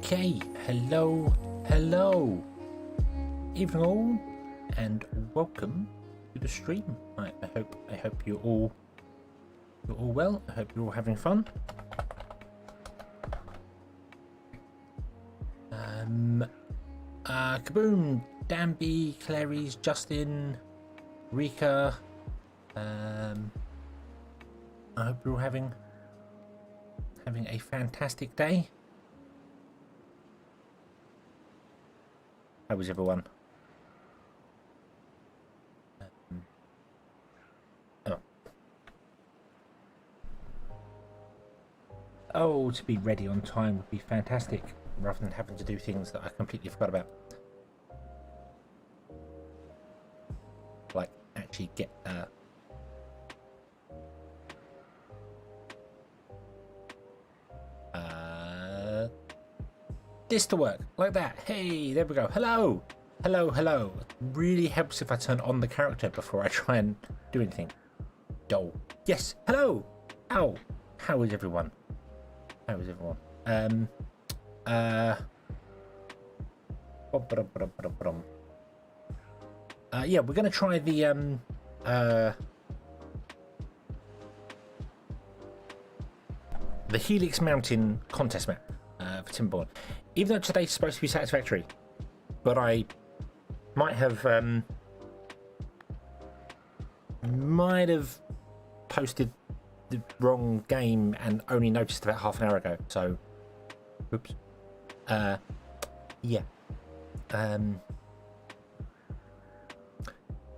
Okay, hello, evening all, and welcome to the stream. I hope you're all well. I hope you're all having fun. Kaboom, Danby, Clary's, Justin, Rika. I hope you're all having a fantastic day. How was everyone? Oh, to be ready on time would be fantastic, rather than having to do things that I completely forgot about. Like, actually get this to work, like that. Hey, there we go. Hello. Really helps if I turn on the character before I try and do anything. Dole. Yes, hello. How is everyone? Yeah, we're gonna try the Helix Mountain contest map for Timberborn. Even though today's supposed to be satisfactory, but I might have posted the wrong game and only noticed about half an hour ago. So, oops. Yeah.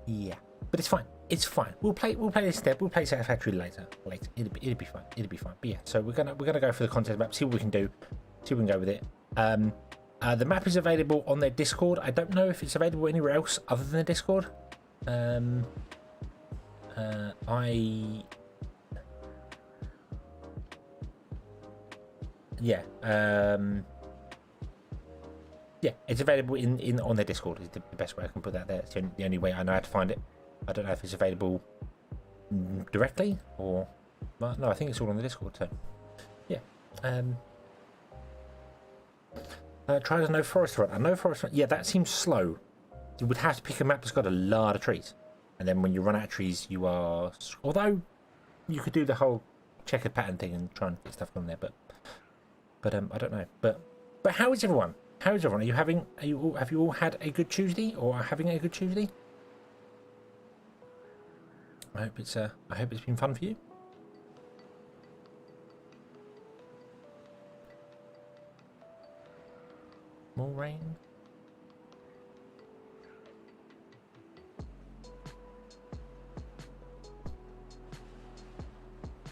Yeah. But it's fine. It's fine. We'll play this step. We'll play satisfactory later. It'll be fine. But yeah. So we're gonna go for the contest map. See what we can do. See if we can go with it. The map is available on their Discord. I don't know if it's available anywhere else other than the Discord. Yeah, it's available on their Discord. Is the best way I can put that there. It's the only way I know how to find it. I don't know if it's available directly or no. I think it's all on the Discord. So yeah. Try the no forest run. A no forest run. Yeah, that seems slow. You would have to pick a map that's got a lot of trees, and then when you run out of trees, you are. Although you could do the whole checkered pattern thing and try and get stuff on there, but I don't know. But how is everyone? How is everyone? Have you all had a good Tuesday or are having a good Tuesday? I hope it's been fun for you. More rain.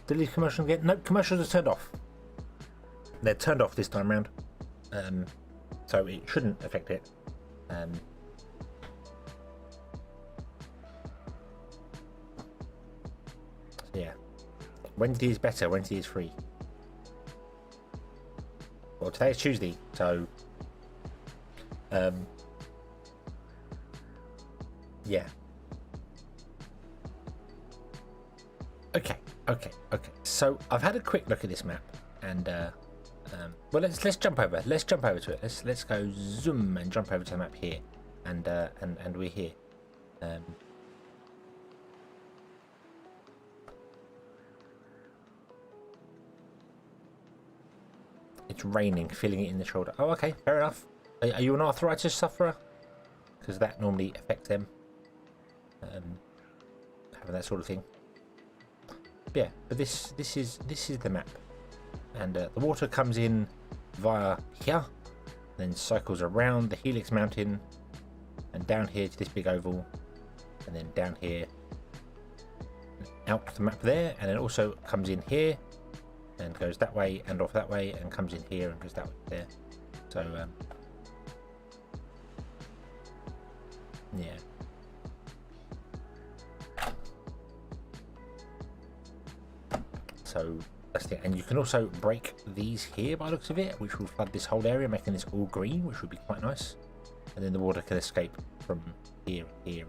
Delete commercial again? Nope, commercials are turned off. They're turned off this time around, so it shouldn't affect it. Yeah, Wednesday is better. Wednesday is free. Well, today is Tuesday, so yeah. Okay. So I've had a quick look at this map, and well, let's jump over. Let's jump over to it. Let's go zoom and jump over to the map here, and we're here. It's raining, feeling it in the shoulder. Oh, okay, fair enough. Are you an arthritis sufferer? Because that normally affects them. Having that sort of thing. Yeah, but this is the map, and the water comes in via here, then cycles around the Helix Mountain, and down here to this big oval, and then down here, out the map there, and it also comes in here, and goes that way and off that way, and comes in here and goes that way there. So yeah. So that's it. And you can also break these here by the looks of it, which will flood this whole area, making this all green, which would be quite nice. And then the water can escape from here and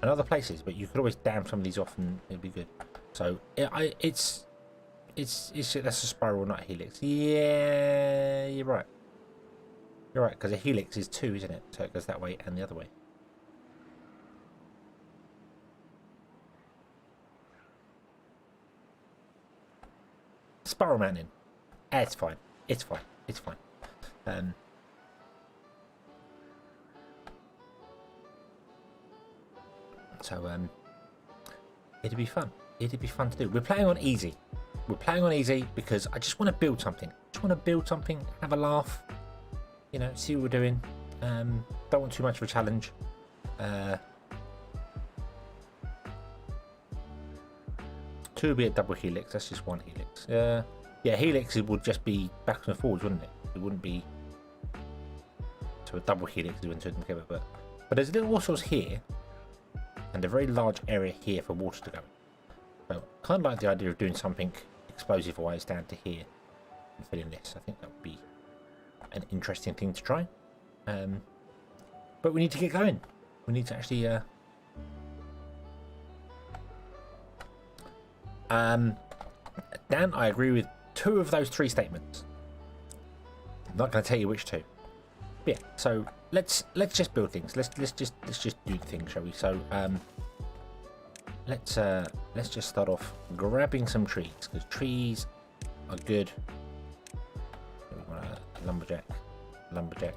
other places, but you could always dam some of these off and it'd be good. So it's It's that's a spiral, not a helix. Yeah, you're right. You're right, because a helix is 2, isn't it? So it goes that way and the other way. Spiral mountain. It's fine. It's fine. It's fine. So it'd be fun. It'd be fun to do. We're playing on easy. We're playing on easy because I just want to build something. Just want to build something, have a laugh. You know, see what we're doing. Don't want too much of a challenge. Two would be a double helix. That's just one helix. Yeah, helix would just be backwards and forwards, wouldn't it? It wouldn't be. So a double helix is when two of them together. But there's little waterfalls here, and a very large area here for water to go. So kind of like the idea of doing something explosive-wise down to here and filling this. I think that would be an interesting thing to try. But we need to get going. We need to actually. Dan, I agree with 2 of those 3 statements. I'm not going to tell you which 2. But yeah, so let's just build things. Let's just do the thing, shall we? So let's just start off grabbing some trees, because trees are good. We want a lumberjack.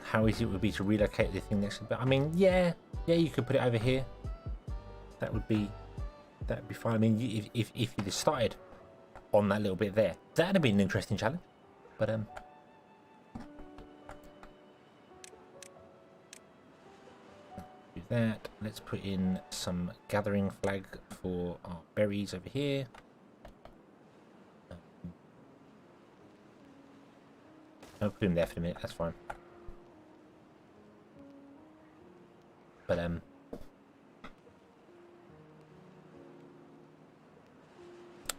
How easy it would be to relocate the thing next to it. I mean, yeah, you could put it over here. That would be fine. I mean, if you just started on that little bit there, that'd have been an interesting challenge. But do that. Let's put in some gathering flag for our berries over here. I'll put him there for a minute. That's fine. But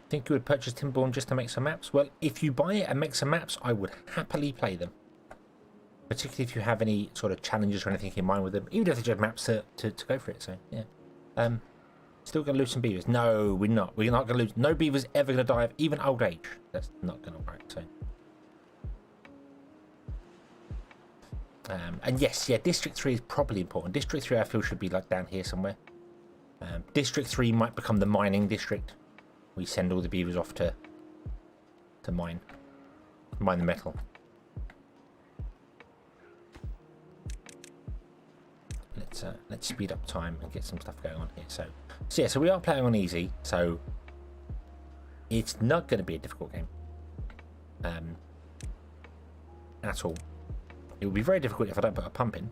think you would purchase TIMBERBORN just to make some maps? Well, if you buy it and make some maps, I would happily play them. Particularly if you have any sort of challenges or anything in mind with them, even if they're just maps to go for it. So yeah. Still gonna lose some beavers? No, we're not. We're not gonna lose. No beavers ever gonna die of even old age. That's not gonna work. So. And yes, yeah, District 3 is probably important. District 3 I feel should be like down here somewhere. District 3 might become the mining district. We send all the beavers off to mine the metal. Let's speed up time and get some stuff going on here. So yeah, so we are playing on easy, so it's not going to be a difficult game at all. It would be very difficult if I don't put a pump in,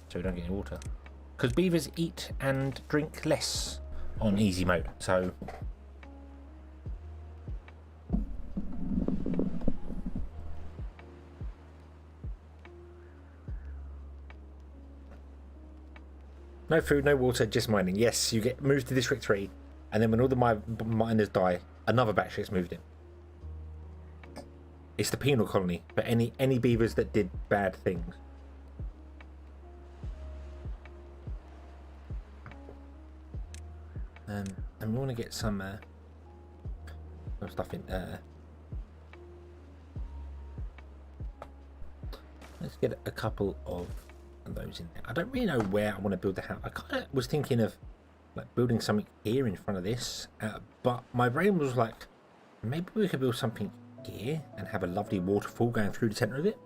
so we don't get any water. Because beavers eat and drink less on easy mode, so... No food, no water, just mining. Yes, you get moved to District 3, and then when all the miners die, another batch gets moved in. It's the penal colony for any beavers that did bad things. And we want to get some stuff in. Let's get a couple of those in there. I don't really know where I want to build the house. I kind of was thinking of like building something here in front of this, but my brain was like, maybe we could build something here and have a lovely waterfall going through the center of it.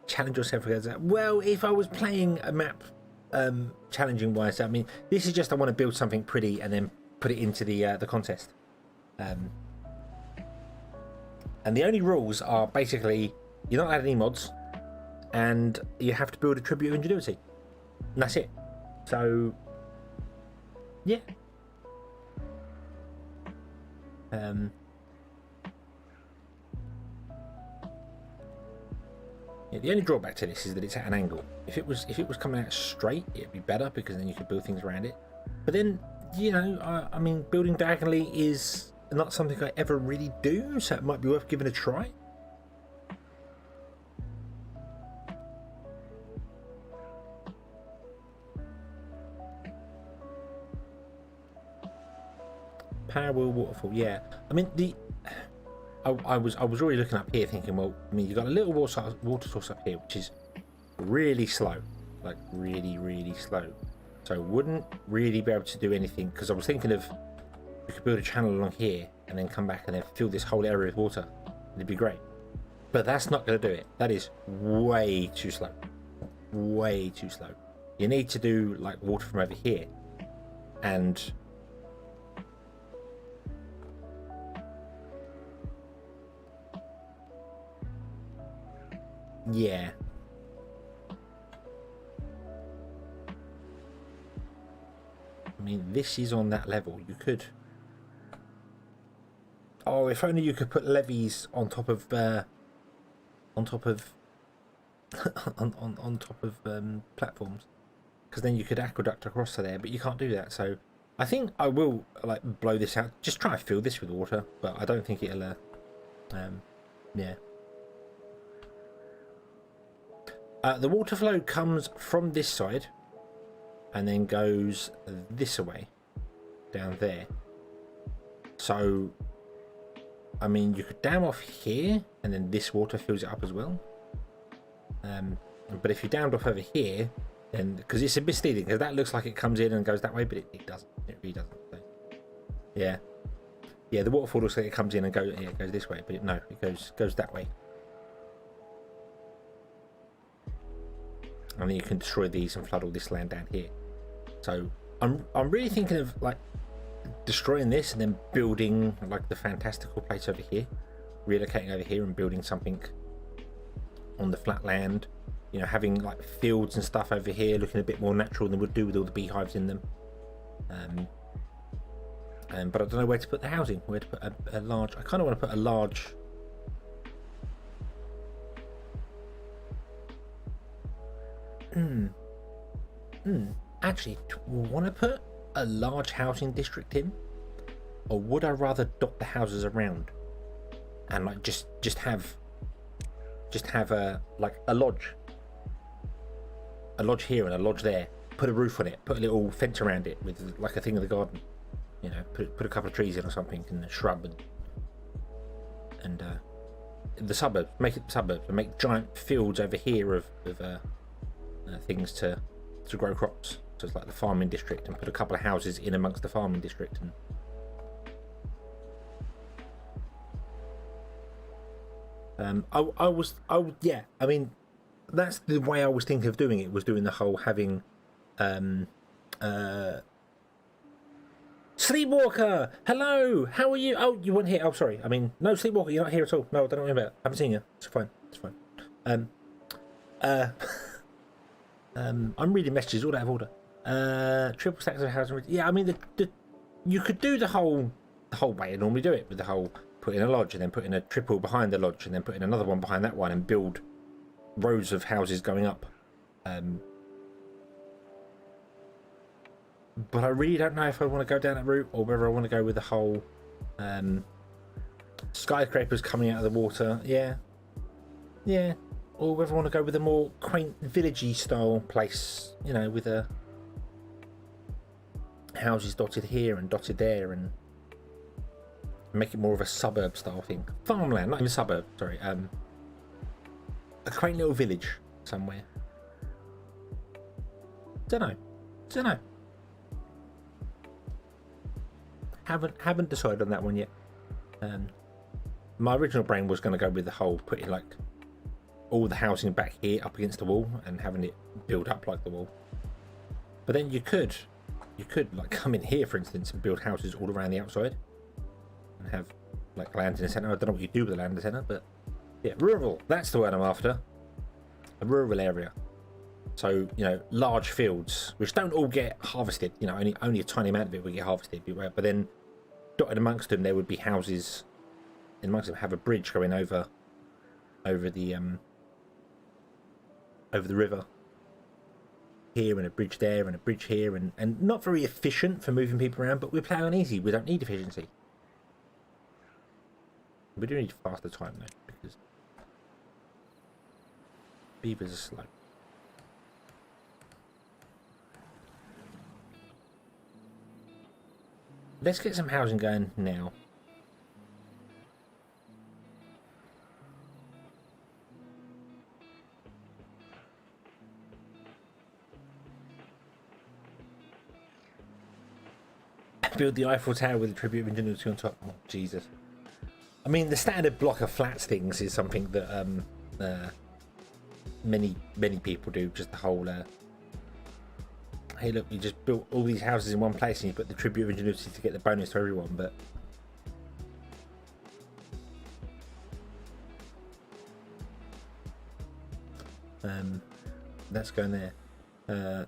Challenge yourself against that. Well, if I was playing a map challenging wise, I mean, this is just I want to build something pretty and then put it into the contest. And the only rules are basically you're not adding any mods and you have to build a tribute of ingenuity, and that's it. So yeah. Yeah, the only drawback to this is that it's at an angle. If it was coming out straight, it'd be better because then you could build things around it. But then, you know, I mean, building diagonally is not something I ever really do, so it might be worth giving a try. Power wheel waterfall, yeah. I mean I was already looking up here thinking, well, I mean, you've got a little water source up here, which is really slow, like really slow. So wouldn't really be able to do anything, because I was thinking of, we could build a channel along here and then come back and then fill this whole area with water. It'd be great. But that's not going to do it. That is way too slow. Way too slow. You need to do like water from over here. And yeah. I mean, this is on that level. You could... Oh, if only you could put levees on top of platforms, because then you could aqueduct across to there. But you can't do that. So I think I will like blow this out. Just try to fill this with water, but I don't think it'll. Yeah. The water flow comes from this side and then goes this way down there. So I mean, you could dam off here and then this water fills it up as well. But if you dammed off over here, then, because it's a misleading, because that looks like it comes in and goes that way, but it doesn't. It really doesn't. So, yeah, the waterfall looks like it comes in and goes. Yeah, it goes this way, but no, it goes that way. And then you can destroy these and flood all this land down here. So I'm really thinking of like destroying this and then building like the fantastical place over here, relocating over here and building something on the flat land. You know, having like fields and stuff over here, looking a bit more natural than would do with all the beehives in them. But I don't know where to put the housing. Where to put a large? I kind of want to put a large. Actually, do I want to put a large housing district in, or would I rather dot the houses around and like just have a like a lodge here and a lodge there, put a roof on it, put a little fence around it with like a thing in the garden, you know, put a couple of trees in or something and a shrub and the suburbs, make it suburbs and make giant fields over here of things to grow crops. So it's like the farming district, and put a couple of houses in amongst the farming district. And yeah, I mean, that's the way I was thinking of doing it, was doing the whole having Sleepwalker, hello, how are you? Oh, you weren't here. Oh, sorry. I mean, no, Sleepwalker, you're not here at all. No, I don't know about it. I haven't seen you. It's fine. It's fine. I'm reading messages all out of order. Triple stacks of housing. Yeah, I mean, you could do the whole way I normally do it, with the whole put in a lodge and then put in a triple behind the lodge and then put in another one behind that one and build rows of houses going up. But I really don't know if I want to go down that route, or whether I want to go with the whole skyscrapers coming out of the water. Yeah. Or whether I want to go with a more quaint villagey style place, you know, with houses dotted here and dotted there, and make it more of a suburb style thing. Farmland, not even suburb, sorry. A quaint little village somewhere. Don't know. Haven't decided on that one yet. My original brain was going to go with the whole putting like all the housing back here up against the wall and having it build up like the wall. But then you could like come in here, for instance, and build houses all around the outside and have like land in the centre. I don't know what you do with the land in the centre, but yeah, rural, that's the word I'm after. A rural area. So, you know, large fields which don't all get harvested, you know, only a tiny amount of it will get harvested, but then dotted amongst them there would be houses in amongst them, have a bridge going over the river here, and a bridge there, and a bridge here, and not very efficient for moving people around, but we're playing on easy. We don't need efficiency. We do need faster time though, because beavers are slow. Let's get some housing going now. Build the Eiffel Tower with a tribute of ingenuity on top. Oh, Jesus. I mean, the standard block of flats things is something that many people do. Just the whole, hey, look, you just built all these houses in one place and you put the tribute of ingenuity to get the bonus to everyone. But that's going there.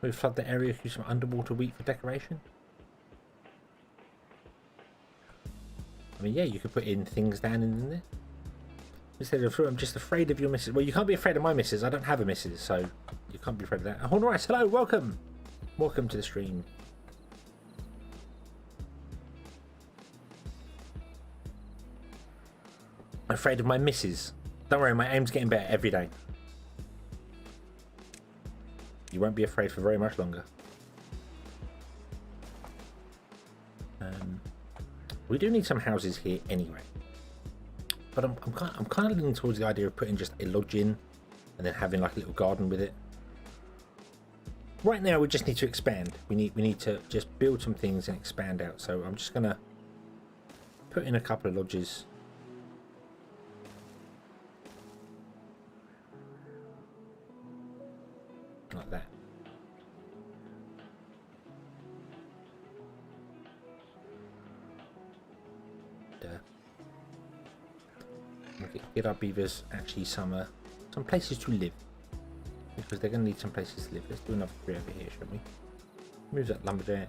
We flood the area, use some underwater wheat for decoration. I mean, yeah, you could put in things down in there. Instead of, I'm just afraid of your missus. Well, you can't be afraid of my missus. I don't have a missus, so you can't be afraid of that. All right, hello, welcome. Welcome to the stream. I'm afraid of my missus. Don't worry, my aim's getting better every day. You won't be afraid for very much longer. We do need some houses here anyway. But I'm kind of leaning towards the idea of putting just a lodge in and then having like a little garden with it. Right now we just need to expand. We need to just build some things and expand out. So I'm just gonna put in a couple of lodges. Like that. Get our beavers actually some places to live, because they're going to need some places to live. Let's do another 3 over here, shall we? Move that lumberjack.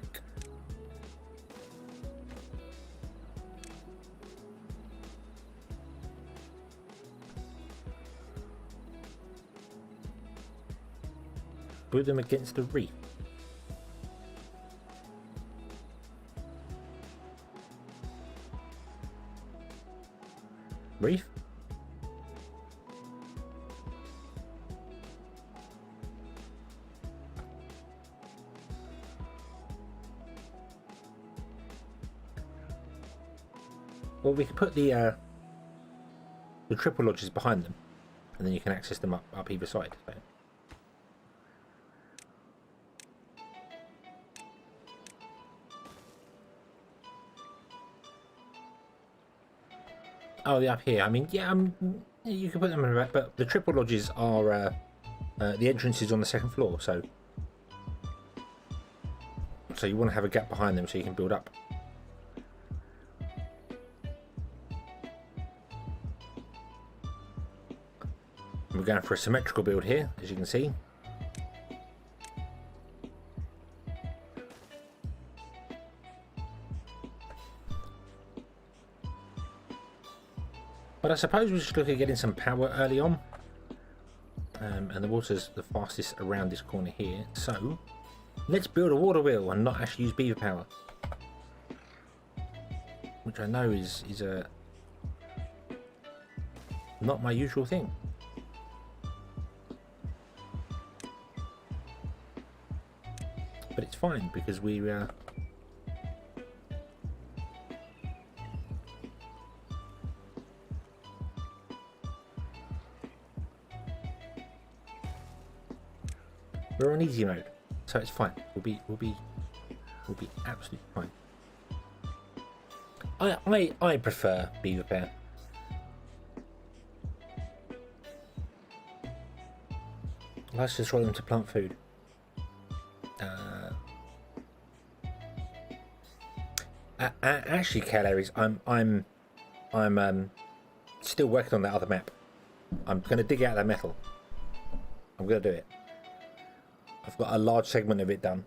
Put them against the reef. Reef? Well, we could put the triple lodges behind them, and then you can access them up either side. So. Oh, the up here. I mean, yeah, you can put them in the back, but the triple lodges are the entrance is on the 2nd floor, so you want to have a gap behind them so you can build up. We're going for a symmetrical build here, as you can see. But I suppose we should look at getting some power early on. And the water's the fastest around this corner here. So, let's build a water wheel and not actually use beaver power. Which I know is not my usual thing. But it's fine, because we're on easy mode, so it's fine. We'll be absolutely fine. I prefer beaver power. Let's just roll them to plant food. Actually, calories. I'm still working on that other map. I'm going to dig out that metal. I'm going to do it. I've got a large segment of it done.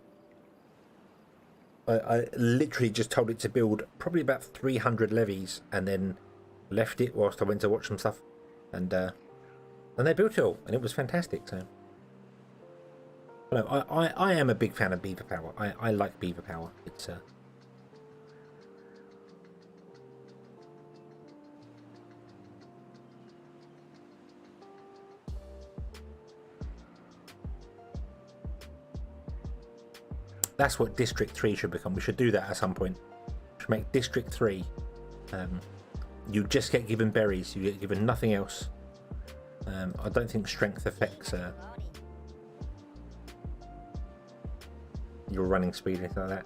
I literally just told it to build probably about 300 levees and then left it whilst I went to watch some stuff, and they built it all, and it was fantastic. So, no, I am a big fan of beaver power. I like beaver power. It's That's what District 3 should become. We should do that at some point. We should make District 3. You just get given berries. You get given nothing else. I don't think strength affects your running speed or anything like that.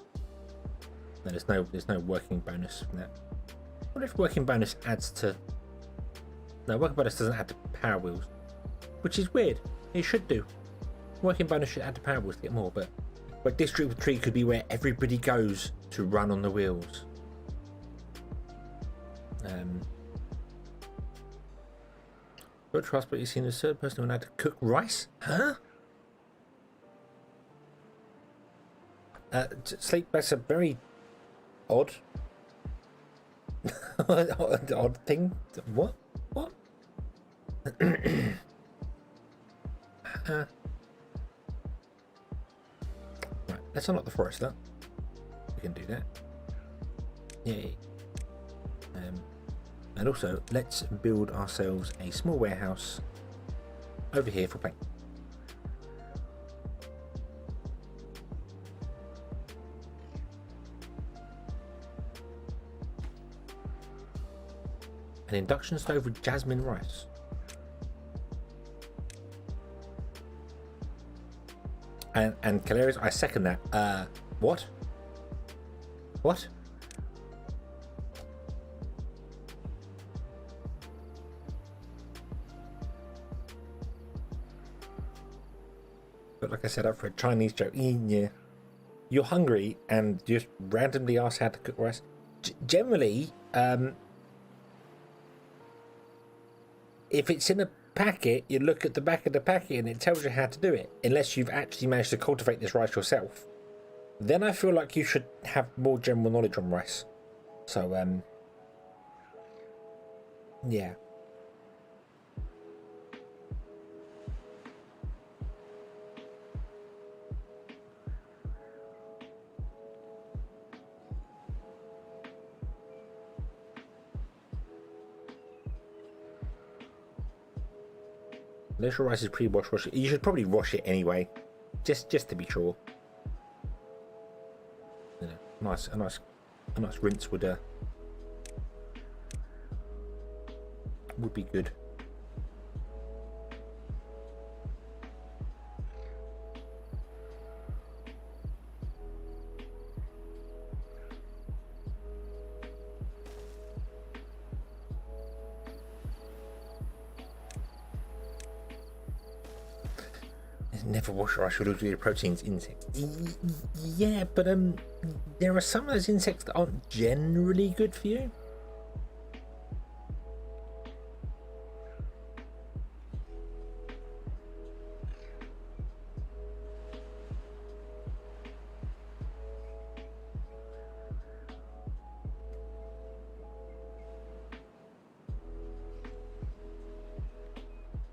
No, there's no working bonus from that. What if working bonus adds to... No, working bonus doesn't add to power wheels, which is weird. It should do. Working bonus should add to power wheels to get more, but District 3 could be where everybody goes to run on the wheels. But trust, but you've seen a third person who had to cook rice? Huh? Sleep, that's a very odd odd thing. What? Right, let's unlock the forester. We can do that. Yay. And also, let's build ourselves a small warehouse over here for paint. An induction stove with jasmine rice. And Calerius, I second that. What? What? But like I said, up for a Chinese joke, yeah. You're hungry and just randomly ask how to cook rice. Generally, if it's in a packet, you look at the back of the packet and it tells you how to do it. Unless you've actually managed to cultivate this rice yourself, then I feel like you should have more general knowledge on rice. So, yeah. Unless your rice is pre-washed, wash it. You should probably wash it anyway, just to be sure. You know, a nice rinse would be good. Never wash your rice, you'll lose your proteins, insects. Yeah, but there are some of those insects that aren't generally good for you.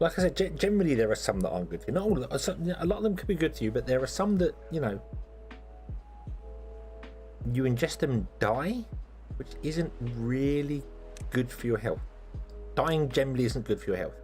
Like I said, generally there are some that aren't good for you. Not all of them. A lot of them could be good to you, but there are some that, you know, you ingest them and die, which isn't really good for your health. Dying generally isn't good for your health.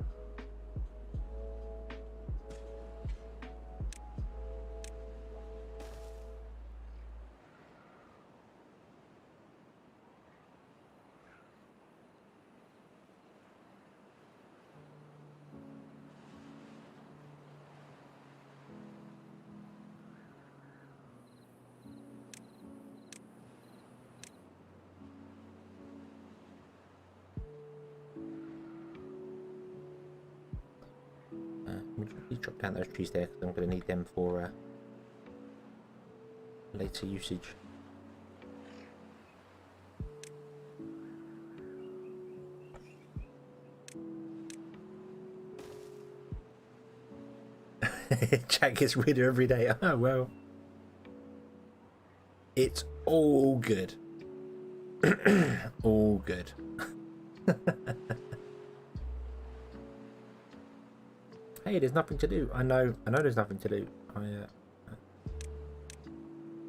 Chop down those trees there because I'm going to need them for later usage. Jack gets weirder every day. Oh well, it's all good. All good. Hey, there's nothing to do. I know there's nothing to do.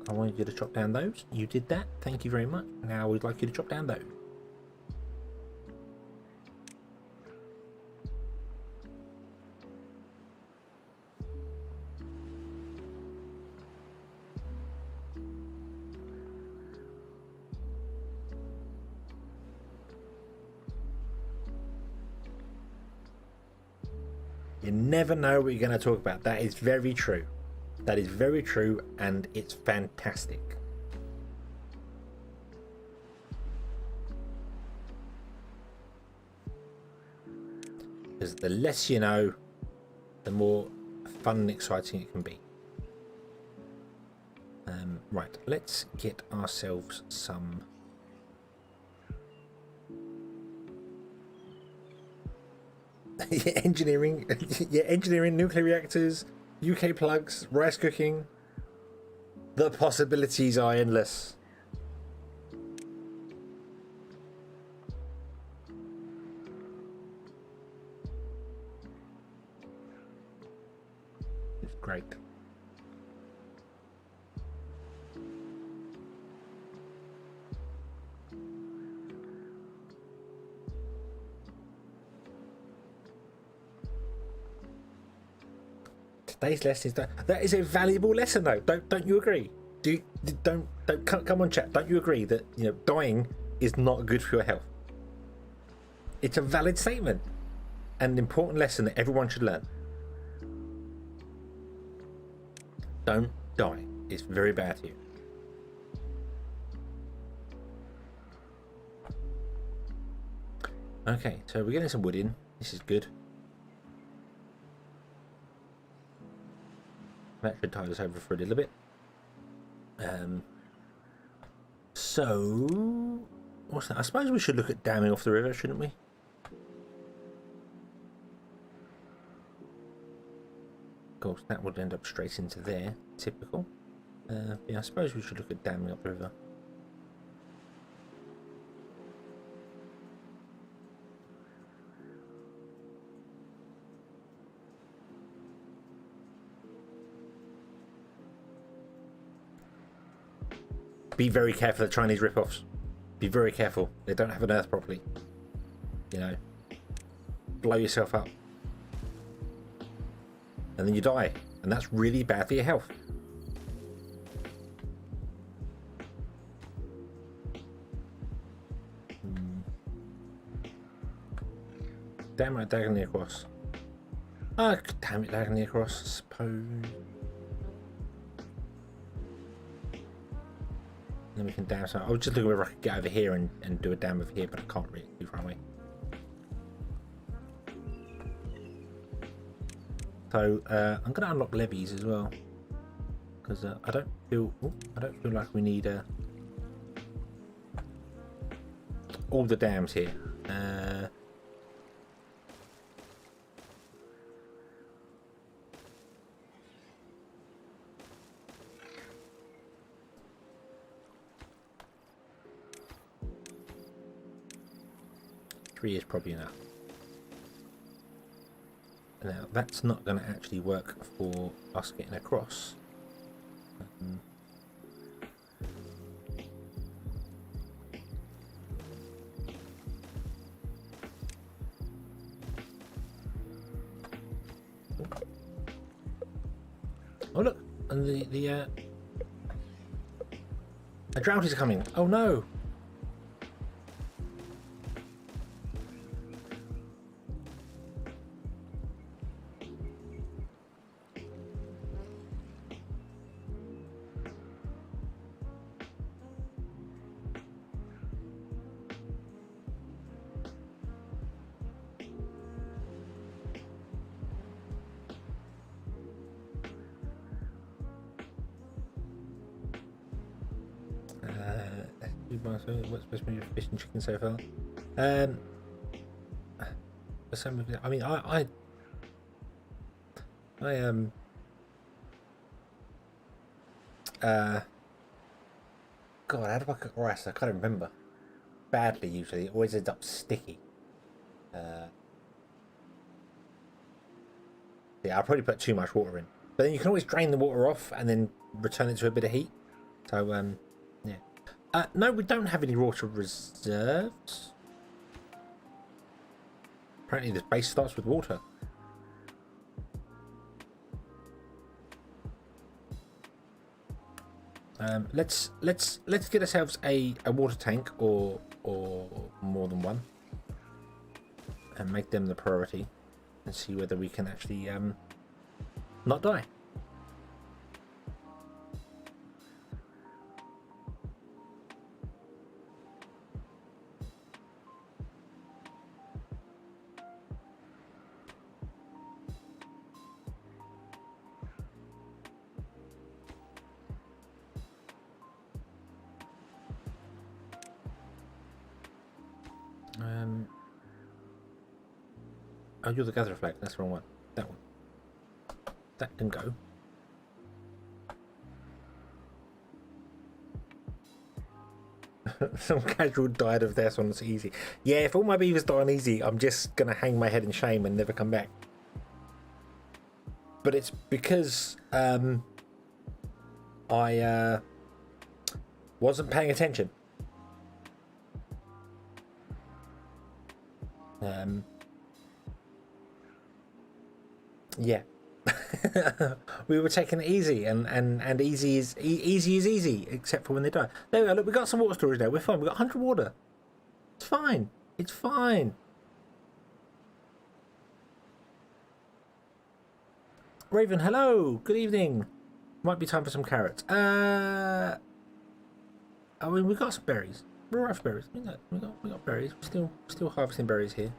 I wanted you to chop down those. You did that. Thank you very much. Now we'd like you to chop down those. You never know what you're going to talk about. That is very true. That is very true, and it's fantastic. Because the less you know, the more fun and exciting it can be. Right, let's get ourselves some... yeah, engineering, nuclear reactors, UK plugs, rice cooking. The possibilities are endless. It's great. Today's lesson is that is a valuable lesson, though. Don't you agree? Don't come on, chat. Don't you agree that, you know, dying is not good for your health? It's a valid statement, and an important lesson that everyone should learn. Don't die. It's very bad for you. Okay, so we're getting some wood in. This is good. That should tide us over for a little bit. So what's that? I suppose we should look at damming off the river, shouldn't we? Of course, that would end up straight into there. Typical. Yeah, I suppose we should look at damming up the river. Be very careful of Chinese rip-offs. Be very careful. They don't have an earth properly. You know, blow yourself up, and then you die, and that's really bad for your health. Damn it, diagonally across. Ah, damn it, diagonally across, I suppose. Then we can dam some. I was just looking whether I could get over here and do a dam over here, but I can't really, too far away. So I'm going to unlock levees as well, because I don't feel like we need all the dams here. Three is probably enough. Now that's not going to actually work for us getting across. Oh look, and the a drought is coming. Oh no. What's supposed to be fish and chicken so far? I mean, I God, how do I cook rice? I can't remember. Badly, usually. It always ends up sticky. Yeah, I'll probably put too much water in. But then you can always drain the water off and then return it to a bit of heat. So, yeah. No, we don't have any water reserves. Apparently this base starts with water. Let's get ourselves a water tank or more than one, and make them the priority. and see whether we can actually not die. Oh, you're the gatherer flag. That's the wrong one. That one. That can go. Some casual died of this one. It's easy. Yeah, if all my beavers die on easy, I'm just gonna hang my head in shame and never come back. But it's because I wasn't paying attention. Yeah. We were taking it easy, and easy is easy, except for when they die. There we go. Look, we got some water storage now. We're fine. We got 100 water. It's fine. It's fine. Raven, hello. Good evening. Might be time for some carrots. I mean, we got some berries. We're alright for berries. We got berries. We're still harvesting berries here.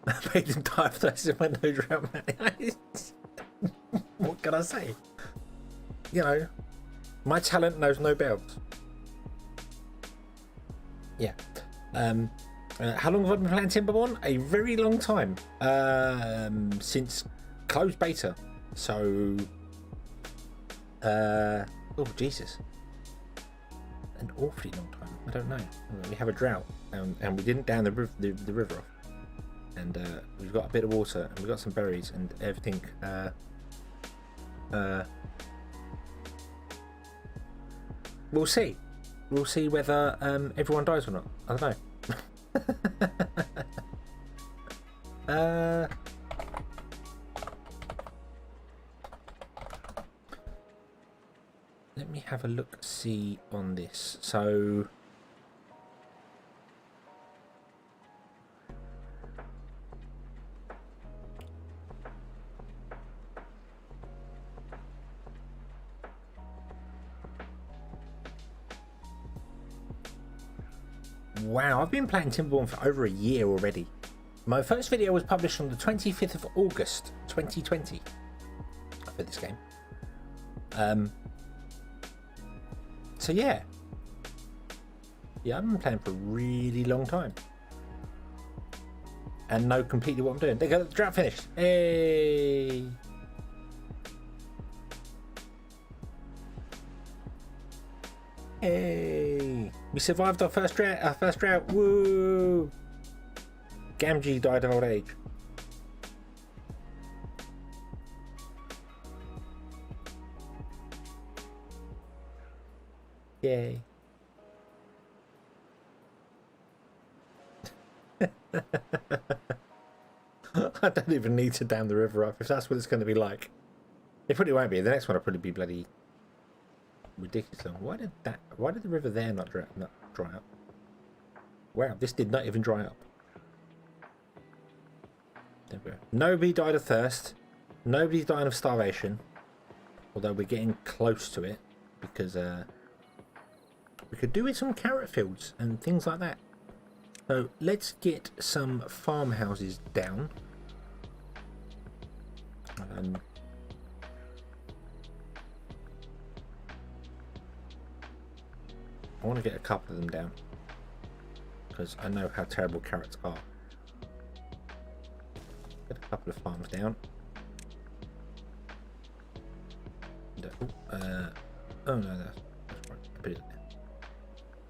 I made him die of thirst in my no drought, man. What can I say? You know, my talent knows no bounds. Yeah. How long have I been playing Timberborn? A very long time. Since closed beta. So, oh Jesus, an awfully long time. I don't know. We have a drought, and we didn't down the river off. And we've got a bit of water, and we've got some berries, and everything. We'll see. We'll see whether everyone dies or not. I don't know. Let me have a look, see on this. So. Wow, I've been playing Timberborn for over a year already. My first video was published on the 25th of August 2020 for this game. So yeah, I've been playing for a really long time and know completely what I'm doing. There you go, the drought finished. Hey! Hey! We survived our first drought. Woo! Gamgee died of old age. Yay. I don't even need to dam the river up if that's what it's going to be like. It probably won't be. The next one will probably be bloody ridiculous long. Why did the river there not dry up? Wow, this did not even dry up. There we go. Nobody died of thirst. Nobody's dying of starvation. Although we're getting close to it because we could do with some carrot fields and things like that. So let's get some farmhouses down. I want to get a couple of them down because I know how terrible carrots are. Get a couple of farms down. Oh no, that's right. I put it there.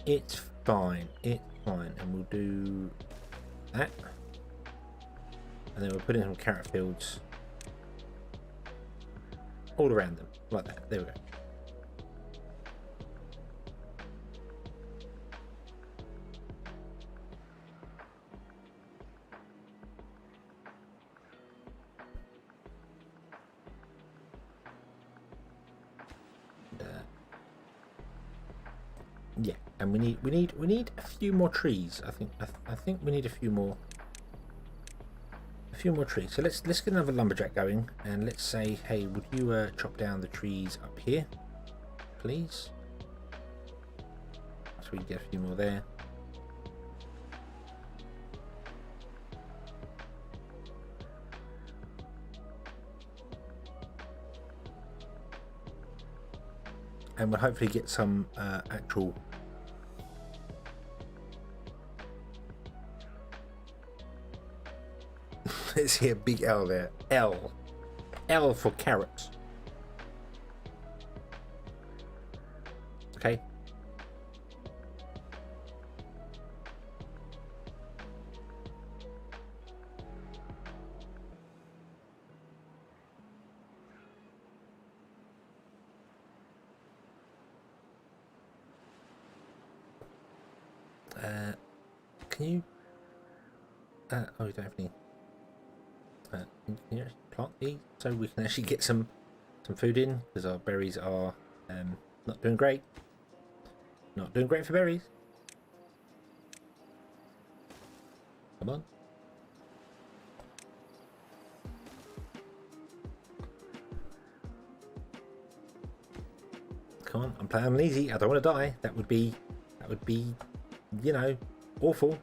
It's fine. It's fine, and we'll do that, and then we'll put in some carrot fields all around them, like that. There we go. Yeah, And we need a few more trees. I think we need a few more trees. So let's get another lumberjack going, and let's say, hey, would you chop down the trees up here, please? So we can get a few more there. And we'll hopefully get some actual let's see a big L there. L for carrots. Okay. Can you oh, you don't have any. Can you actually plant these so we can actually get some food in, because our berries are not doing great. Not doing great for berries. Come on. Come on, I'm playing easy. I don't want to die. That would be, you know, awful.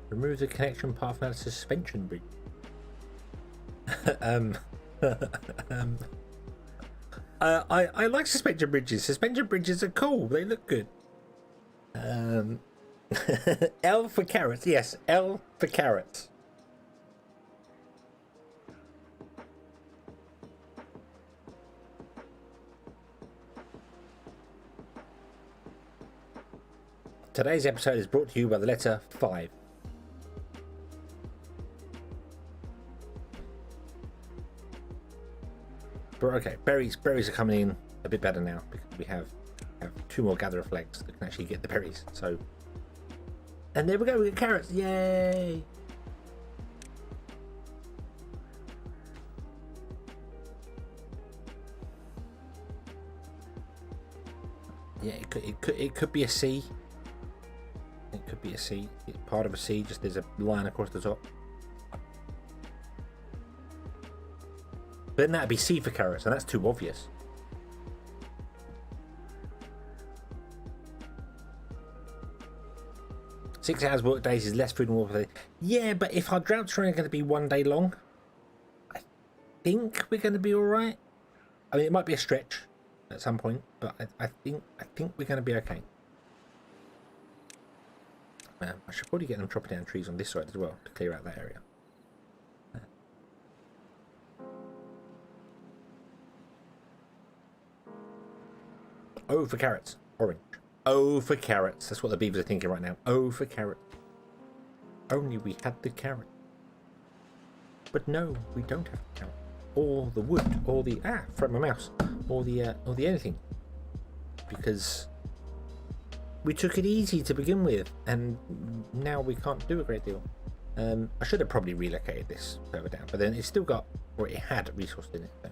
Remove the connection path now to suspension bridge. I like suspension bridges. Suspension bridges are cool. They look good. L for carrots. Yes, L for carrots. Today's episode is brought to you by the letter 5. But okay, berries are coming in a bit better now because we have 2 more gatherer flags that can actually get the berries. So, and there we go, we get carrots, yay! Yeah, it could be a C. It could be a C. It's part of a C. Just there's a line across the top. But then that'd be C for carrots, and that's too obvious. Six hours work days is less food and water. Yeah, but if our droughts are only going to be 1 day long, I think we're going to be all right. I mean, it might be a stretch at some point, but I think we're going to be okay. I should probably get them chopping down trees on this side as well to clear out that area. O for carrots. Orange. O for carrots. That's what the beavers are thinking right now. O for carrots. Only we had the carrot. But no, we don't have the carrot. Or the wood. Or the... from my mouse. Or the anything. Because we took it easy to begin with. And now we can't do a great deal. I should have probably relocated this further down. But then it's still got... or it had resource in it. So.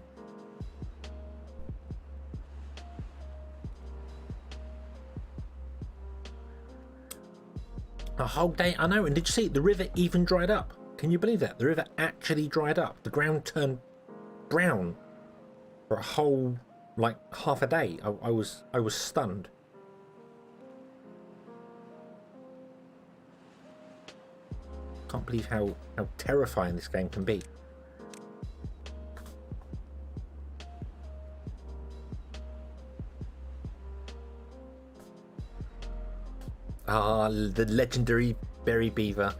A whole day, I know, and did you see the river even dried up? Can you believe that? The river actually dried up. The ground turned brown for a whole, like, half a day. I was stunned. Can't believe how terrifying this game can be. Ah, the legendary berry beaver,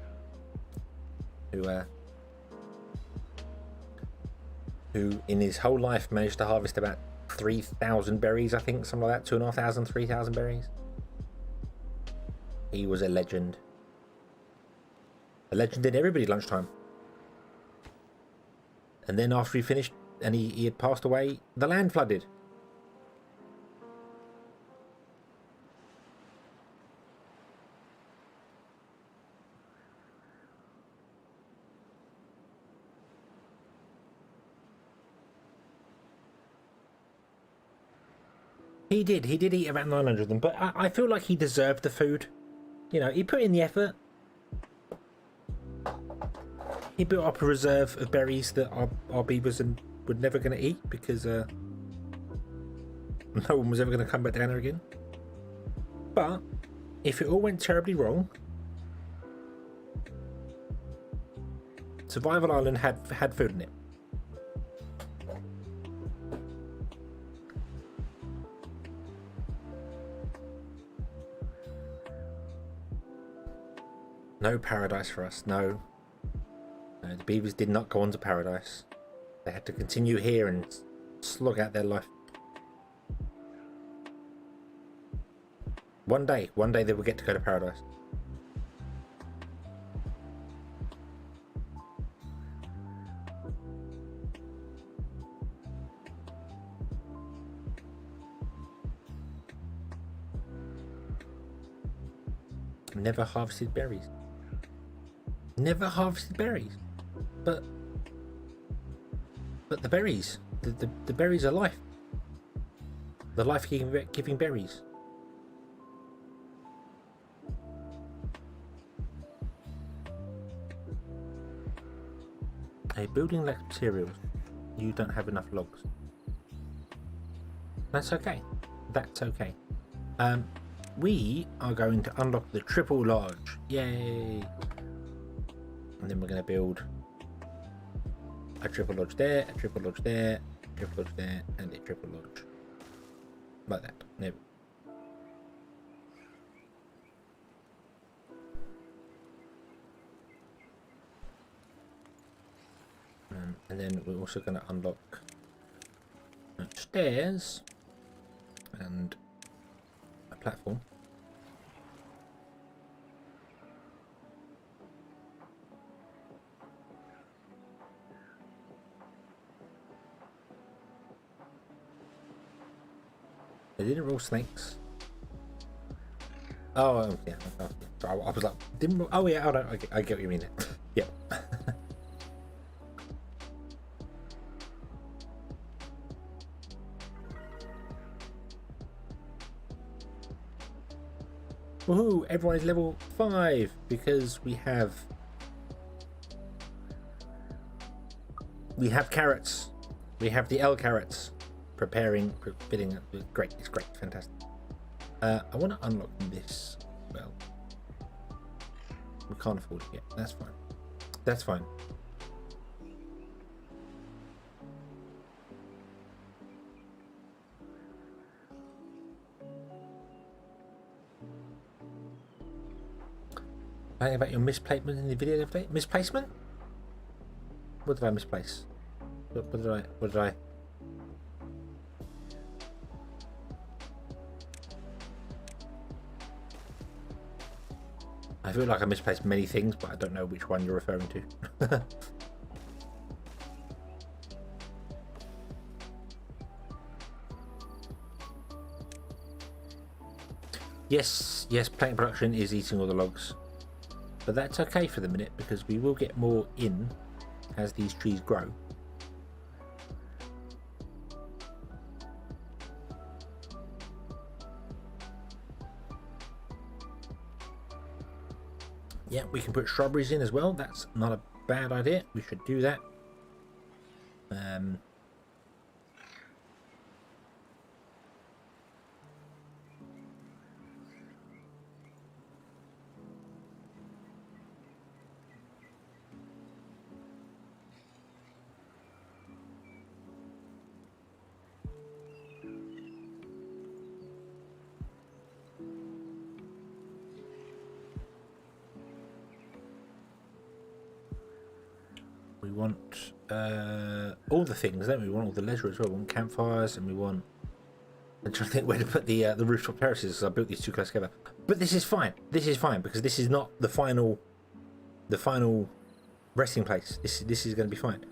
who in his whole life managed to harvest about 3,000 berries, I think, something like that, 2,500, 3,000 berries. He was a legend. The legend did everybody lunchtime. And then after he finished and he had passed away, the land flooded. He did eat about 900 of them, but I feel like he deserved the food. You know, he put in the effort. He built up a reserve of berries that our beavers were never going to eat because no one was ever going to come back down there again. But if it all went terribly wrong, Survival Island had food in it. No paradise for us, no. No, the beavers did not go on to paradise. They had to continue here and slog out their life. One day they will get to go to paradise. Never harvested berries. Never harvested berries. But the berries, the berries are life. The life-giving berries. A building lacks materials. You don't have enough logs. That's okay. That's okay. We are going to unlock the triple lodge. Yay! And then we're going to build a triple lodge there, a triple lodge there, a triple lodge there, and a triple lodge. Like that. There. And then we're also going to unlock stairs and a platform. They didn't roll snakes. Oh, yeah. I was like, didn't roll, oh yeah, I get what you mean. Yeah. Woohoo! Everyone is level 5 because we have carrots. We have the L carrots preparing. Great, it's great, fantastic. I want to unlock this. Well, we can't afford it yet. That's fine. That's fine. About your misplacement in the video the other day. Misplacement? What did I misplace? What did I? I feel like I misplaced many things, but I don't know which one you're referring to. Yes, plank production is eating all the logs. But that's okay for the minute because we will get more in as these trees grow. Yeah, we can put strawberries in as well. That's not a bad idea. We should do that. We want all the things, don't we? We want all the leisure as well. We want campfires, and we want. I'm trying to think where to put the rooftop terraces because I built these too close together. But this is fine. This is fine because this is not the final the final resting place. This is going to be fine.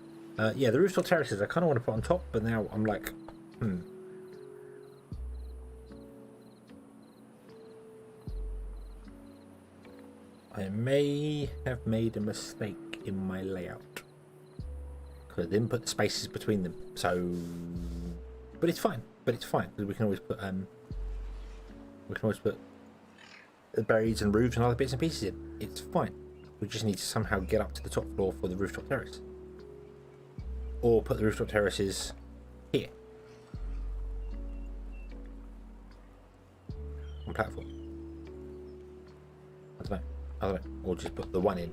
Yeah, the rooftop terraces I kind of want to put on top, but now I'm like, I may have made a mistake in my layout because I didn't put the spaces between them. So, but it's fine. But it's fine because we can always put berries and roofs and other bits and pieces in. It's fine. We just need to somehow get up to the top floor for the rooftop terrace, or put the rooftop terraces here on platform. I don't know, or just put the one in.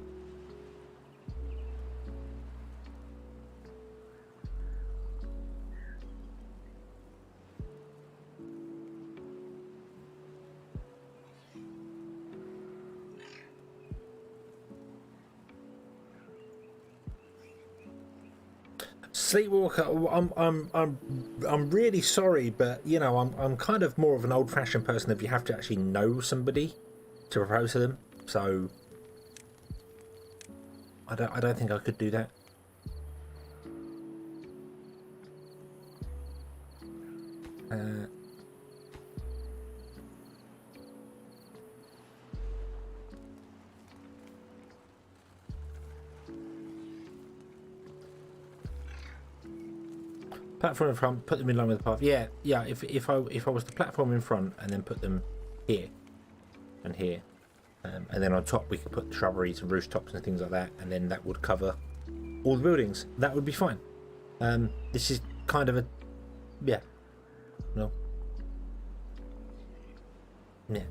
Sleepwalker, I'm really sorry, but you know, I'm kind of more of an old-fashioned person if you have to actually know somebody to propose to them. So I don't think I could do that. Platform in front, put them in line with the path. Yeah. If I was the platform in front and then put them here and here, and then on top we could put the shrubberies and rooftops and things like that, and then that would cover all the buildings. That would be fine. This is kind of a no. Yeah.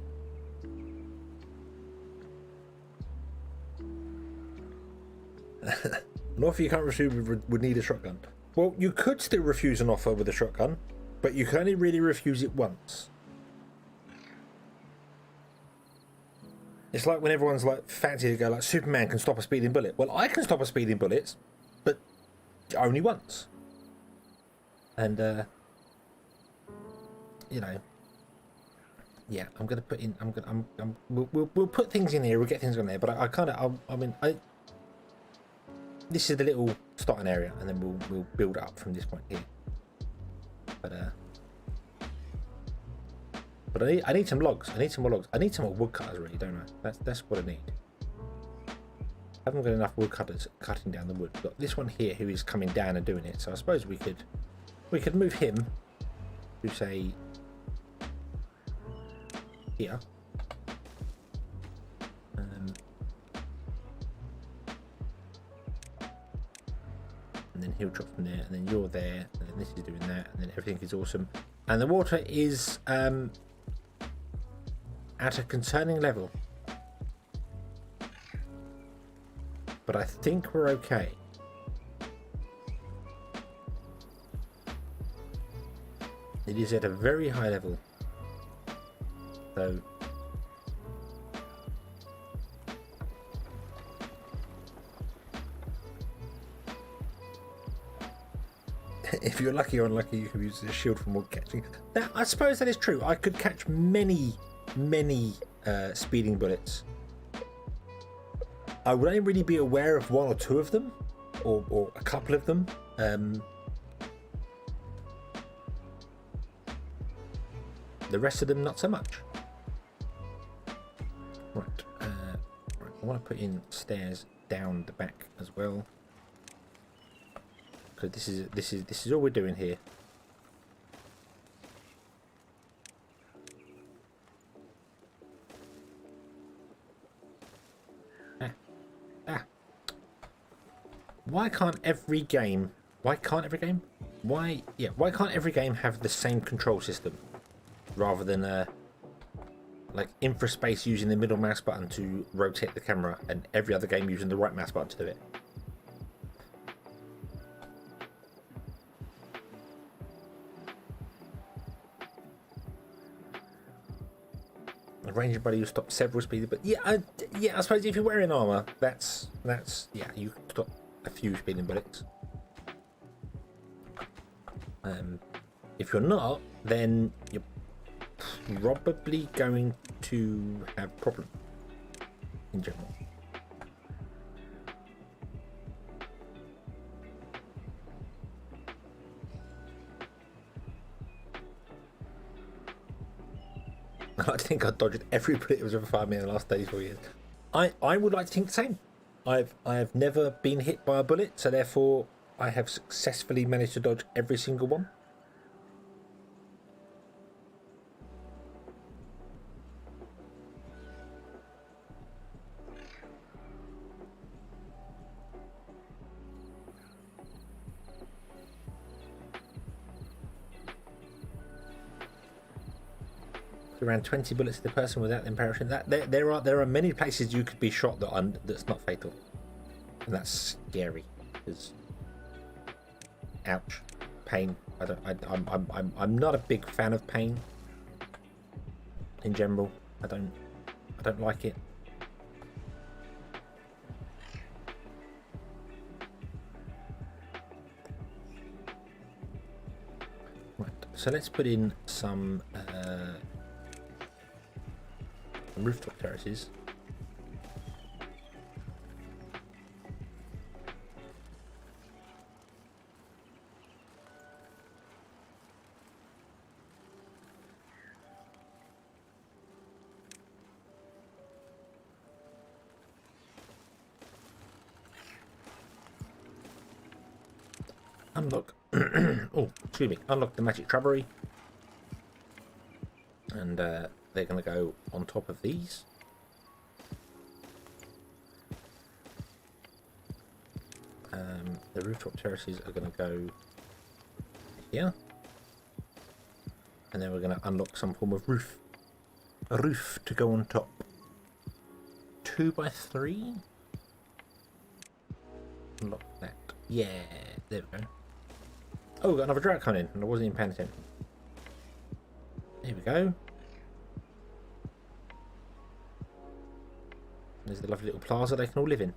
An offer you can't refuse would need a shotgun. Well, you could still refuse an offer with a shotgun, but you can only really refuse it once. It's like when everyone's like fancy to go like Superman can stop a speeding bullet. Well, I can stop a speeding bullet, but only once. And you know, yeah, I'm gonna put in. We'll put things in here. We'll get things on there. But I this is the little starting area, and then we'll build it up from this point here. But I need some logs. I need some more logs. I need some more woodcutters, really, don't I? That's what I need. I haven't got enough woodcutters cutting down the wood. We've got this one here who is coming down and doing it. So I suppose we could move him to say here. And then he'll drop from there, and then you're there, and then this is doing that, and then everything is awesome. And the water is at a concerning level, but I think we're okay. It is at a very high level, so if you're lucky or unlucky, you can use a shield for more catching. Now, I suppose that is true. I could catch many speeding bullets. I would only really be aware of one or two of them, or a couple of them. The rest of them, not so much. Right. I want to put in stairs down the back as well. Because this is all we're doing here. Why can't every game have the same control system rather than like Infraspace using the middle mouse button to rotate the camera and every other game using the right mouse button to do it? A ranged buddy will stop several speeds, but yeah, I suppose if you're wearing armor, that's yeah, you can stop a few speeding bullets. If you're not, then you're probably going to have problems in general. I think I dodged every bullet that was ever fired me in the last 34 years. I would like to think the same. I have never been hit by a bullet, so therefore I have successfully managed to dodge every single one. Around 20 bullets to the person without them perishing. There are many places you could be shot that's not fatal, and that's scary. Because, ouch, pain. I'm not a big fan of pain in general. I don't like it. Right, so let's put in some rooftop terraces. Unlock oh, excuse me, unlock the magic shrubbery, and they're going to go on top of these. The rooftop terraces are going to go here, and then we're going to unlock some form of a roof to go on top. 2x3. Unlock that. Yeah, there we go. Oh, we've got another drought coming in, and I wasn't even paying attention. There we go. There's the lovely little plaza they can all live in.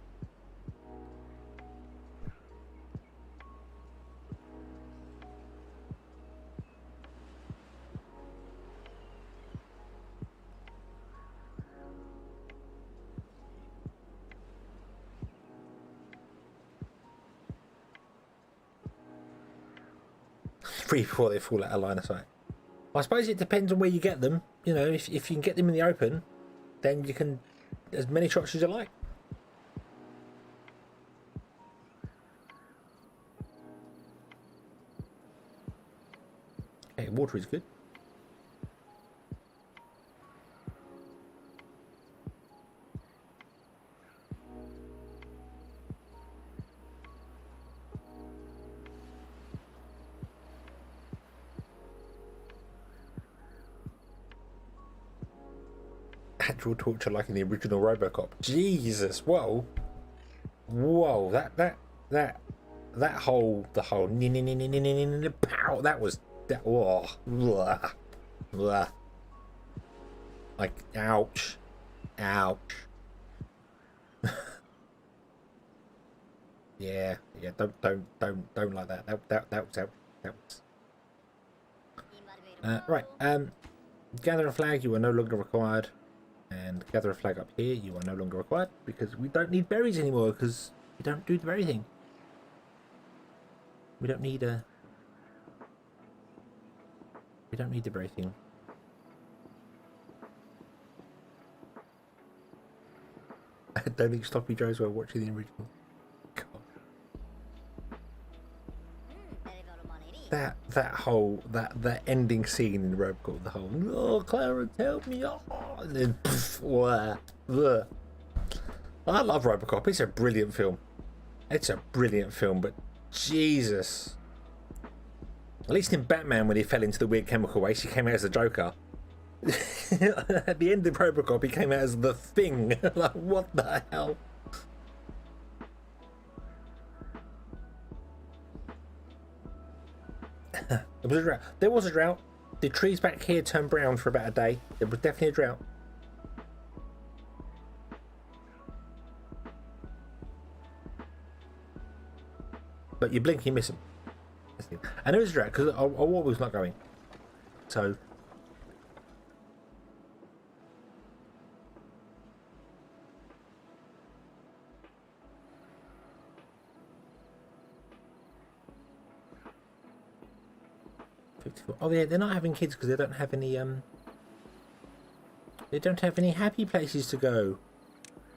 Free before they fall out of line of sight. I suppose it depends on where you get them. You know, if you can get them in the open, then you can as many shots as you like. Okay, water is good. Actual torture like in the original RoboCop. Jesus, whoa, that whole pow, that was that. Whoa, blah, blah. Like, ouch. Yeah, don't like that. That was. Right. Gather a flag. You are no longer required. And gather a flag up here. You are no longer required because we don't need berries anymore because we don't do the berry thing. We don't need the berry thing. Don't think Sloppy Joes were watching the original. God. That ending scene in the RoboCop, the whole "Oh, Clarence, help me!" Oh, and then blah, blah. I love RoboCop. It's a brilliant film. But Jesus, at least in Batman, when he fell into the weird chemical waste, he came out as the Joker. At the end of RoboCop, he came out as the Thing. Like, what the hell? There was a drought. The trees back here turned brown for about a day. There was definitely a drought. But you blink, you miss them. And there was a drought because our water was not going. So. Oh yeah, they're not having kids because they don't have any They don't have any happy places to go.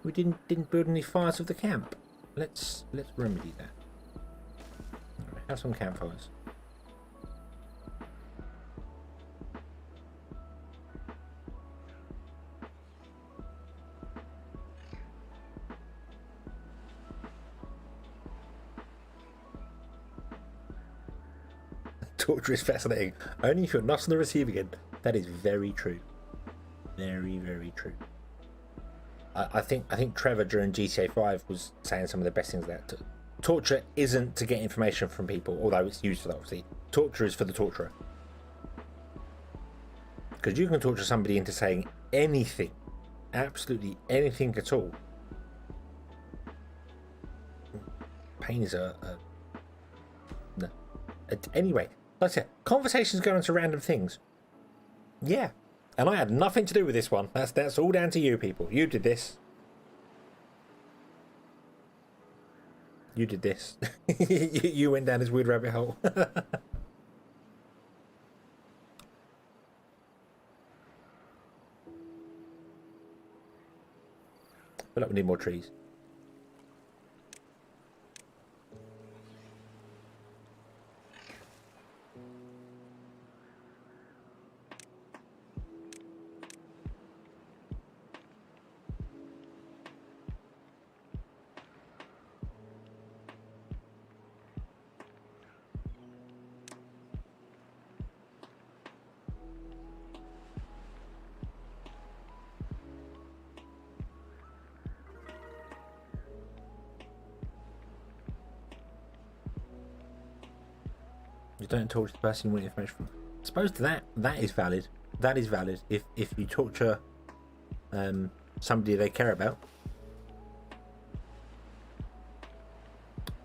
We didn't build any fires of the camp. Let's remedy that. Have some campfires. Torture is fascinating. Only if you're not on the receiving end. That is very true. Very, very true. I think Trevor during GTA 5 was saying some of the best things there. Torture isn't to get information from people, although it's used for that, obviously. Torture is for the torturer. Because you can torture somebody into saying anything. Absolutely anything at all. Pain is no. Anyway, like I said, conversations go into random things. Yeah. And I had nothing to do with this one. That's all down to you people. You did this. You did this. You went down this weird rabbit hole. I feel like we need more trees. You don't torture the person you want information from. I suppose that is valid. That is valid if you torture somebody they care about.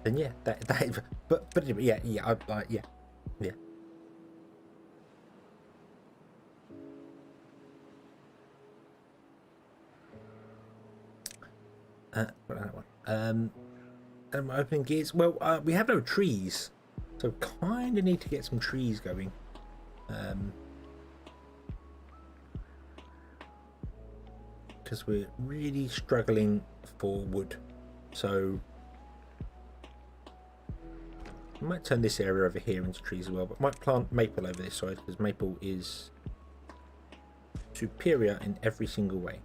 Then yeah, that but yeah yeah. What that one? Opening gears. Well, we have no trees. So kind of need to get some trees going. Because we're really struggling for wood. So I might turn this area over here into trees as well, but I might plant maple over this side because maple is superior in every single way.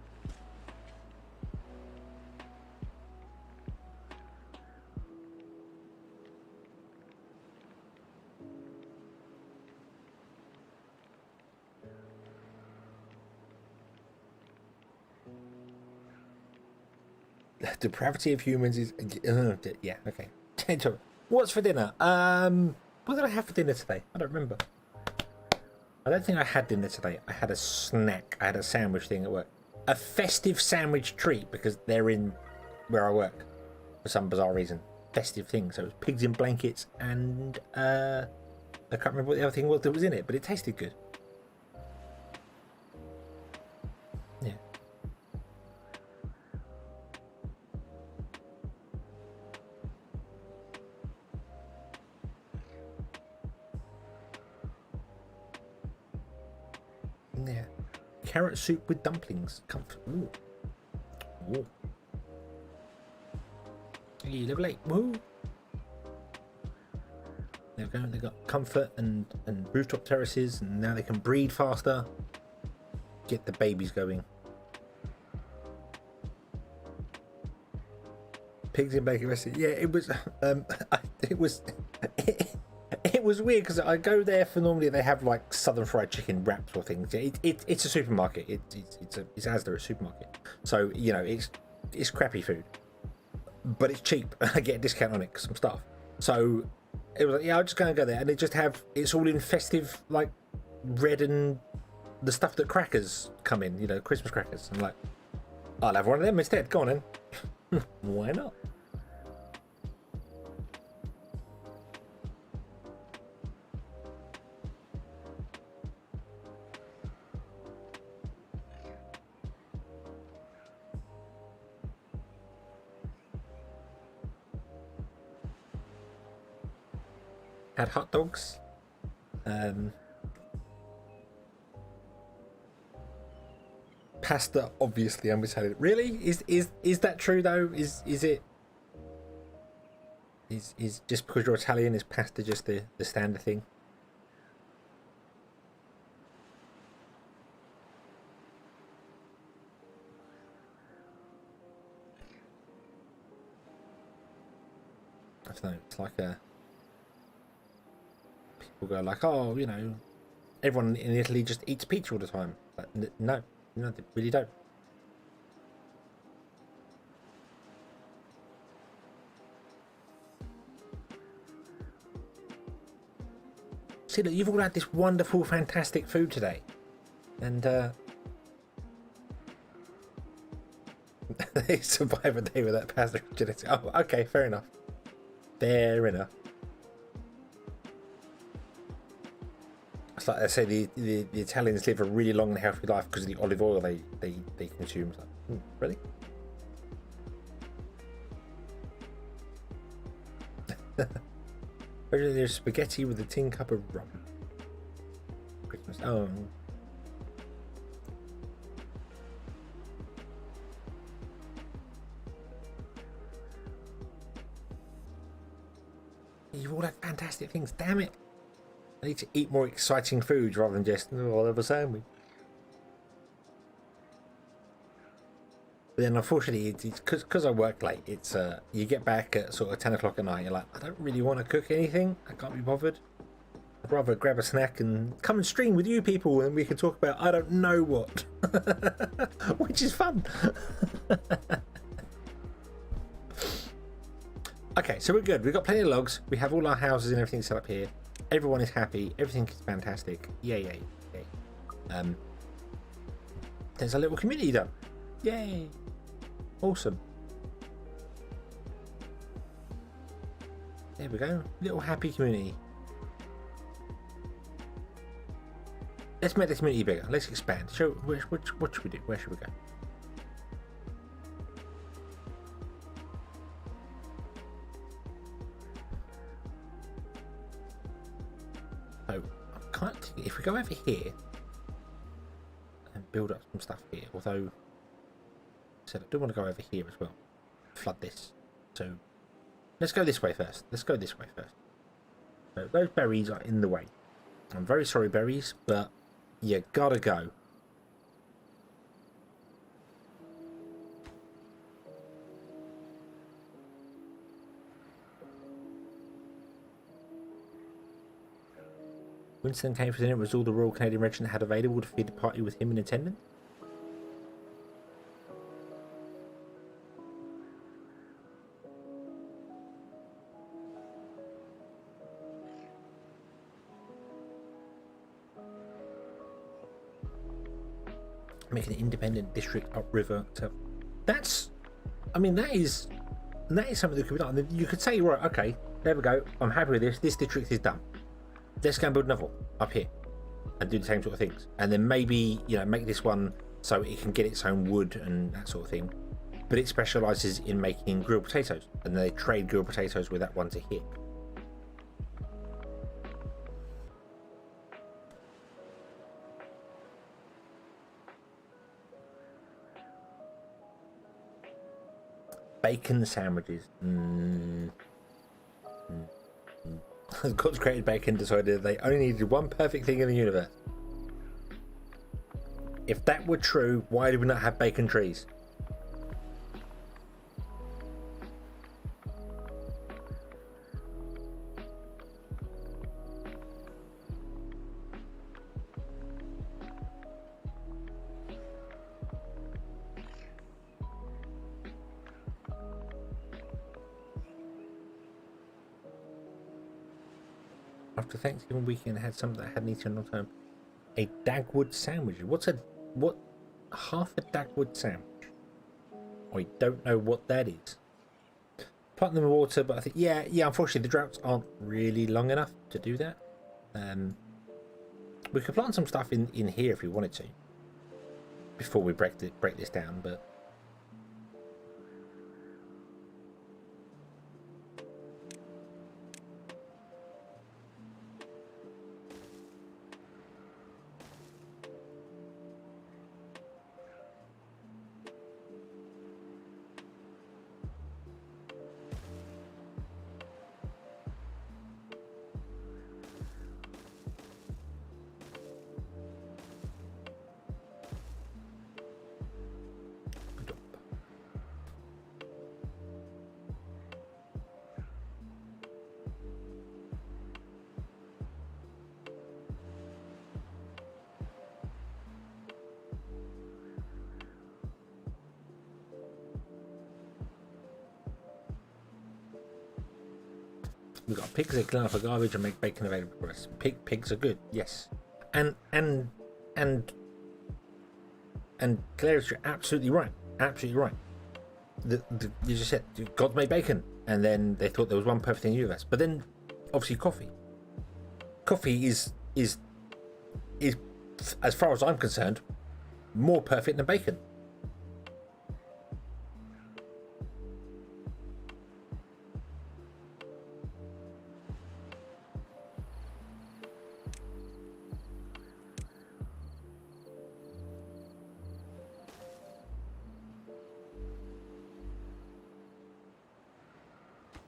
Depravity of humans is yeah, okay. What's for dinner? What did I have for dinner today? I don't remember. I don't think I had dinner today. I had a snack. I had a sandwich thing at work. A festive sandwich treat because they're in where I work for some bizarre reason. Festive thing. So it was pigs in blankets and I can't remember what the other thing was that was in it, but it tasted good. Yeah. Yeah. Carrot soup with dumplings. Comfort. Ooh. Ooh. Level 8. Woo. They've got comfort and rooftop terraces, and now they can breed faster. Get the babies going. Pigs in bacon recipe. Yeah, it was. It was weird because I go there for normally they have like southern fried chicken wraps or things. It's a supermarket. It's Asda, a supermarket. So you know it's crappy food, but it's cheap. I get a discount on it because some stuff. So it was like, yeah, I'm just gonna go there, and it's all in festive like red and the stuff that crackers come in. You know, Christmas crackers. I'm like, I'll have one of them instead. Go on then. Why not? Had hot dogs. pasta, obviously I'm Italian. Really? Is that true though? Is it? Is just because you're Italian, is pasta just the standard thing? I don't know. It's like a people go like, oh, you know, everyone in Italy just eats pizza all the time. Like, no, no, they really don't. See, look, you've all had this wonderful, fantastic food today, and they survive a day without pasta genetics. Oh, okay, fair enough. Fair enough. It's like I say, the Italians live a really long and healthy life because of the olive oil they consume. It's like, really? There's spaghetti with a tin cup of rum. Christmas. Oh. You've all had fantastic things. Damn it! I need to eat more exciting foods rather than just I'll have a sandwich. But then, unfortunately, it's because I work late. It's you get back at sort of 10 o'clock at night. You're like, I don't really want to cook anything. I can't be bothered. I'd rather grab a snack and come and stream with you people, and we can talk about I don't know what, which is fun. Okay, so we're good. We've got plenty of logs. We have all our houses and everything set up here. Everyone is happy. Everything is fantastic. Yay, yay, yay. There's a little community done. Yay. Awesome. There we go. Little happy community. Let's make this community bigger. Let's expand. So, what should we do? Where should we go? So, I can't think, if we go over here and build up some stuff here, although I said I do want to go over here as well. Flood this. So, let's go this way first. Let's go this way first. So, those berries are in the way. I'm very sorry, berries, but you gotta go. Winston came for dinner. It was all the Royal Canadian Regiment had available to feed the party with him in attendance. Make an independent district upriver. So that's, I mean, that is something that could be done. You could say, right, okay, there we go. I'm happy with this. This district is done. Let's go and build another one up here and do the same sort of things. And then maybe, you know, make this one so it can get its own wood and that sort of thing. But it specialises in making grilled potatoes, and they trade grilled potatoes with that one to here. Bacon sandwiches. God's created bacon, decided they only needed one perfect thing in the universe. If that were true, why do we not have bacon trees? After Thanksgiving weekend, I had something that I hadn't eaten in a long time. A Dagwood sandwich. What? Half a Dagwood sandwich? I don't know what that is. Plant them in water, but I think yeah. Unfortunately, the droughts aren't really long enough to do that. We could plant some stuff in here if we wanted to before we break this down, but. We've got pigs that clean up for garbage and make bacon available for us. Pigs are good, yes. And Clarice, you're absolutely right. Absolutely right. You just said God made bacon, and then they thought there was one perfect thing in the universe. But then, obviously, coffee. Coffee is as far as I'm concerned, more perfect than bacon.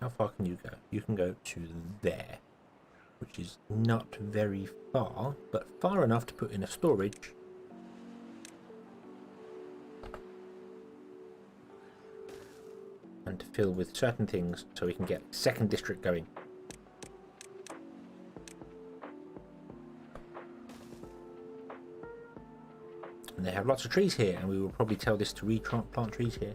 How far can you go? You can go to there, which is not very far, but far enough to put in a storage. And to fill with certain things so we can get second district going. And they have lots of trees here, and we will probably tell this to replant trees here.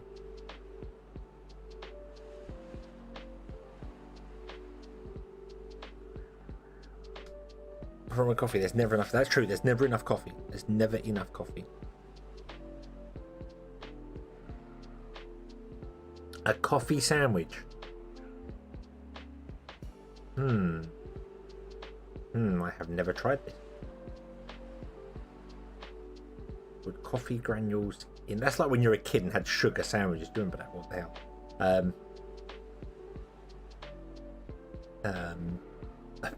From a coffee, there's never enough. That's true, there's never enough coffee. There's never enough coffee. A coffee sandwich. I have never tried this. With coffee granules in. That's like when you're a kid and had sugar sandwiches. Do you remember that? What the hell?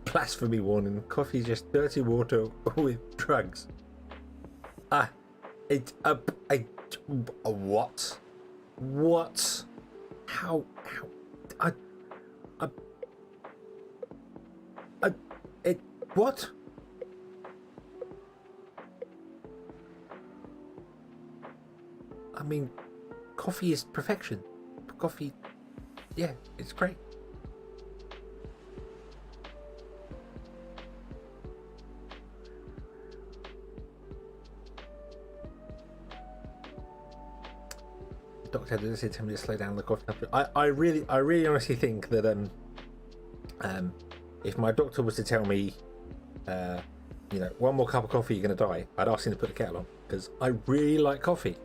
Blasphemy warning. Coffee is just dirty water with drugs. What? What? How? What? I mean, coffee is perfection. Coffee, yeah, it's great. The doctor did say to me to slow down the coffee. I really honestly think that if my doctor was to tell me, one more cup of coffee, you're going to die, I'd ask him to put the kettle on, because I really like coffee.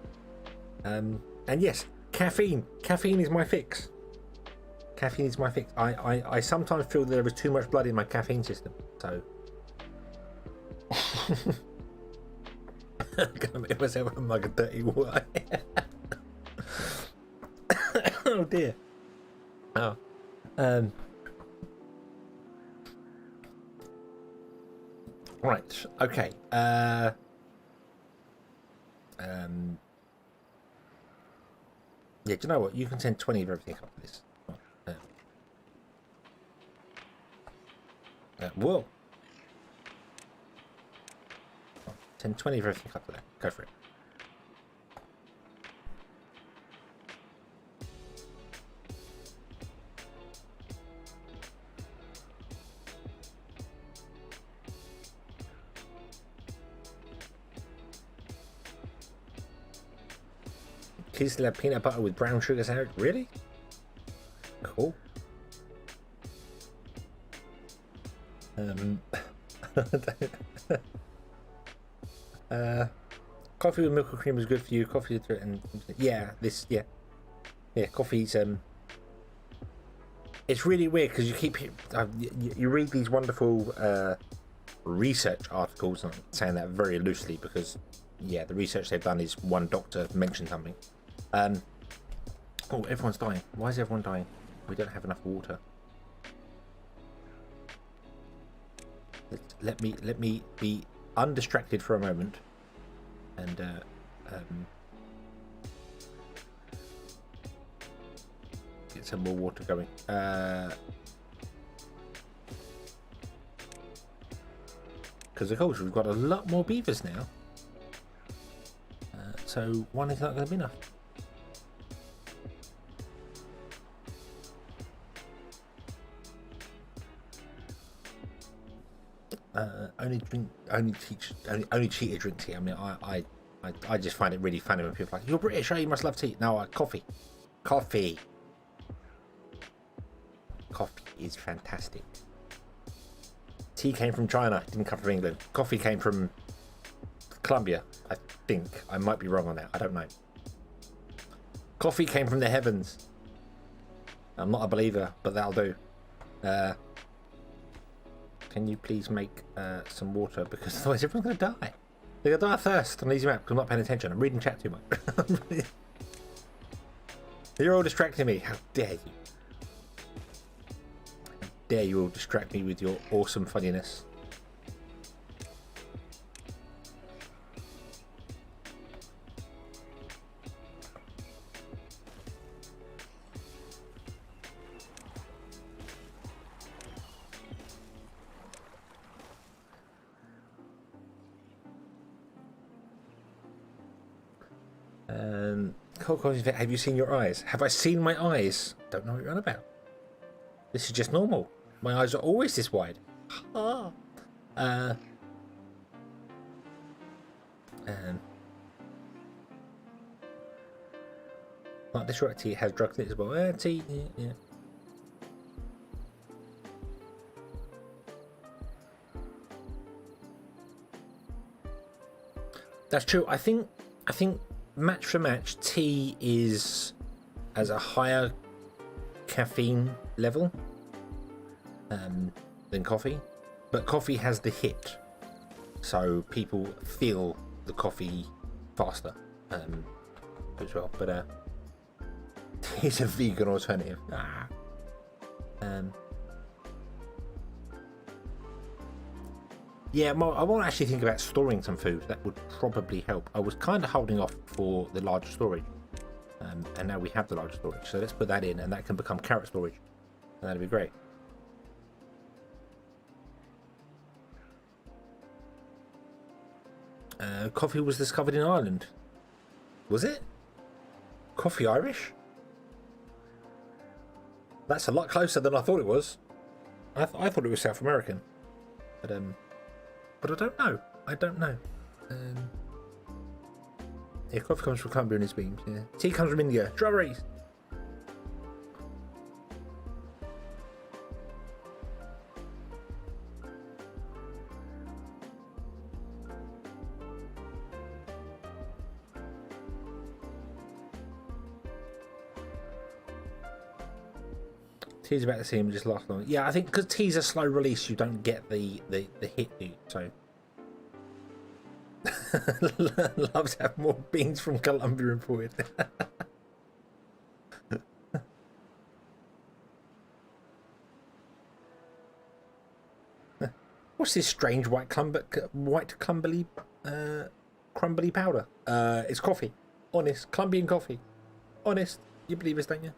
And yes, caffeine is my fix. Caffeine is my fix. I sometimes feel that there is too much blood in my caffeine system, so I'm gonna make myself a mug of dirty water. Oh dear. Oh. Right. Okay. Yeah, do you know what? You can send 20 of everything up to this. Whoa. Send 20 of everything up to there. Go for it. Kids still have peanut butter with brown sugar sandwich? Really? Cool. Coffee with milk and cream is good for you. Coffee and coffee's it's really weird because you keep you read these wonderful research articles. I'm saying that very loosely because the research they've done is one doctor mentioned something. Oh, everyone's dying. Why is everyone dying? We don't have enough water. Let me be undistracted for a moment and get some more water going. Because of course we've got a lot more beavers now. So one is not going to be enough. Only cheater drinks tea. I mean, I just find it really funny when people are like, "You're British, oh, you must love tea." No, coffee. is fantastic. Tea came from China, it didn't come from England. Coffee came from Colombia, I think. I might be wrong on that, I don't know. Coffee came from the heavens. I'm not a believer, but that'll do. Can you please make some water, because otherwise everyone's going to die. They're going to die of thirst on these maps because I'm not paying attention. I'm reading chat too much. You're all distracting me. How dare you? How dare you all distract me with your awesome funniness. Have you seen your eyes? Have I seen my eyes? Don't know what you're on about. This is just normal. My eyes are always this wide. Like this right, tea has drugs in it as well. Tea, yeah. That's true. I think match for match, tea is as a higher caffeine level than coffee, but coffee has the hit, so people feel the coffee faster as well. But tea's a vegan alternative. Yeah, I won't actually think about storing some food. That would probably help. I was kind of holding off for the large storage, and now we have the large storage. So let's put that in, and that can become carrot storage, and that'd be great. Coffee was discovered in Ireland. Was it? Coffee Irish? That's a lot closer than I thought it was. I thought it was South American, but I don't know. I don't know. Yeah, coffee comes from Colombia in its beams. Yeah, tea comes from India. Strawberries. Tea's about the same, just last long. Yeah, I think because tea's a slow release, you don't get the hit, so. Love to have more beans from Colombia imported. What's this strange white crumbly powder? It's coffee. Honest, Colombian coffee. Honest, you believe us, don't you?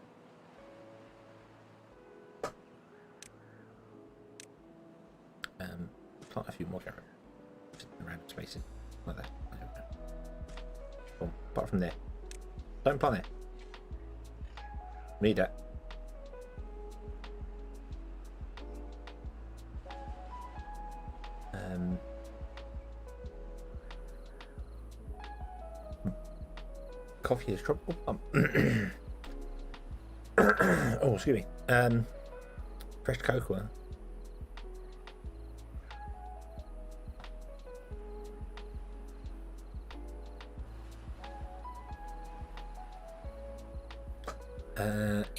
Plant a few more carrots around spaces like that. I don't know. Boom. Apart from there, don't plant there. Need that. Coffee is tropical plum. Oh, excuse me. Fresh cocoa.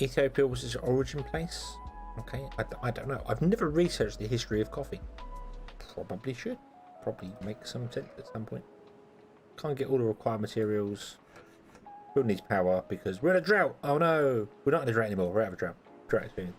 Ethiopia was its origin place. Okay, I don't know. I've never researched the history of coffee. Probably should. Probably make some sense at some point. Can't get all the required materials. Who needs power because we're in a drought. Oh no, we're not in a drought anymore. We're out of a drought. Drought soon.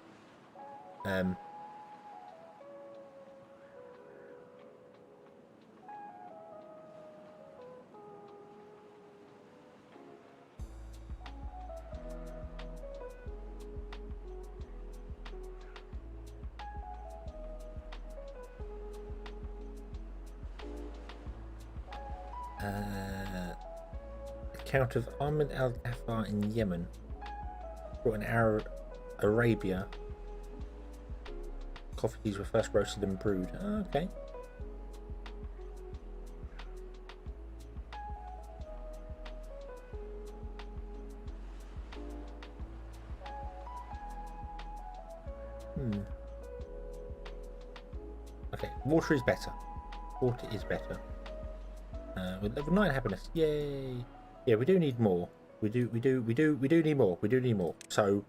Account of Ahmed al-Ghaffar in Yemen, brought in Arabia. Coffees were first roasted and brewed. Oh, okay. Okay, water is better. Water is better. With level 9 happiness, yay! Yeah, we do need more. We do need more. We do need more. So,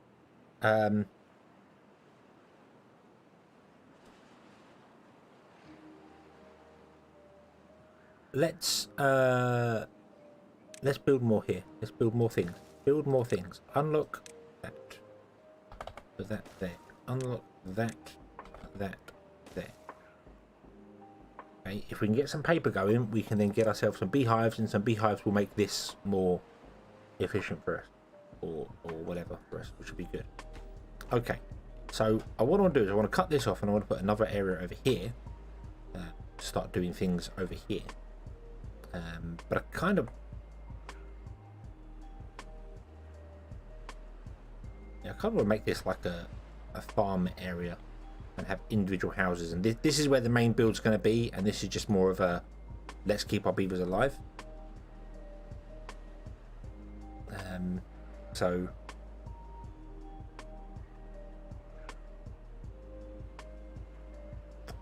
let's build more here. Let's build more things. Build more things. Unlock that. Put that there. Unlock that. That there. Okay, if we can get some paper going, we can then get ourselves some beehives, and some beehives will make this more efficient for us, or whatever for us, which would be good. Okay, so what I want to do is I want to cut this off, and I want to put another area over here. Start doing things over here. But I kind of, yeah, I kind of want to make this like a farm area and have individual houses, and this is where the main build's going to be, and this is just more of a let's keep our beavers alive. So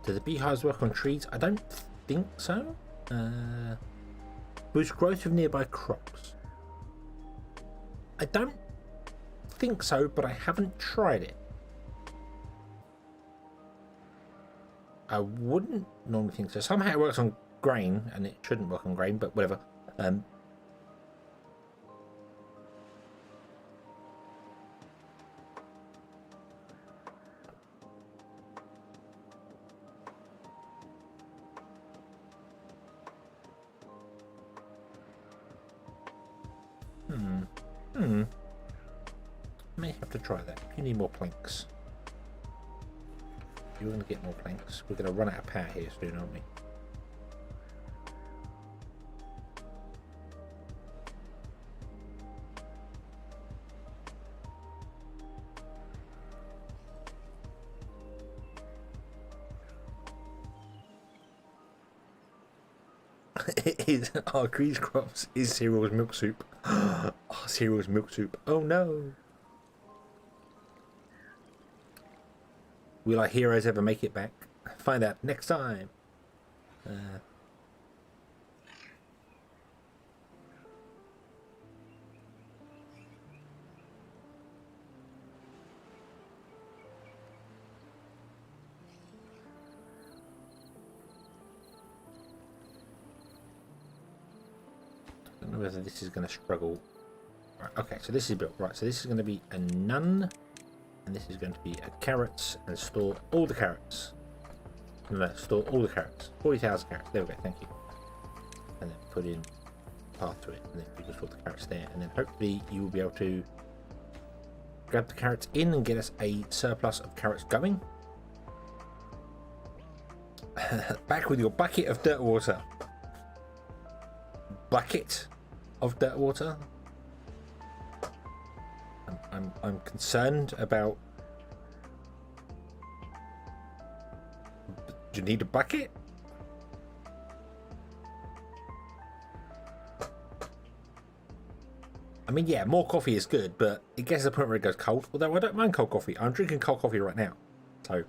do the beehives work on trees? I don't think so. Boost growth of nearby crops. I don't think so, but I haven't tried it. I wouldn't normally think so. Somehow it works on grain, and it shouldn't work on grain, but whatever. May have to try that. You need more planks. You're going to get more planks. We're going to run out of power here soon, aren't we? It is our grease crops is cereal's milk soup. Oh, cereal's milk soup. Oh no. Will our heroes ever make it back? Find out next time. I don't know whether this is going to struggle. Right, okay, so this is built. Right, so this is going to be a none. And this is going to be a carrots, and store all the carrots. No, store all the carrots. 40,000 carrots. There we go, thank you. And then put in path to it, and then we can store the carrots there. And then hopefully you will be able to grab the carrots in and get us a surplus of carrots going. Back with your bucket of dirt water. Bucket of dirt water. I'm concerned about. Do you need a bucket? I mean, yeah, more coffee is good, but it gets to the point where it goes cold. Although I don't mind cold coffee. I'm drinking cold coffee right now, so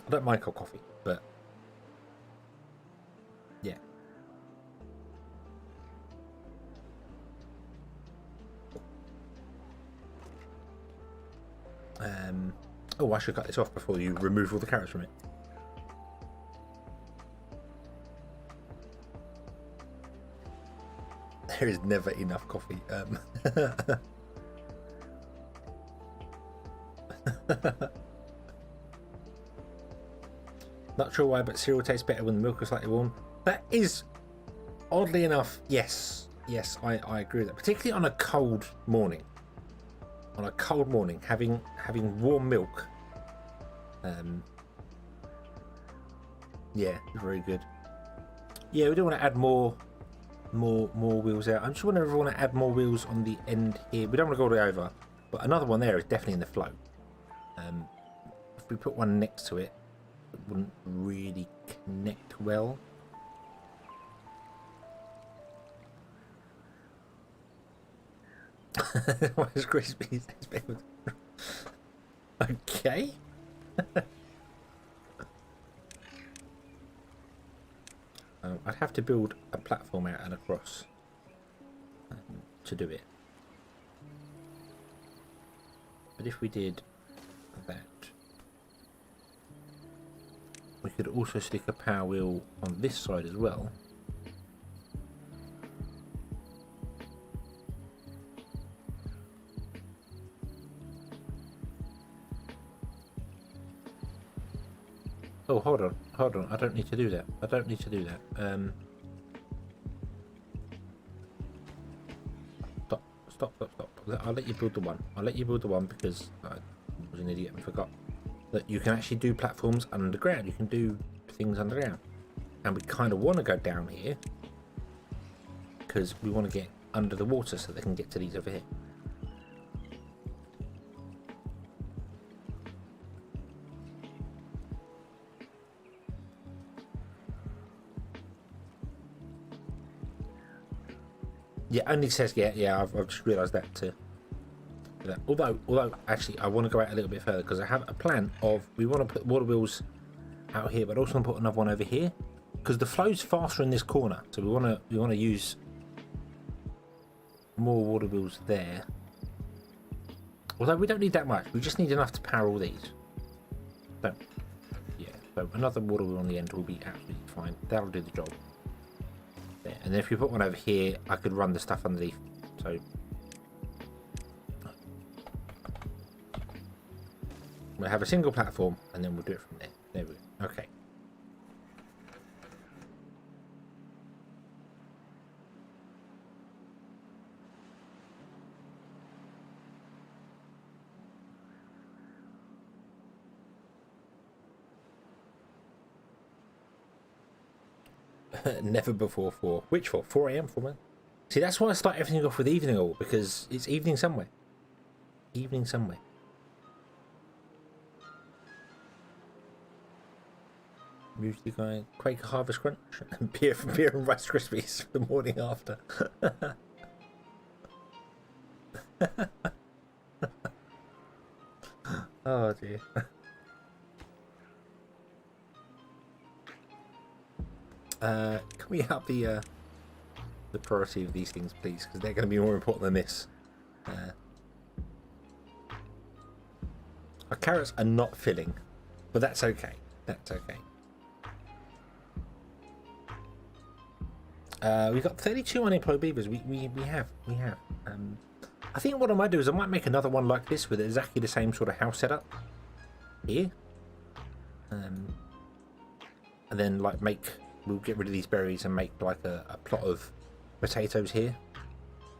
I don't mind cold coffee. But yeah. Oh, I should cut this off before you remove all the carrots from it. There is never enough coffee. Not sure why, but cereal tastes better when the milk is slightly warm. That is, oddly enough, yes. Yes, I agree with that. Particularly on a cold morning. On a cold morning, having warm milk, yeah, very good. Yeah, we do want to add more wheels out. I'm just wondering if we want to add more wheels on the end here. We don't want to go all the way over, but another one there is definitely in the flow. If we put one next to it, it wouldn't really connect well. Why is crispy? Okay. I'd have to build a platform out and across to do it. But if we did that, we could also stick a power wheel on this side as well. Oh, hold on. I don't need to do that. Stop. I'll let you build the one. Because I was an idiot and forgot that you can actually do platforms underground. You can do things underground. And we kind of want to go down here because we want to get under the water so they can get to these over here. Yeah, only says I've just realised that too. Although actually I want to go out a little bit further because I have a plan of we want to put water wheels out here, but also want to put another one over here because the flow's faster in this corner. So we want to use more water wheels there. Although we don't need that much, we just need enough to power all these. So another water wheel on the end will be absolutely fine. That'll do the job. And then if we put one over here, I could run the stuff underneath. So we'll have a single platform and then we'll do it from there. There we go. Okay. Never before 4. Which 4? 4 AM for me. See, that's why I start everything off with evening all, because it's evening somewhere. Evening somewhere. Usually going Quaker Harvest Crunch and beer and Rice Krispies for the morning after. Oh dear. Can we have the priority of these things, please? Because they're going to be more important than this. Our carrots are not filling, but that's okay. That's okay. We've got 32 unemployed beavers. We have. I think what I might do is I might make another one like this with exactly the same sort of house setup here, and then like we'll get rid of these berries and make like a plot of potatoes here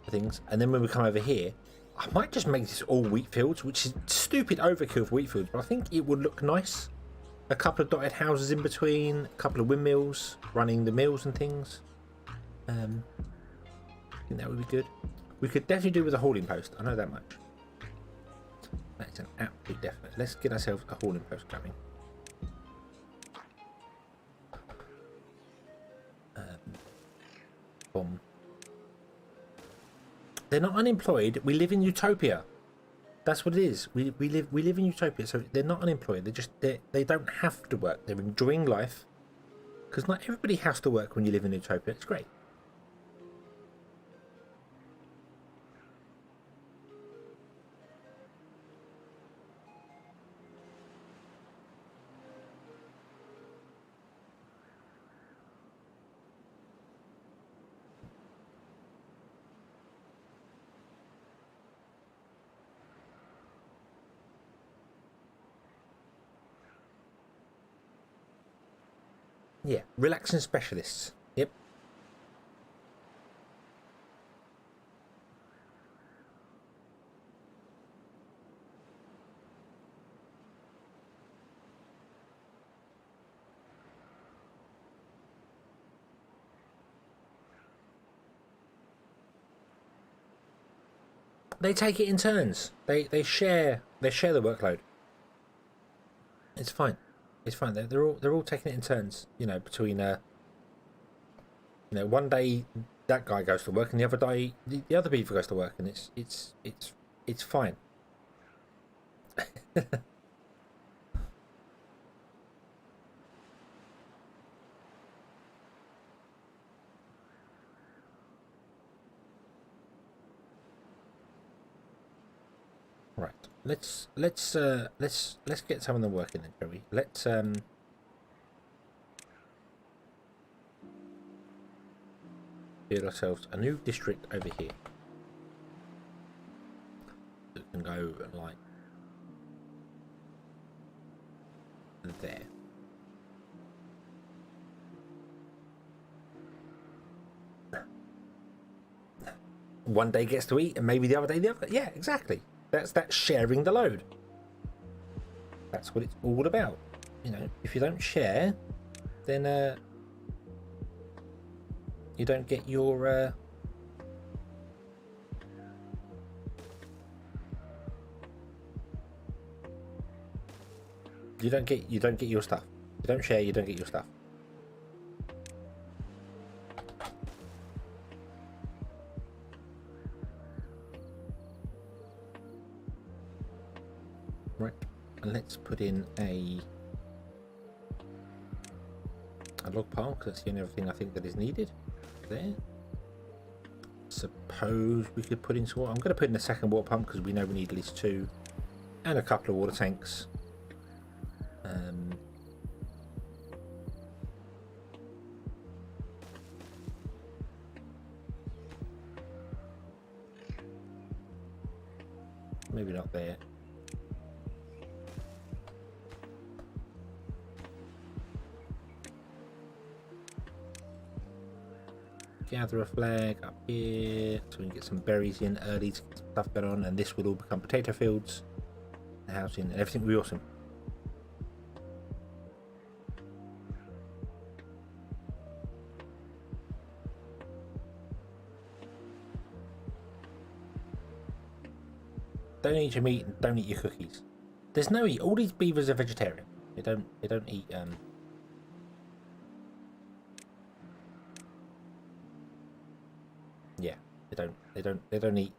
for things. And then when we come over here, I might just make this all wheat fields, which is stupid overkill for wheat fields, but I think it would look nice. A couple of dotted houses in between, a couple of windmills running the mills and things. I think that would be good. We could definitely do with a hauling post, I know that much. That's an absolute definite. Let's get ourselves a hauling post going. Boom. They're not unemployed. We live in utopia. That's what it is. We live in utopia. So they're not unemployed. They don't have to work. They're enjoying life. Because not everybody has to work when you live in utopia. It's great. Yeah, relaxing specialists. Yep. They take it in turns. They share the workload. It's fine. It's fine. They're all taking it in turns. You know, between one day that guy goes to work and the other day the other beaver goes to work, and it's fine. let's get some of them working then, shall we? Let's build ourselves a new district over here that can go like there. One day gets to eat, and maybe the other day the other. Yeah, exactly. That's sharing the load. That's what it's all about. You know, if you don't share, then you don't get your you don't get your stuff. You don't share, you don't get your stuff. Right, and let's put in a log pile, because that's the only other thing I think that is needed. There. Suppose we could put in some water. I'm going to put in a second water pump because we know we need at least 2, and a couple of water tanks. Maybe not there. Gather a flag up here so we can get some berries in early to get stuff going on, and this will all become potato fields, the housing, and everything will be awesome. Don't eat your meat and don't eat your cookies. There's no eat. All these beavers are vegetarian. They don't eat yeah, they don't eat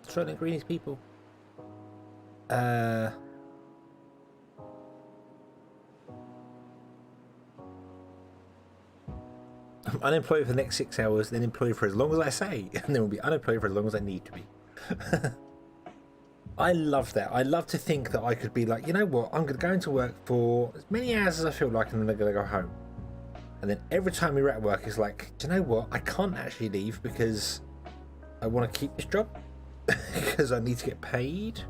Australian greenies people. I'm unemployed for the next 6 hours, then employed for as long as I say, and then we'll be unemployed for as long as I need to be. I love that. I love to think that I could be like, you know what, I'm going to go into work for as many hours as I feel like, and then I'm going to go home. And then every time we're at work, it's like, do you know what, I can't actually leave because I want to keep this job because I need to get paid.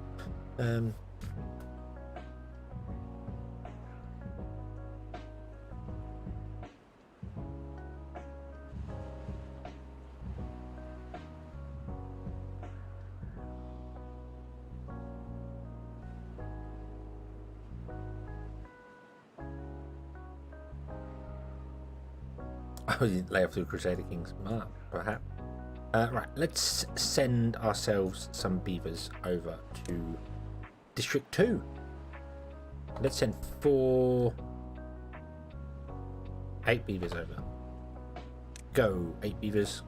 I didn't lay off the Crusader Kings, perhaps. Right, let's send ourselves some beavers over to District 2. Let's send 8 beavers over. Go, 8 beavers.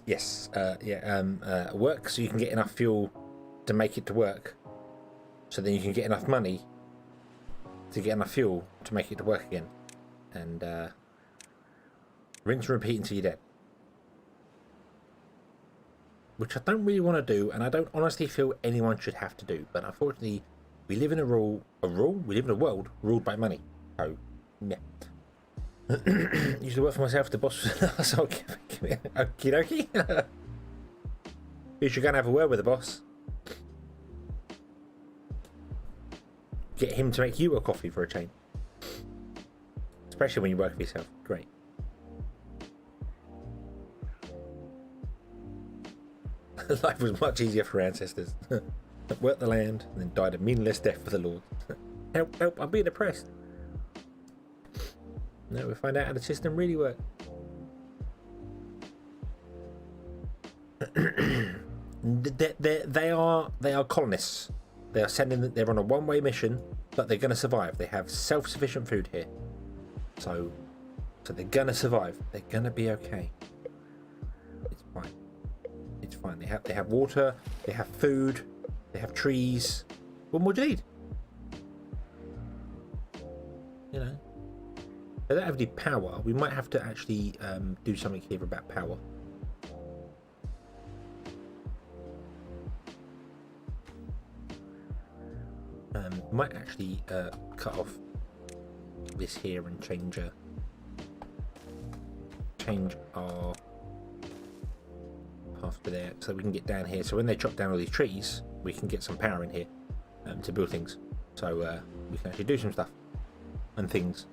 Yes. Work so you can get enough fuel to make it to work. So then you can get enough money to get enough fuel to make it to work again. And rinse and repeat until you're dead. Which I don't really want to do, and I don't honestly feel anyone should have to do. But unfortunately, we live in we live in a world ruled by money. So, yeah. Used to work for myself. The boss was so okie dokie. You should go and have a word with the boss. Get him to make you a coffee for a change. Especially when you work for yourself. Great. Life was much easier for our ancestors. Worked the land and then died a meaningless death for the Lord. Help, I'm being oppressed. No, we find out how the system really works. They are colonists. They're on a one-way mission but they're going to survive. They have self-sufficient food here, so they're going to survive. They're going to be okay. It's fine. It's fine. They have water. They have food. They have trees. What more do you need? You know, they don't have any power. We might have to actually do something here about power. Might actually cut off this here and change our path to there, so we can get down here. So when they chop down all these trees, we can get some power in here to build things. So we can actually do some stuff and things.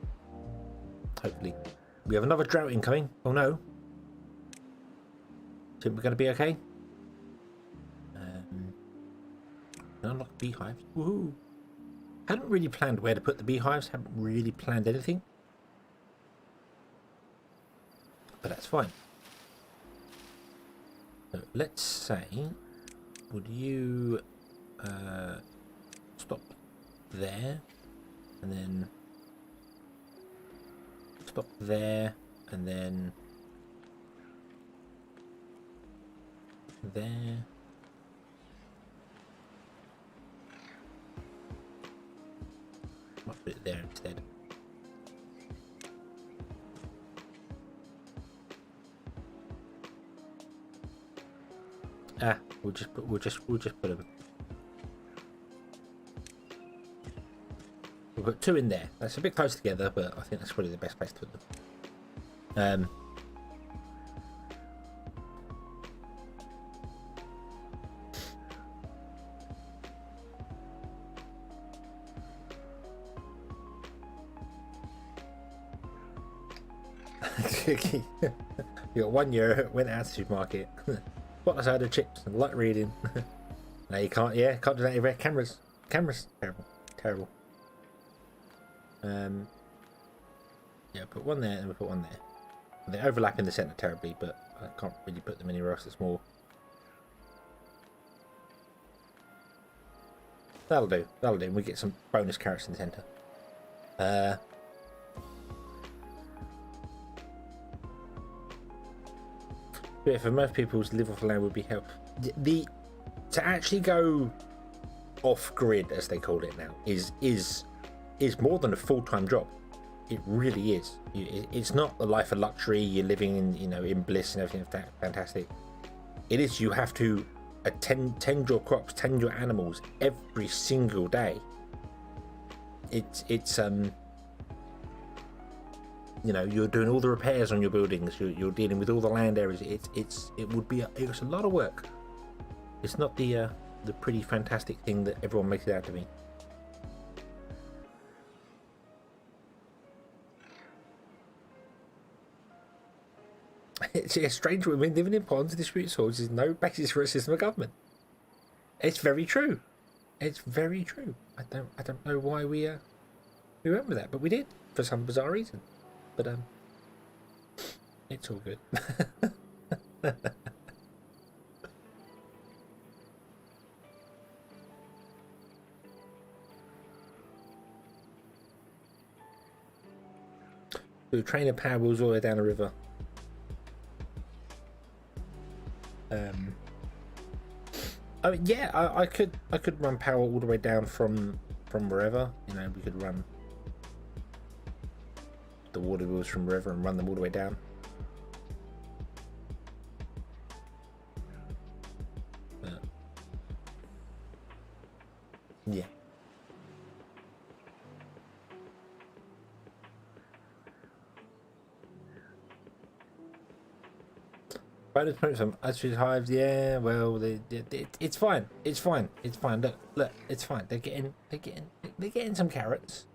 Hopefully, we have another drought incoming. Oh no! Think we're going to be okay? Unlock beehives. Woohoo! Hadn't really planned where to put the beehives. Haven't really planned anything. But that's fine. So let's say, would you stop there, and then stop there, and then there. Might put it there instead. We'll just put them. We'll put two in there. That's a bit close together, but I think that's probably the best place to put them. You got 1 year, went out to the supermarket, bought a side of chips and light reading. Now you can't, can't do that anywhere. Cameras, terrible. Yeah, put one there and we put one there. They overlap in the centre terribly, but I can't really put them anywhere else that's more. That'll do. And we get some bonus carrots in the centre. But for most people to live off land would be hell. To actually go off grid, as they call it now, is more than a full-time job. It really is. It's not a life of luxury. You're living in bliss and everything fantastic. It is. You have to tend your crops, tend your animals every single day. It's you're doing all the repairs on your buildings. You're dealing with all the land areas. It's a lot of work. It's not the pretty fantastic thing that everyone makes it out to be. It's strange. Women living in ponds and distribute soils is no basis for a system of government. It's very true. It's very true. I don't know why we went with that, but we did for some bizarre reason. But it's all good. So train of power wheels all the way down the river. Oh yeah, I could run power all the way down from wherever. We could run the water wheels from wherever and run them all the way down. Yeah. Bonus points from Astrid Hives. Yeah, well, it's fine. It's fine. Look, it's fine. They're getting some carrots.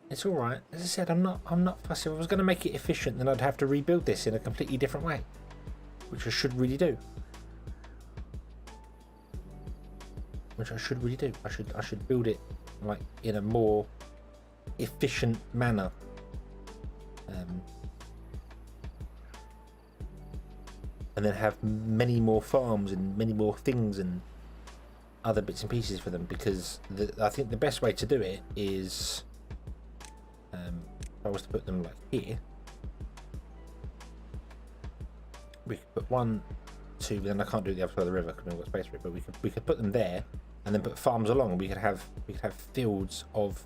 It's all right. As I said, I'm not fussy. If I was going to make it efficient, then I'd have to rebuild this in a completely different way, which I should really do. I should build it like in a more efficient manner. And then have many more farms and many more things, and other bits and pieces for them, because I think the best way to do it is, if I was to put them like here, we could put 1, 2, but then I can't do it the other side of the river because we've got space for it. But we could put them there, and then put farms along, and we could have fields of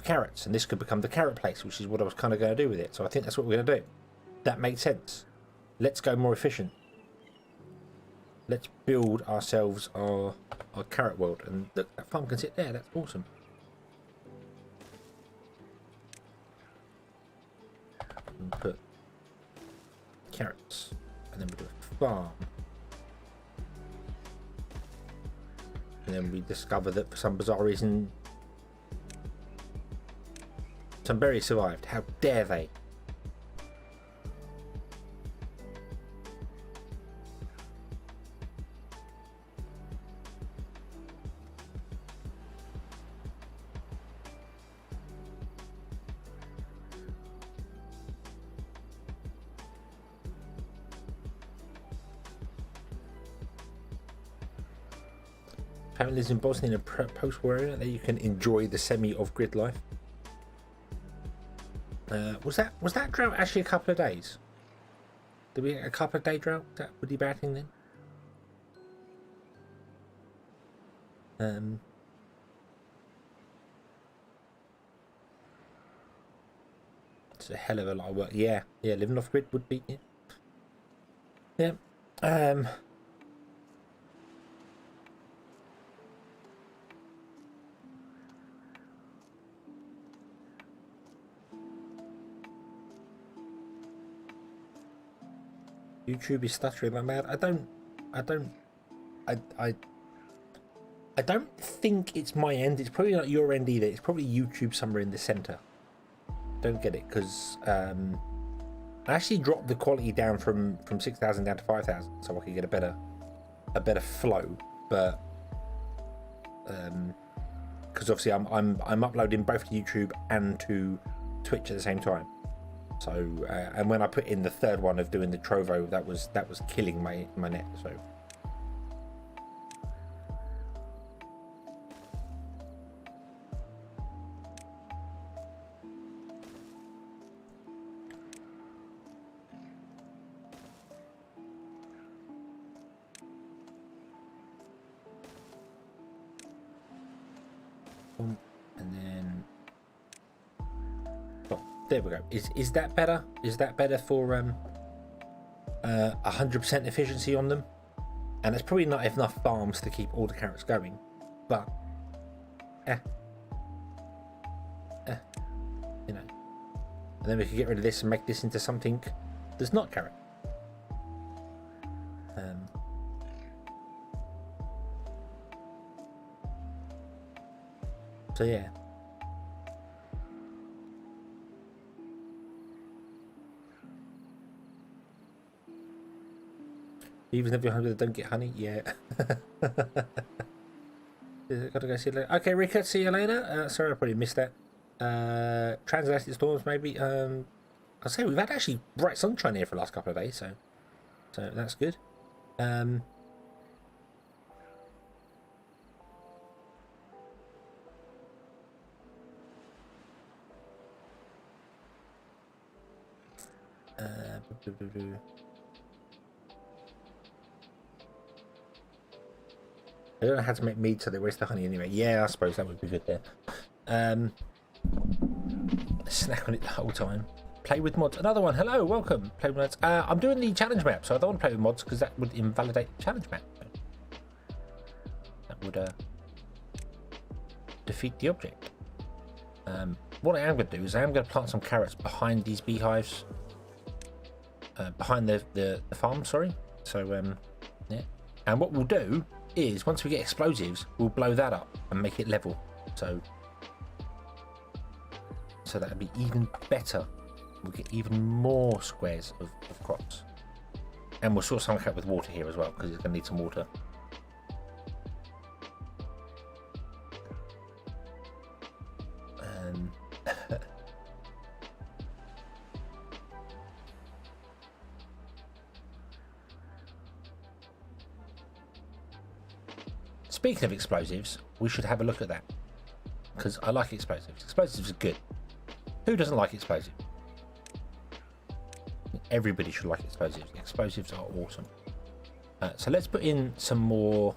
carrots, and this could become the carrot place, which is what I was kind of going to do with it. So I think that's what we're going to do. That makes sense. Let's go more efficient. Let's build ourselves our carrot world. And look, that farm can sit there. That's awesome. And put carrots, and then we do a farm. And then we discover that for some bizarre reason, some berries survived. How dare they? Apparently lives in Bosnia in a post-war area that you can enjoy the semi-off-grid life. Was that drought actually a couple of days? Did we get a couple of day drought? Was that a pretty bad thing then? It's a hell of a lot of work. Yeah, living off grid would be yeah. YouTube is stuttering like mad. I don't think it's my end. It's probably not your end either. It's probably YouTube somewhere in the center. Don't get it, because I actually dropped the quality down from 6,000 down to 5,000 so I could get a better flow. But because obviously I'm uploading both to YouTube and to Twitch at the same time. So and when I put in the third one of doing the Trovo, that was killing my net. So and then there we go. Is that better? Is that better for 100% efficiency on them? And it's probably not enough farms to keep all the carrots going, but you know. And then we could get rid of this and make this into something that's not carrot. So yeah. Even if you're hungry, don't get honey. Yeah. Gotta go see you later. Okay, Rickard, see you later. Sorry, I probably missed that. Transatlantic storms, maybe. I'll say we've had actually bright sunshine here for the last couple of days, so that's good. I don't know how to make mead so they waste the honey anyway. Yeah, I suppose that would be good there. Snack on it the whole time. Play with mods. Another one. Hello, welcome. Play with mods. I'm doing the challenge map, so I don't want to play with mods because that would invalidate the challenge map. That would defeat the object. What I am going to do is I am going to plant some carrots behind these beehives. Behind the farm, sorry. So, yeah. And what we'll do is once we get explosives, we'll blow that up and make it level. So that'll be even better. We'll get even more squares of crops. And we'll sort something out with water here as well, because it's going to need some water. speaking of explosives, we should have a look at that. Because I like explosives. Explosives are good. Who doesn't like explosives? Everybody should like explosives. Explosives are awesome. So let's put in some more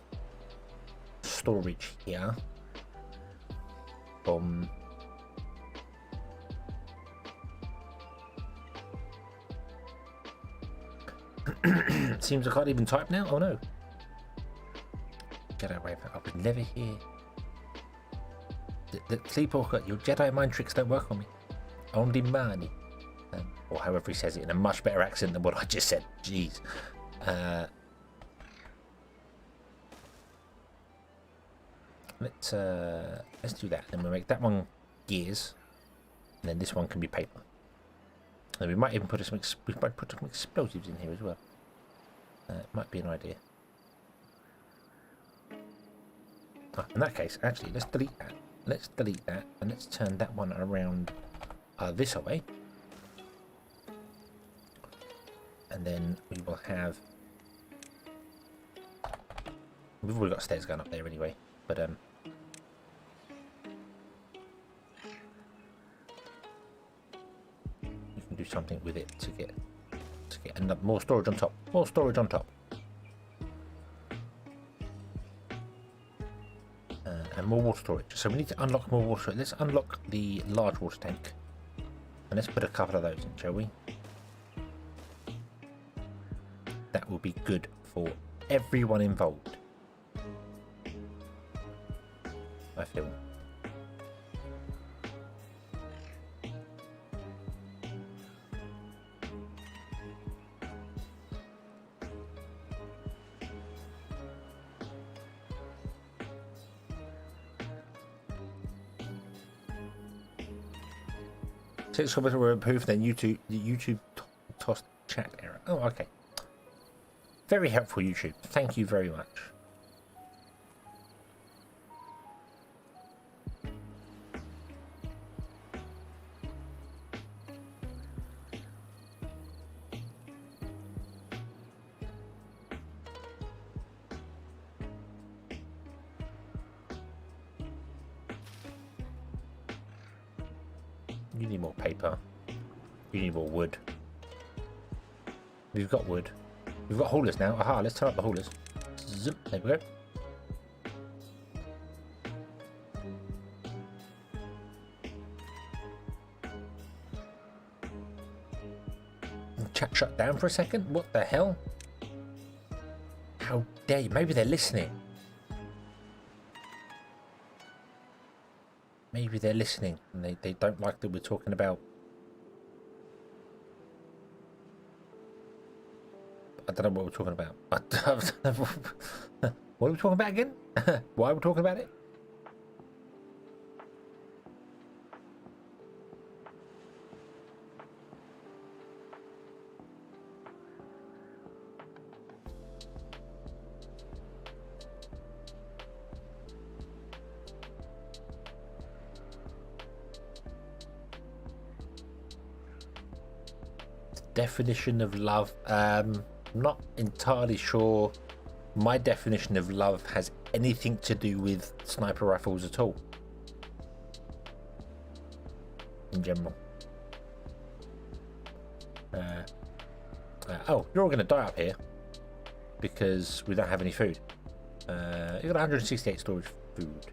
storage here. Seems I can't even type now. Oh no. Get away from it. I would never hear. The Sleepwalker, your Jedi mind tricks don't work on me. Only money. Or however he says it in a much better accent than what I just said. Jeez. Let's do that. Then we'll make that one gears, and then this one can be paper. And we might even put some explosives in here as well. It might be an idea. In that case, actually, let's delete that. Let's delete that, and let's turn that one around this way. And then we will have... We've already got stairs going up there anyway, but you can do something with it to get enough more storage on top. More storage on top. And more water storage. So we need to unlock more water storage. Let's unlock the large water tank. And let's put a couple of those in, shall we? That will be good for everyone involved, I feel. Six comments were approved, then YouTube tossed chat error. Oh, okay. Very helpful, YouTube. Thank you very much. You need more paper. You need more wood. We've got wood. We've got haulers now. Aha, let's turn up the haulers. Zip, there we go. Chat shut down for a second? What the hell? How dare you? Maybe they're listening. Maybe they're listening and they don't like that we're talking about... I don't know what we're talking about. What are we talking about again? Why are we talking about it? Definition of love. I'm not entirely sure my definition of love has anything to do with sniper rifles at all. In general. Oh, you're all going to die up here because we don't have any food. You've got 168 storage food.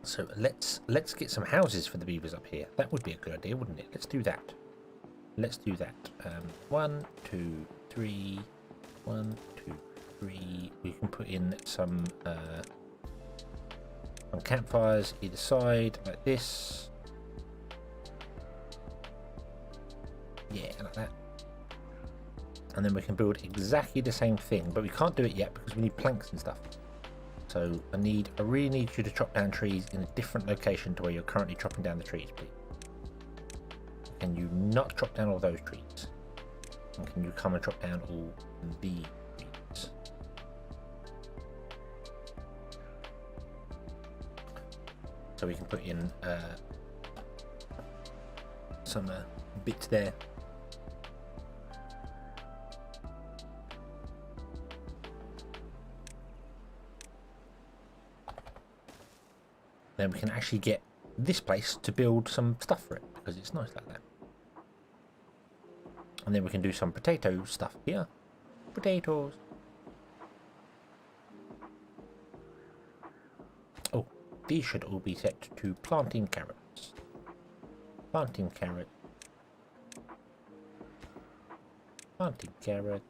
So let's get some houses for the beavers up here. That would be a good idea, wouldn't it? Let's do that. Let's do that. 1, 2, 3. 1, 2, 3. We can put in some campfires either side, like this. Yeah, like that. And then we can build exactly the same thing, but we can't do it yet because we need planks and stuff. So I really need you to chop down trees in a different location to where you're currently chopping down the trees, please. Can you not chop down all those trees? And can you come and chop down all the trees? So we can put in some bits there. Then we can actually get this place to build some stuff for it, because it's nice like that. And then we can do some potato stuff here. Potatoes. Oh, these should all be set to planting carrots. Planting carrot. Planting carrot.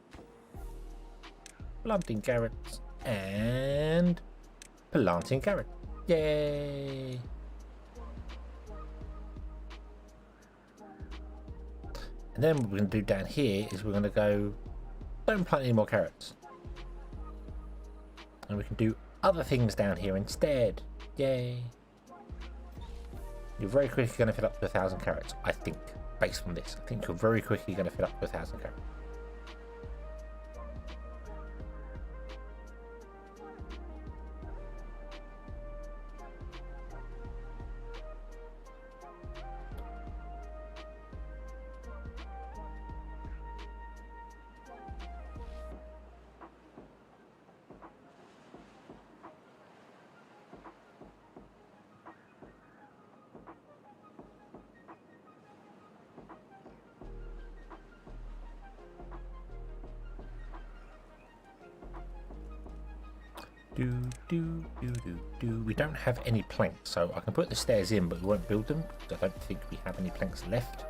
Planting carrots. And planting carrot. Yay! And then what we're going to do down here is we're going to go, don't plant any more carrots. And we can do other things down here instead. Yay! You're very quickly going to fill up to 1,000 carrots, I think, based on this. I think you're very quickly going to fill up to 1,000 carrots. We don't have any planks, so I can put the stairs in, but we won't build them. I don't think we have any planks left.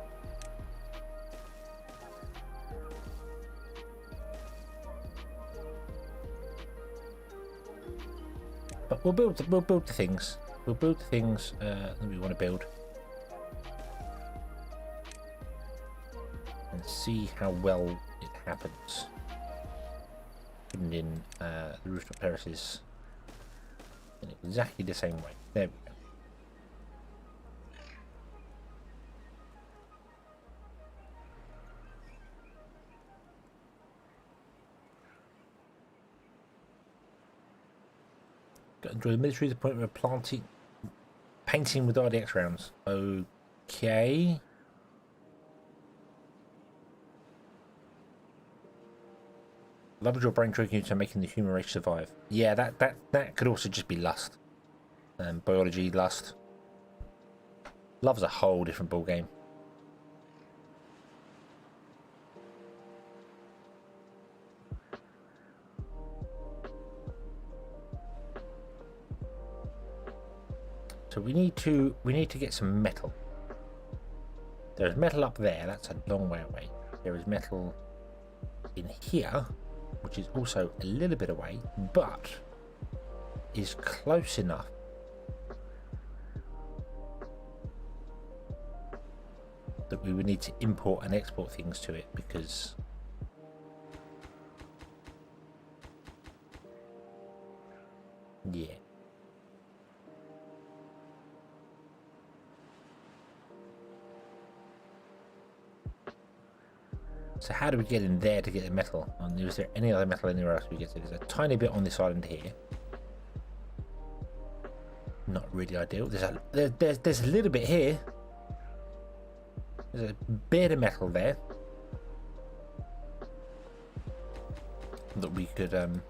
But we'll build the things. We'll build the things that we want to build, and see how well it happens. Putting in the rooftop terraces in exactly the same way. There we go. Got to enjoy the military to the point where painting with RDX rounds. Okay. Leverage your brain tricking you to making the human race survive. Yeah, that could also just be lust. Biology, lust. Love's a whole different ball game. So we need to get some metal. There's metal up there, that's a long way away. There is metal in here, which is also a little bit away, but is close enough that we would need to import and export things to it, because yeah. So how do we get in there to get the metal? And is there any other metal anywhere else we get to? There's a tiny bit on this island here. Not really ideal. There's a little bit here. There's a bit of metal there that we could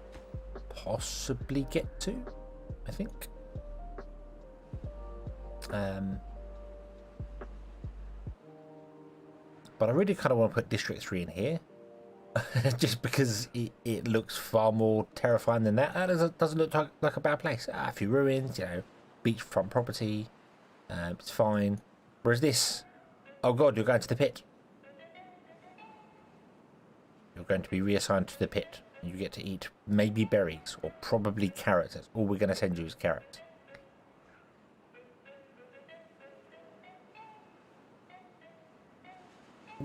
possibly get to, I think. But I really kind of want to put District 3 in here. Just because it looks far more terrifying than that. That doesn't look like a bad place. A few ruins, you know, beachfront property. It's fine. Whereas this, oh god, you're going to the pit. You're going to be reassigned to the pit. You get to eat maybe berries or probably carrots. That's all we're going to send you is carrots.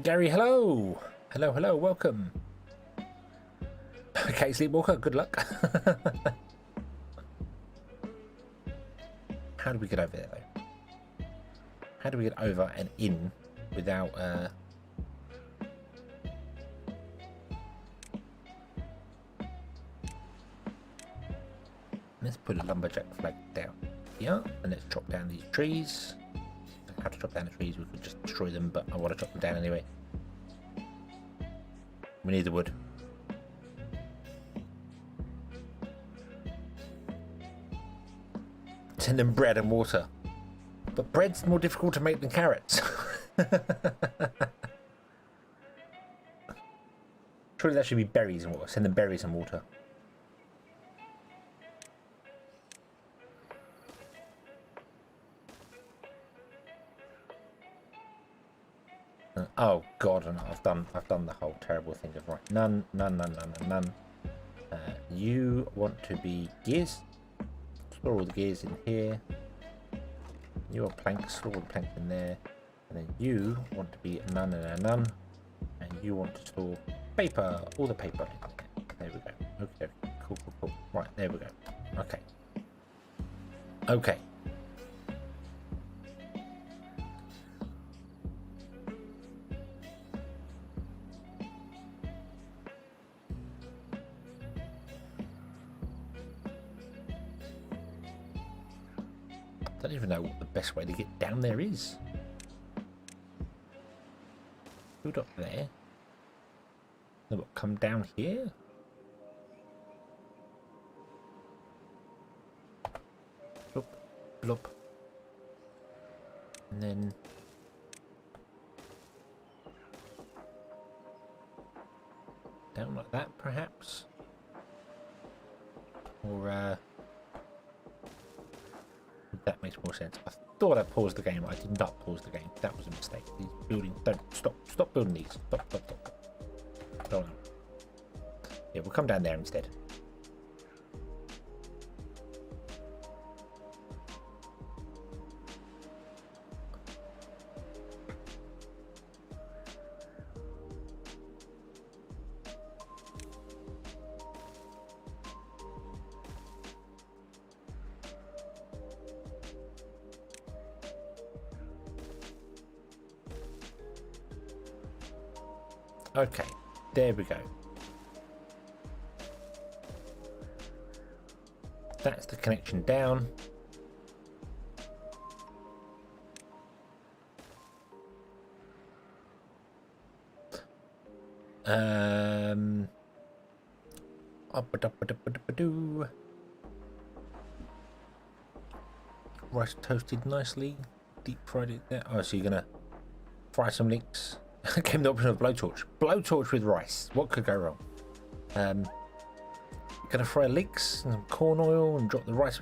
Gary, hello! Hello, welcome. Okay, Sleepwalker, good luck. How do we get over there, though? How do we get over and in without... Let's put a lumberjack flag down here, and let's chop down these trees. If I have to chop down the trees, we could just destroy them, but I want to chop them down anyway. We need the wood. Send them bread and water. But bread's more difficult to make than carrots. Surely that should be berries and water. Send them berries and water. Oh God, and I've done the whole terrible thing of right. None. You want to be gears. Store all the gears in here. You are planks. Store all the planks in there. And then you want to be none. And you want to store paper. All the paper in there. There we go. Okay. Cool. Right, there we go. Okay. I don't even know what the best way to get down there is. Build up there. Then what, come down here? Blop. And then down like that, perhaps? Or that makes more sense. I thought I paused the game. I did not pause the game. That was a mistake. These building, don't stop building these. Stop. Hold on. Yeah, we'll come down there instead. Okay, there we go. That's the connection down. Rice toasted nicely, deep fried it there. Oh, so you're gonna fry some links. Came the option of blowtorch. Blowtorch with rice. What could go wrong? Gonna fry leeks and corn oil and drop the rice.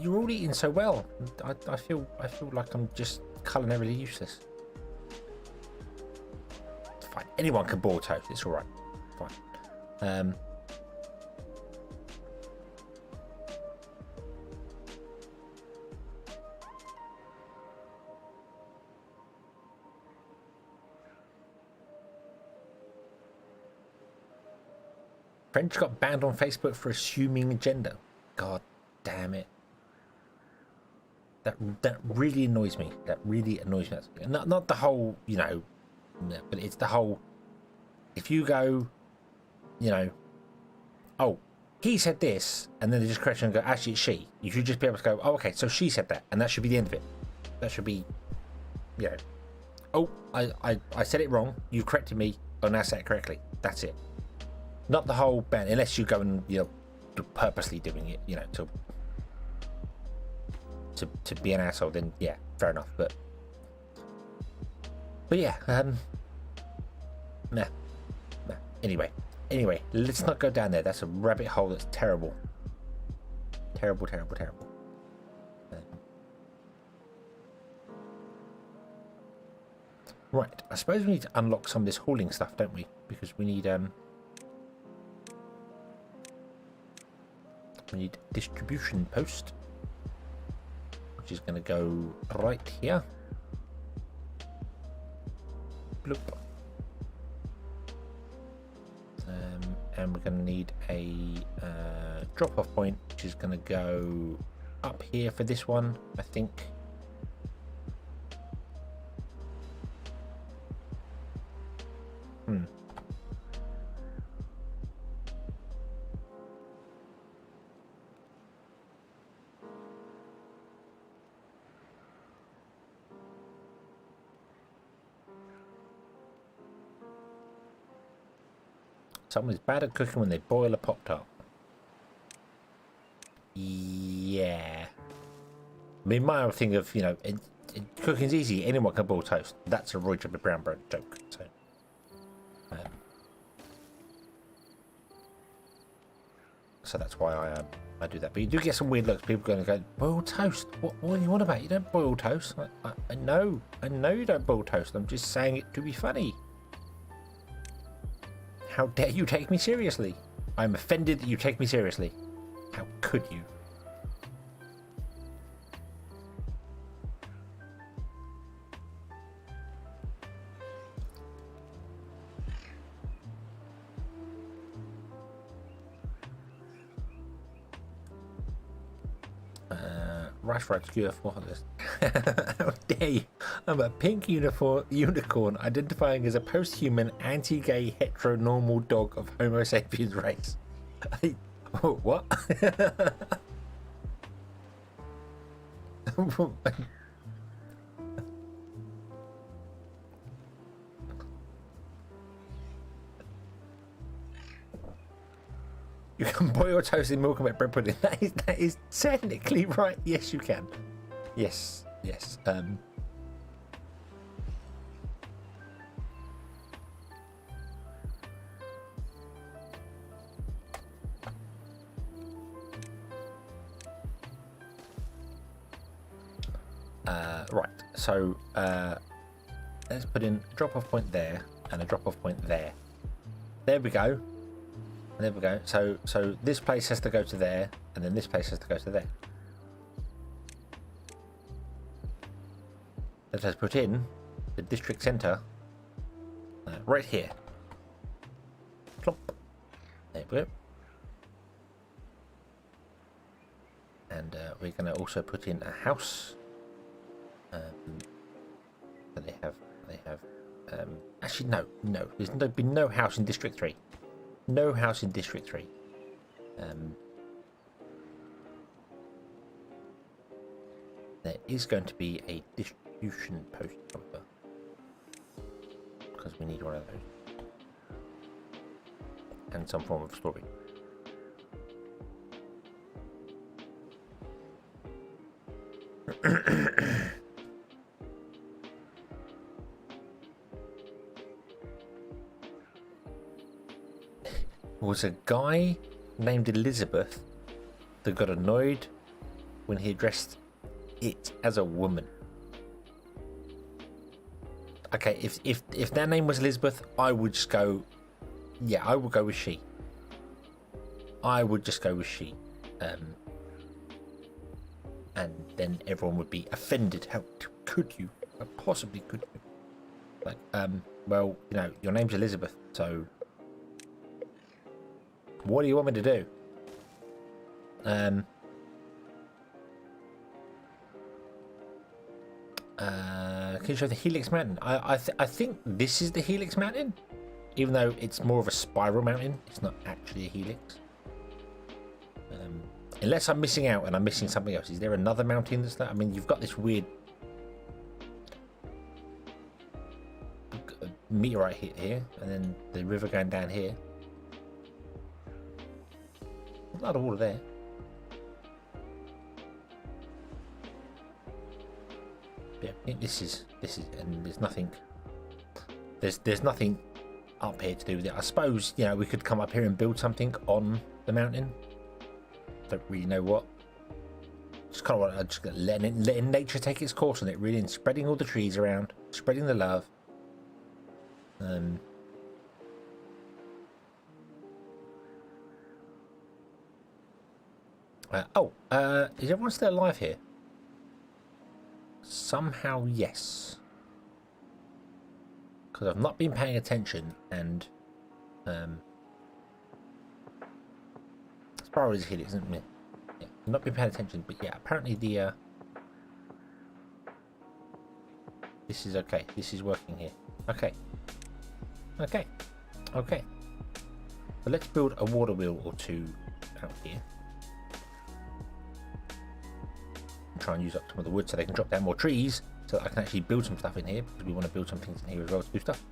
You're all eating so well. I feel like I'm just culinarily useless. It's fine. Anyone can boil toast. It's all right. Fine. French got banned on Facebook for assuming gender. God damn it. That really annoys me. That really annoys me. Not the whole, you know, but it's the whole, if you go, you know, oh, he said this, and then they just correct and go, actually it's she. You should just be able to go, oh, okay, so she said that, and that should be the end of it. That should be, you know, oh, I said it wrong. You corrected me. Oh, now I said it correctly. That's it. Not the whole ban, unless you go and, you know, purposely doing it, you know, to be an asshole. Then yeah, fair enough. But yeah, nah. Anyway, let's not go down there. That's a rabbit hole. That's terrible. Terrible. Right. I suppose we need to unlock some of this hauling stuff, don't we? Because we need distribution post, which is going to go right here. Bloop. And we're going to need a drop-off point, which is going to go up here for this one, I think. Someone is bad at cooking when they boil a Pop-Tart. Yeah. I mean, my thing of, you know, cooking's easy. Anyone can boil toast. That's a Roy Chubby Brown bread joke. So that's why I do that. But you do get some weird looks. People going to go, boil toast? What are you on about? You don't boil toast. I know you don't boil toast. I'm just saying it to be funny. How dare you take me seriously? I'm offended that you take me seriously. How could you? Right, skewer for this. How dare you? I'm a pink unicorn identifying as a post-human, anti-gay, heteronormal dog of Homo sapiens race. What? You can boil toasted milk and make bread pudding. That is technically right. Yes, you can. Yes. Right. So let's put in a drop-off point there and a drop-off point there. There we go. There we go. So this place has to go to there, and then this place has to go to there. Let us put in the district centre right here. Plop. There we go. And we're going to also put in a house. So they have. Actually, no. There's been no house in District 3. No house in District 3. There is going to be a distribution post, however, because we need one of those. And some form of storage. Was a guy named Elizabeth that got annoyed when he addressed it as a woman. Okay, if their name was Elizabeth, I would just go, yeah, I would go with she. I would just go with she. And then everyone would be offended. How could you? How possibly could you? Like, well, you know, your name's Elizabeth, so what do you want me to do? Can you show the Helix Mountain? I think this is the Helix Mountain, even though it's more of a spiral mountain. It's not actually a helix. Unless I'm missing out and I'm missing something else. Is there another mountain that's that? I mean, you've got this weird meteorite hit here, and then the river going down here. A lot of water there. Yeah, this is, and there's nothing. There's nothing up here to do with it. I suppose, you know, we could come up here and build something on the mountain. Don't really know what. Just kind of want to letting nature take its course on it, really, and spreading all the trees around, spreading the love. Is everyone still alive here? Somehow, yes. Because I've not been paying attention, and it's probably hit it, isn't it? Yeah, I've not been paying attention, but yeah, apparently the this is okay. This is working here. Okay. But let's build a water wheel or two out here. Try and use up some of the wood so they can drop down more trees, so that I can actually build some stuff in here, because we want to build some things in here as well to do stuff.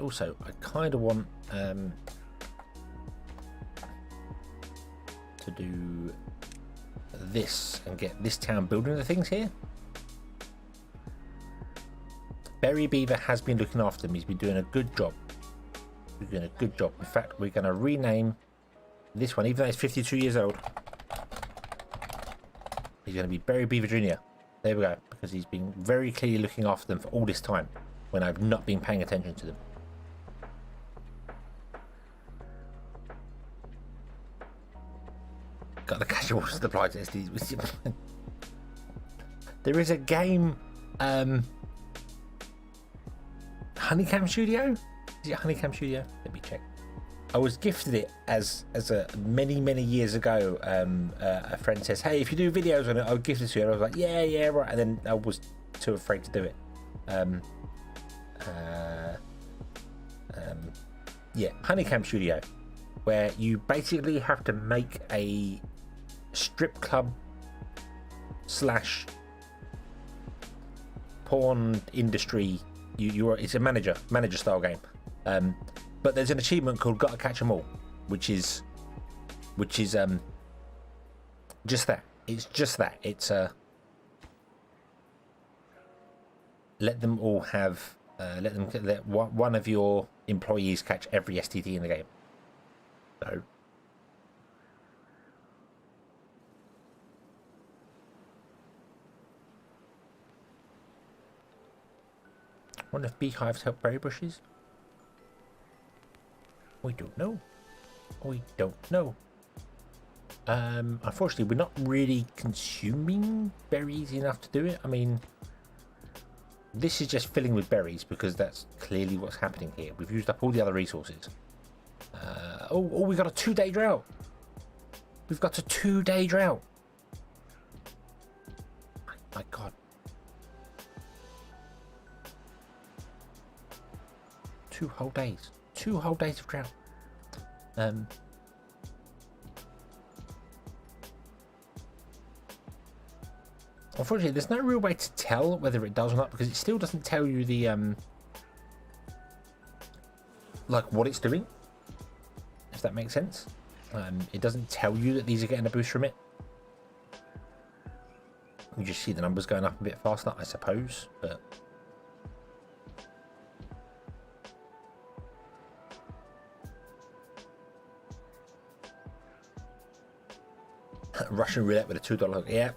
And also, I kind of want to do this and get this town building the things here. Berry Beaver has been looking after them. He's been doing a good job. He's doing a good job. In fact, we're going to rename this one, even though it's 52 years old. He's going to be Berry Beaver Jr. There we go. Because he's been very clearly looking after them for all this time when I've not been paying attention to them. Got the casual supply to SD. There is a game, Honeycomb Studio? Is it Honeycomb Studio? Let me check. I was gifted it as a many years ago. A friend says, "Hey, if you do videos on it, I'll gift it to you." And I was like, "Yeah, right." And then I was too afraid to do it. Yeah, Honeycomb Studio, where you basically have to make a strip club / porn industry. It's a manager style game. But there's an achievement called "Gotta Catch 'Em All," which is just that. It's just that. It's let them all have let one of your employees catch every STD in the game. So I wonder if beehives help berry bushes. We don't know. We don't know. Unfortunately, we're not really consuming berries enough to do it. I mean, this is just filling with berries because that's clearly what's happening here. We've used up all the other resources. We got a 2-day drought. We've got a 2-day drought. My God. 2 whole days. 2 whole days of drought. Unfortunately, there's no real way to tell whether it does or not because it still doesn't tell you the like what it's doing. If that makes sense. It doesn't tell you that these are getting a boost from it. You just see the numbers going up a bit faster, I suppose, but Russian roulette with a $2. Yeah.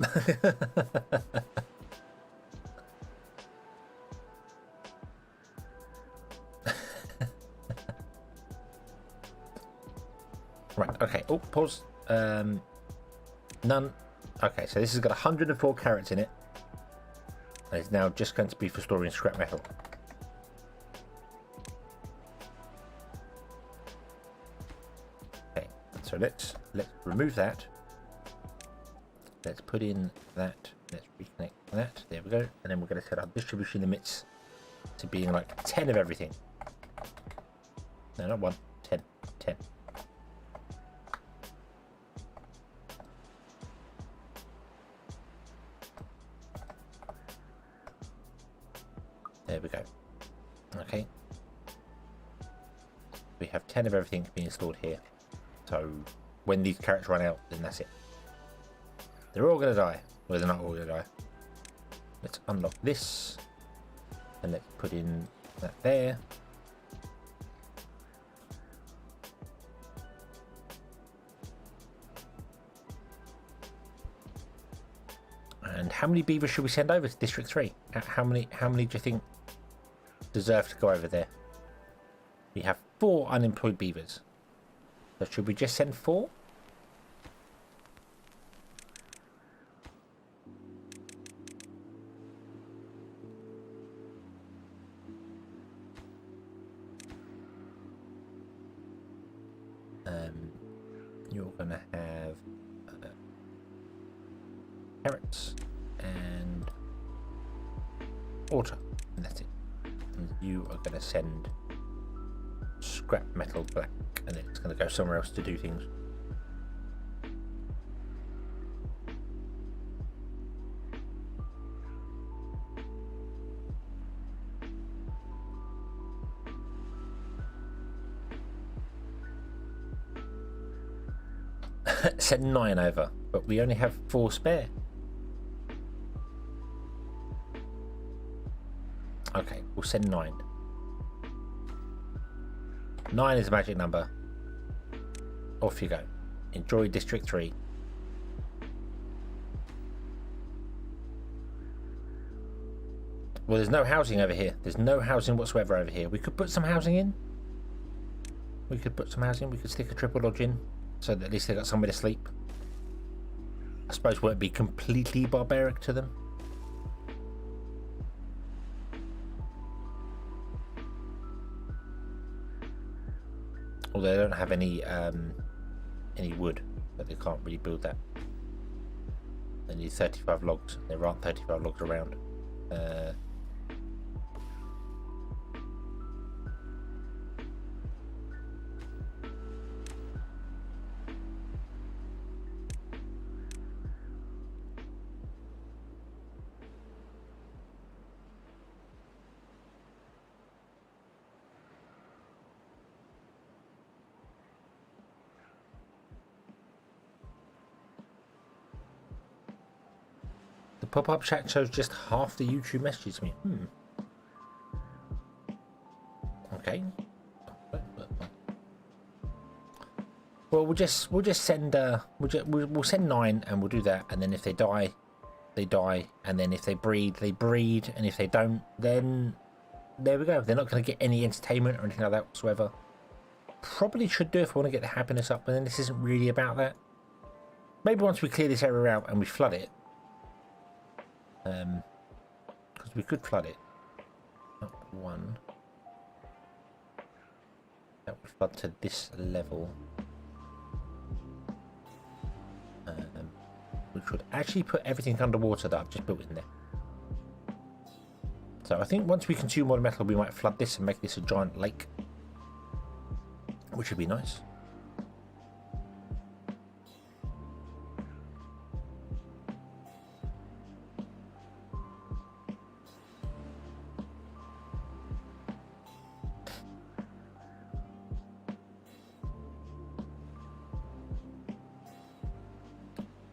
Right. Okay. Oh, pause. None. Okay. So this has got 104 carrots in it. And it's now just going to be for storing scrap metal. Okay. So let's remove that. Let's put in that. Let's reconnect that. There we go. And then we're going to set our distribution limits to being like 10 of everything. No, not 1. 10. 10. There we go. Okay. We have 10 of everything being stored here. So when these carrots run out, then that's it. They're all going to die. Well, they're not all going to die. Let's unlock this. And let's put in that there. And how many beavers should we send over to District 3? How many do you think deserve to go over there? We have 4 unemployed beavers. So should we just send 4? You're gonna have carrots and water, and that's it. And you are gonna send scrap metal black, and then it's gonna go somewhere else to do things. Send 9 over, but we only have 4 spare. Okay, we'll send 9. 9 is a magic number. Off you go. Enjoy District 3. Well, there's no housing over here. There's no housing whatsoever over here. We could put some housing in. We could put some housing. We could stick a triple lodge in, so that at least they got somewhere to sleep. I suppose won't be completely barbaric to them. Although they don't have any wood, but they can't really build that. They need 35 logs. There aren't 35 logs around. The pop-up chat shows just half the YouTube messages to me. Okay. Well, we'll just send we'll send 9, and we'll do that. And then if they die, they die. And then if they breed, they breed. And if they don't, then there we go. They're not going to get any entertainment or anything like that whatsoever. Probably should do if I want to get the happiness up. But then this isn't really about that. Maybe once we clear this area out and we flood it. Because we could flood it. Up 1. That would flood to this level. Which would actually put everything underwater that I've just built in there. So I think once we consume all the metal, we might flood this and make this a giant lake. Which would be nice.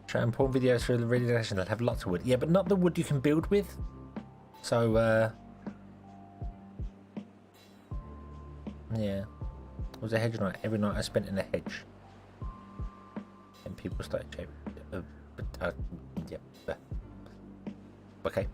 Try and porn videos for the radio station that have lots of wood. Yeah, but not the wood you can build with. So, yeah. It was a hedge night. Every night I spent in a hedge. And people started chasing. Yeah. Okay.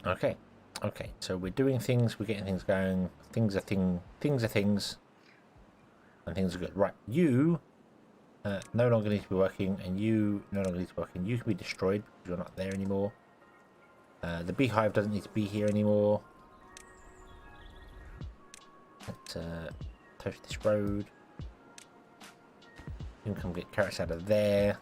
Okay. Okay, so we're doing things, we're getting things going, things are things, and things are good. Right, you no longer need to be working, and you no longer need to be working. You can be destroyed because you're not there anymore. The beehive doesn't need to be here anymore. Let's touch this road. You can come get carrots out of there.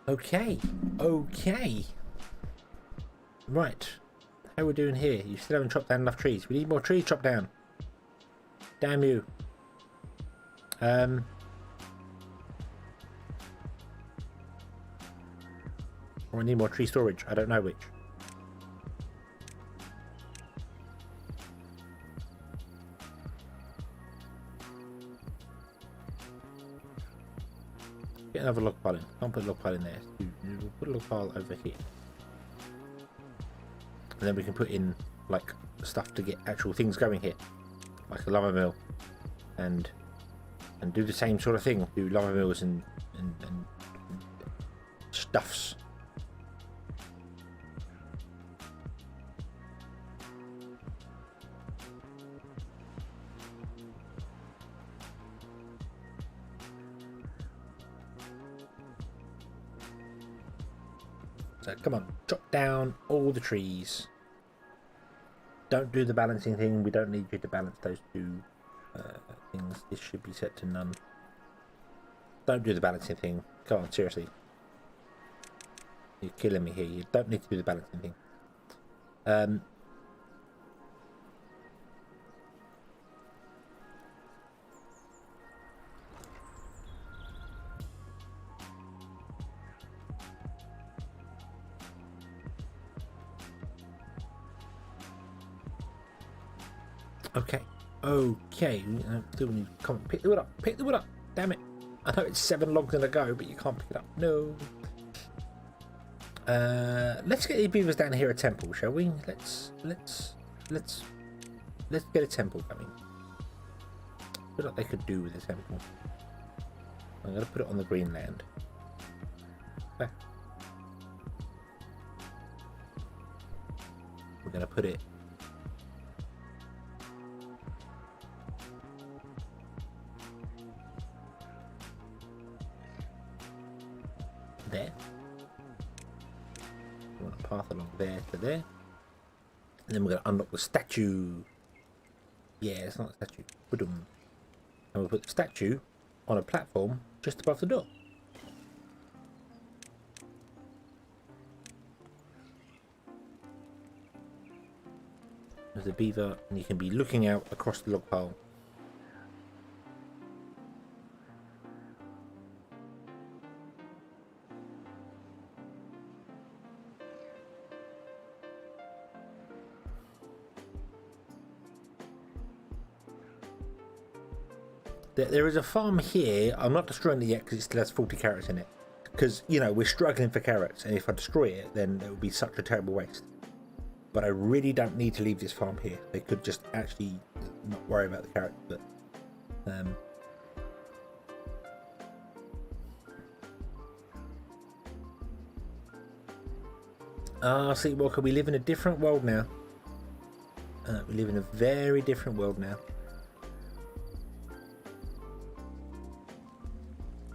Okay, okay. Right, how are we doing here? You still haven't chopped down enough trees. We need more trees chopped down. Damn you. Or I need more tree storage. I don't know which. Get another log pile in. Can't put a log pile in there. We'll put a log pile over here. And then we can put in like stuff to get actual things going here. Like a lumber mill. And do the same sort of thing. Do lumber mills and stuffs. So come on, chop down all the trees. Don't do the balancing thing. We don't need you to balance those two things. This should be set to none. Don't do the balancing thing. Come on, seriously. You're killing me here. You don't need to do the balancing thing. Okay. Okay. Still need to come pick the wood up. Pick the wood up. Damn it. I know it's 7 logs in a go, but you can't pick it up. No. Let's get the beavers down here a temple, shall we? Let's get a temple going. What like they could do with a temple. I'm gonna put it on the green land. Okay. We're gonna put it there. We want a path along there to there. And then we're gonna unlock the statue. Yeah, it's not a statue. And we'll put the statue on a platform just above the door. There's a beaver, and you can be looking out across the log pile. There is a farm here. I'm not destroying it yet because it still has 40 carrots in it. Because, you know, we're struggling for carrots, and if I destroy it, then it would be such a terrible waste. But I really don't need to leave this farm here. They could just actually not worry about the carrots. But see, Walker, we live in a different world now. We live in a very different world now.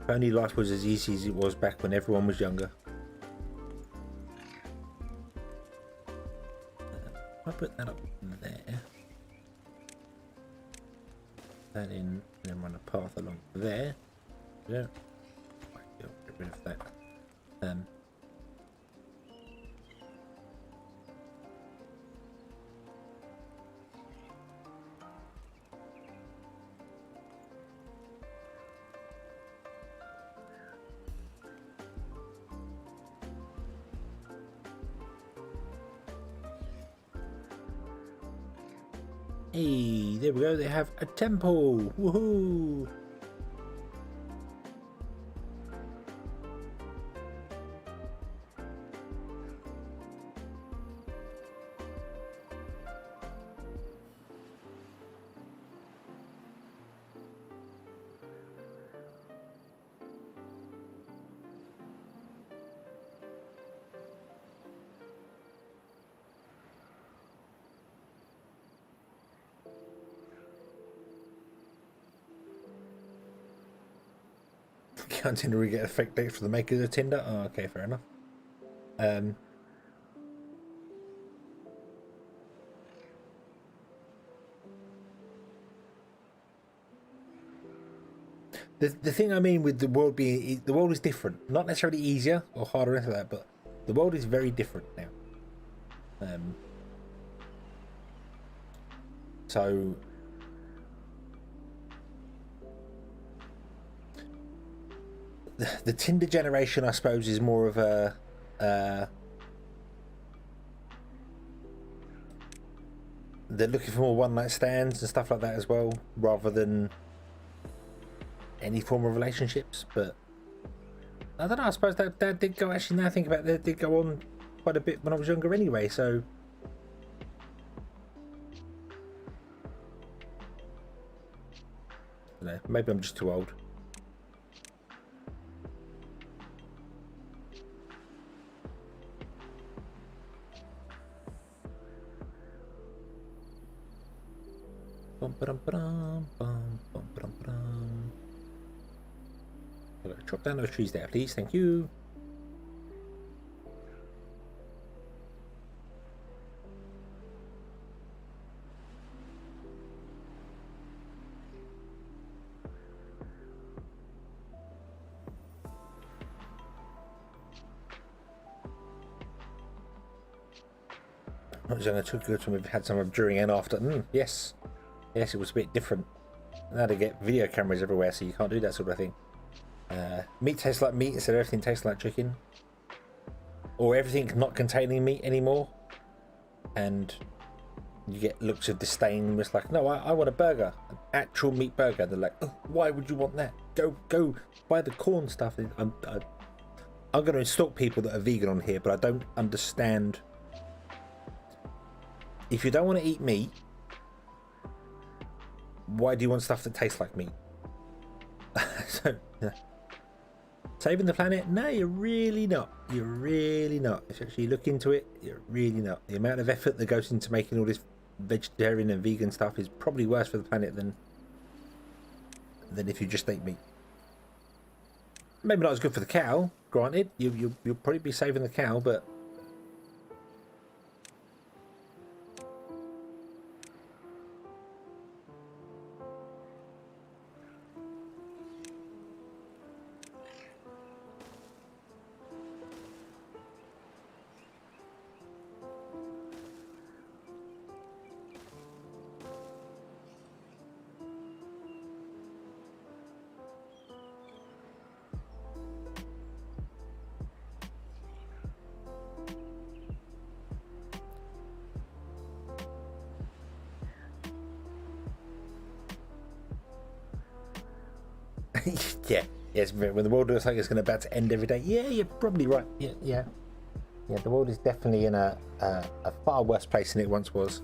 If only life was as easy as it was back when everyone was younger. I'll put that up there. That in, and then run a path along there. Yeah. Get rid of that. Hey, there we go. They have a temple. Woohoo! Can't we get effect date for the makers of Tinder? Oh, okay, fair enough. The thing I mean with the world being, the world is different. Not necessarily easier or harder or anything like that, but the world is very different now. So the Tinder generation, I suppose, is more of a they're looking for more one-night stands and stuff like that as well, rather than any form of relationships. But I don't know, I suppose that did go, actually now I think about it, that did go on quite a bit when I was younger anyway, so I don't know, maybe I'm just too old. Chop down those trees there, please. Thank you. I was only too good to have had some of during and after. Yes. Yes, it was a bit different. Now they get video cameras everywhere, so you can't do that sort of thing. Meat tastes like meat instead of everything tastes like chicken. Or everything not containing meat anymore. And you get looks of disdain. It's like, no, I want a burger, an actual meat burger. They're like, oh, why would you want that? Go buy the corn stuff. I'm going to stalk people that are vegan on here, but I don't understand. If you don't want to eat meat, why do you want stuff that tastes like meat? So, yeah. Saving the planet? No, you're really not. You're really not. If you actually look into it, you're really not. The amount of effort that goes into making all this vegetarian and vegan stuff is probably worse for the planet than if you just ate meat. Maybe not as good for the cow, granted. You'll probably be saving the cow, but yeah, yes. When the world looks like it's about to end every day, yeah, you're probably right. Yeah. The world is definitely in a far worse place than it once was.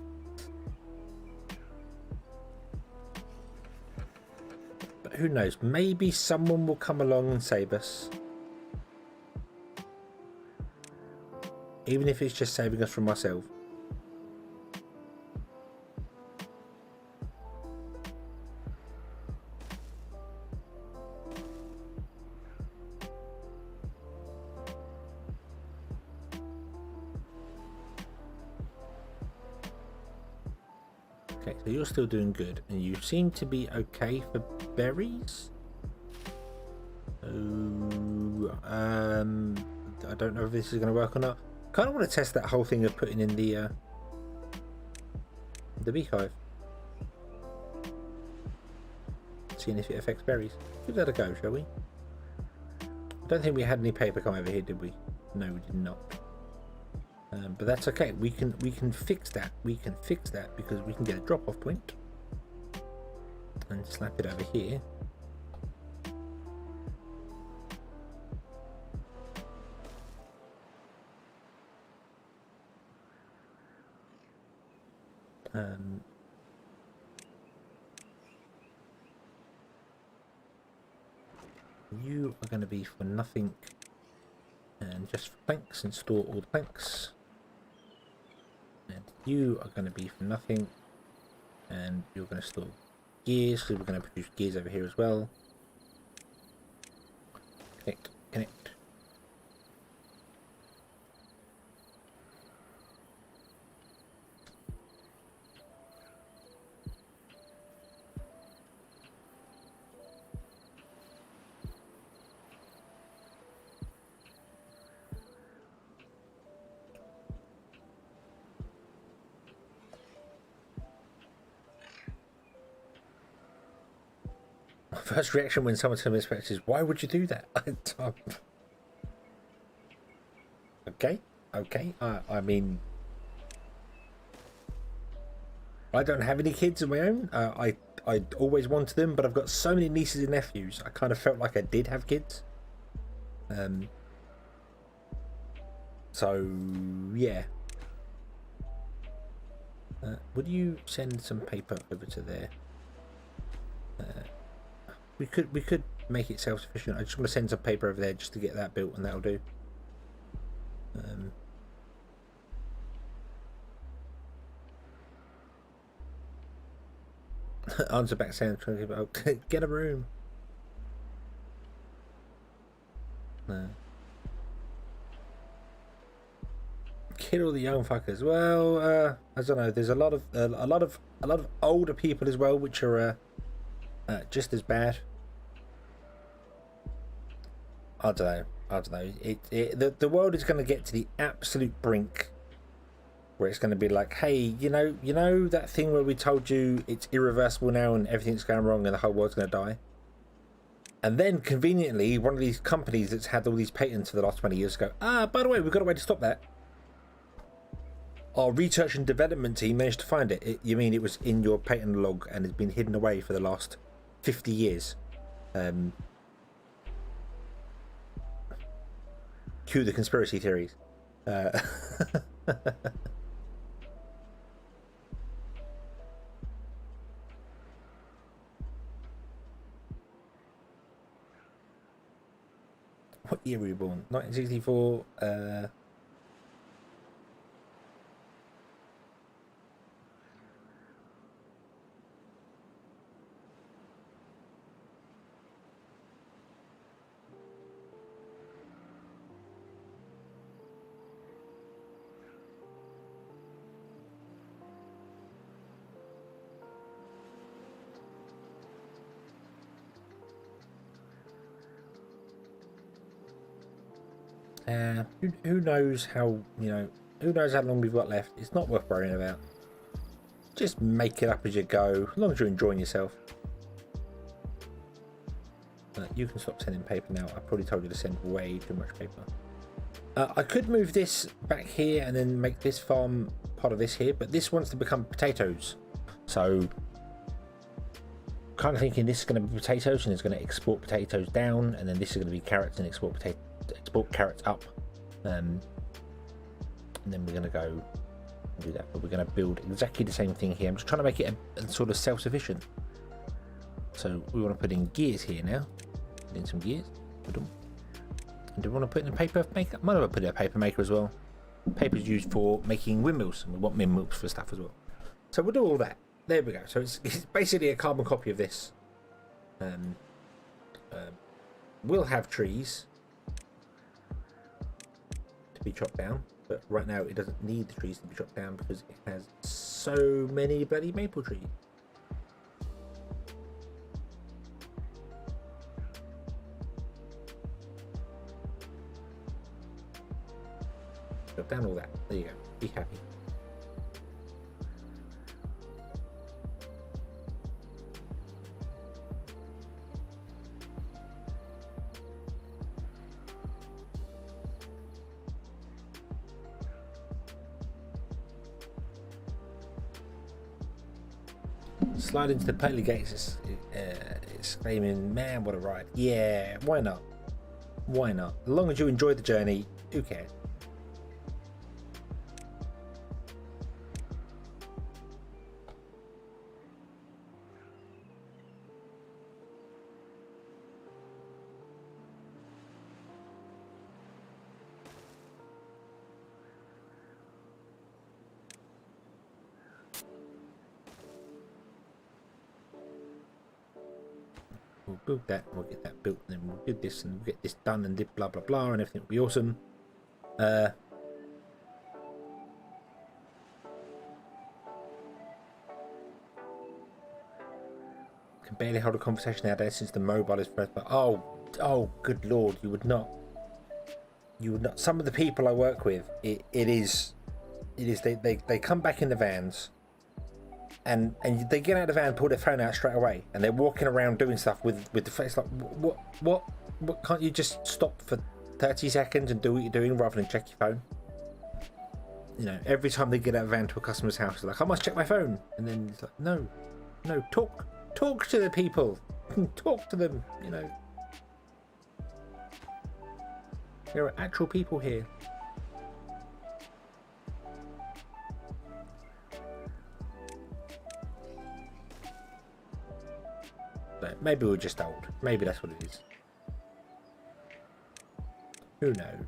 But who knows? Maybe someone will come along and save us, even if it's just saving us from ourselves. Okay, so you're still doing good, and you seem to be okay for berries. I don't know if this is going to work or not. Kind of want to test that whole thing of putting in the beehive, seeing if it affects berries. Give that a go, shall we? I don't think we had any paper come over here, did we? No, we did not. But that's okay. We can fix that. We can fix that because we can get a drop-off point and slap it over here. You are going to be for nothing, and just for planks, and store all the planks. And you are going to be for nothing, and you're going to store gears, because we're going to produce gears over here as well. Connect. First reaction when someone tells me this is, why would you do that? Okay. I mean, I don't have any kids of my own. I always wanted them, but I've got so many nieces and nephews. I kind of felt like I did have kids. So yeah. Would you send some paper over to there? We could make it self-sufficient. I just want to send some paper over there just to get that built, and that'll do. Answer back saying, get a room. No. Kill all the young fuckers. Well, I don't know. There's a lot of older people as well, which are just as bad. I don't know. The world is going to get to the absolute brink where it's going to be like, hey, you know that thing where we told you it's irreversible now and everything's going wrong and the whole world's going to die. And then conveniently, one of these companies that's had all these patents for the last 20 years go, by the way, we've got a way to stop that. Our research and development team managed to find it. You mean it was in your patent log and has been hidden away for the last 50 years? Cue the conspiracy theories. What year were you born? 1964. Who knows how, who knows how long we've got left. It's not worth worrying about. Just make it up as you go, as long as you're enjoying yourself. You can stop sending paper now. I probably told you to send way too much paper. I could move this back here and then make this farm part of this here, but this wants to become potatoes. So, kind of thinking this is going to be potatoes and it's going to export potatoes down, and then this is going to be carrots and export carrots up. And then we're going to go do that, but we're going to build exactly the same thing here. I'm just trying to make it a sort of self-sufficient. So we want to put in gears here now. Put in some gears. And do we want to put in a paper maker? Might as well put in a paper maker as well. Paper is used for making windmills, and we want windmills for stuff as well. So we'll do all that. There we go. So it's basically a carbon copy of this. We'll have trees to be chopped down, but right now it doesn't need the trees to be chopped down because it has so many bloody maple trees. Chop down all that. There you go. Be happy. Slide into the pearly gates, exclaiming, "Man, what a ride!" Yeah, why not? Why not? As long as you enjoy the journey, who cares? We'll build that, we'll get that built, and then we'll do this, and we'll get this done, and blah blah blah, and everything will be awesome. Can barely hold a conversation nowadays since the mobile is first. But oh, good lord, you would not. Some of the people I work with, it is. They come back in the vans. And they get out of the van, pull their phone out straight away, and they're walking around doing stuff with the face like, what? Can't you just stop for 30 seconds and do what you're doing rather than check your phone? Every time they get out of the van to a customer's house, they're like, I must check my phone, and then it's like, no, talk to the people, talk to them. There are actual people here. Maybe we're just old. Maybe that's what it is. Who knows?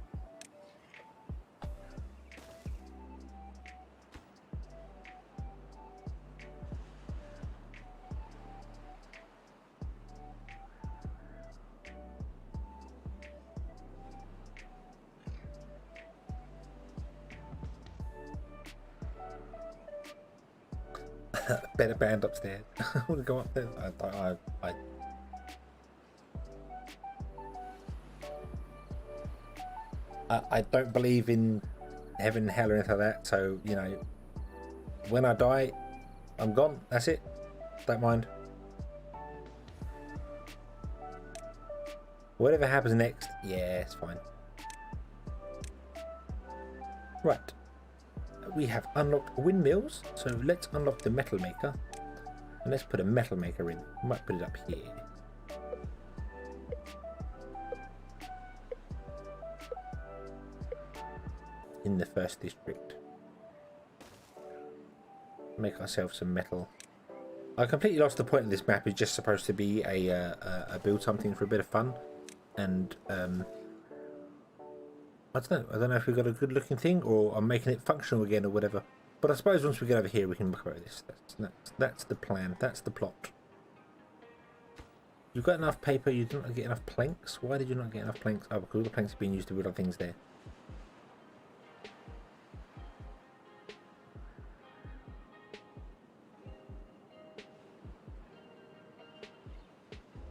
Better band upstairs. I want to go up there. I don't believe in heaven, hell, or anything like that. So when I die, I'm gone. That's it. Don't mind. Whatever happens next, yeah, it's fine. Right. we have unlocked windmills, so let's unlock the metal maker. And let's put a metal maker in. I might put it up here. In the first district. Make ourselves some metal. I completely lost the point of this map. It's just supposed to be a build something for a bit of fun. And I don't know if we've got a good looking thing or I'm making it functional again or whatever. But I suppose once we get over here we can look over this. That's the plan. That's the plot. You've got enough paper, you didn't get enough planks. Why did you not get enough planks? Oh, because all the planks are being used to build other things there.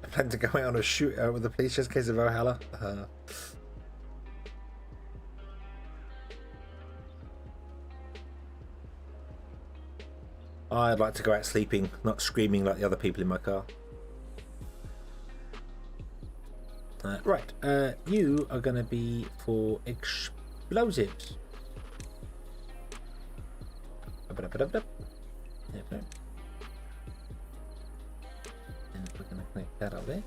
I plan to go out on a shootout with the police just in case of Valhalla. I'd like to go out sleeping, not screaming like the other people in my car. Right, you are going to be for explosives. There we go. And we're going to connect that up there.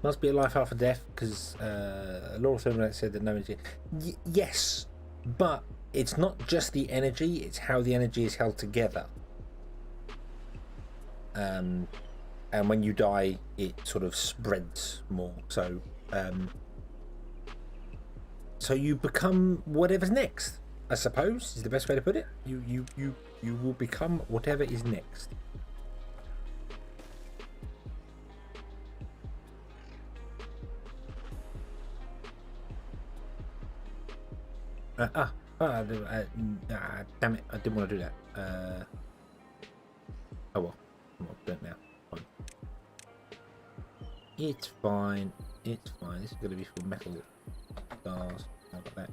Must be a life after death because Laura Thermonet said that no energy. Yes, but it's not just the energy, it's how the energy is held together. And when you die, it sort of spreads more. So you become whatever's next, I suppose, is the best way to put it. You will become whatever is next. Damn it, I didn't want to do that. Oh well, I'm not doing it now. Fine. It's fine. It's fine. This is going to be for metal stars. How about that?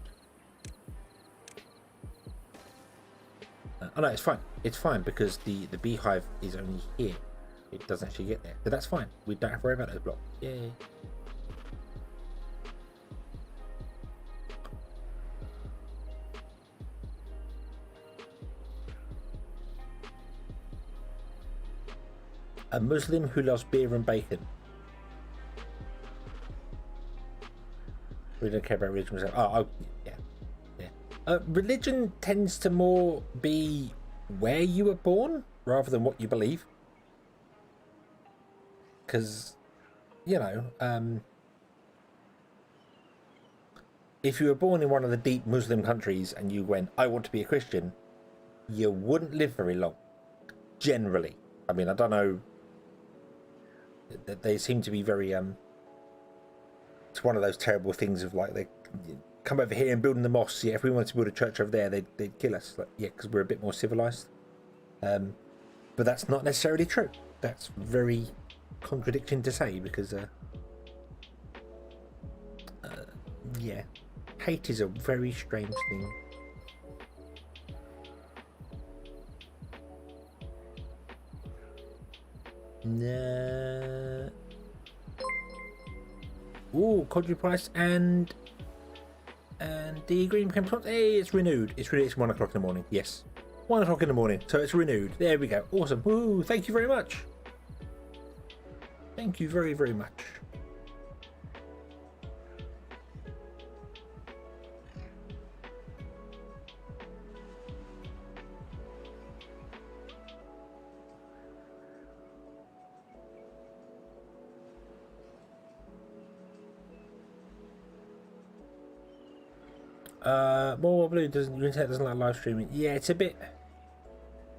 Oh no, it's fine. It's fine because the beehive is only here. It doesn't actually get there. So that's fine. We don't have to worry about those blocks. Yay. A Muslim who loves beer and bacon. We don't care about religion. Oh yeah. Religion tends to more be where you were born rather than what you believe. Because, you know, if you were born in one of the deep Muslim countries and you went, I want to be a Christian, you wouldn't live very long. Generally. I mean, I don't know. They seem to be very it's one of those terrible things of like they come over here and building the mosques. Yeah, if we wanted to build a church over there, they'd kill us. Like, yeah, because we're a bit more civilized. But that's not necessarily true. That's very contradicting to say because yeah, hate is a very strange thing. Nah. Ooh, Codry price and the green became top. Hey, it's renewed. It's 1 o'clock in the morning. Yes, 1 o'clock in the morning. So it's renewed. There we go. Awesome. Woo! Thank you very much. Thank you very, very much. More Blue doesn't like live streaming. Yeah, it's a bit.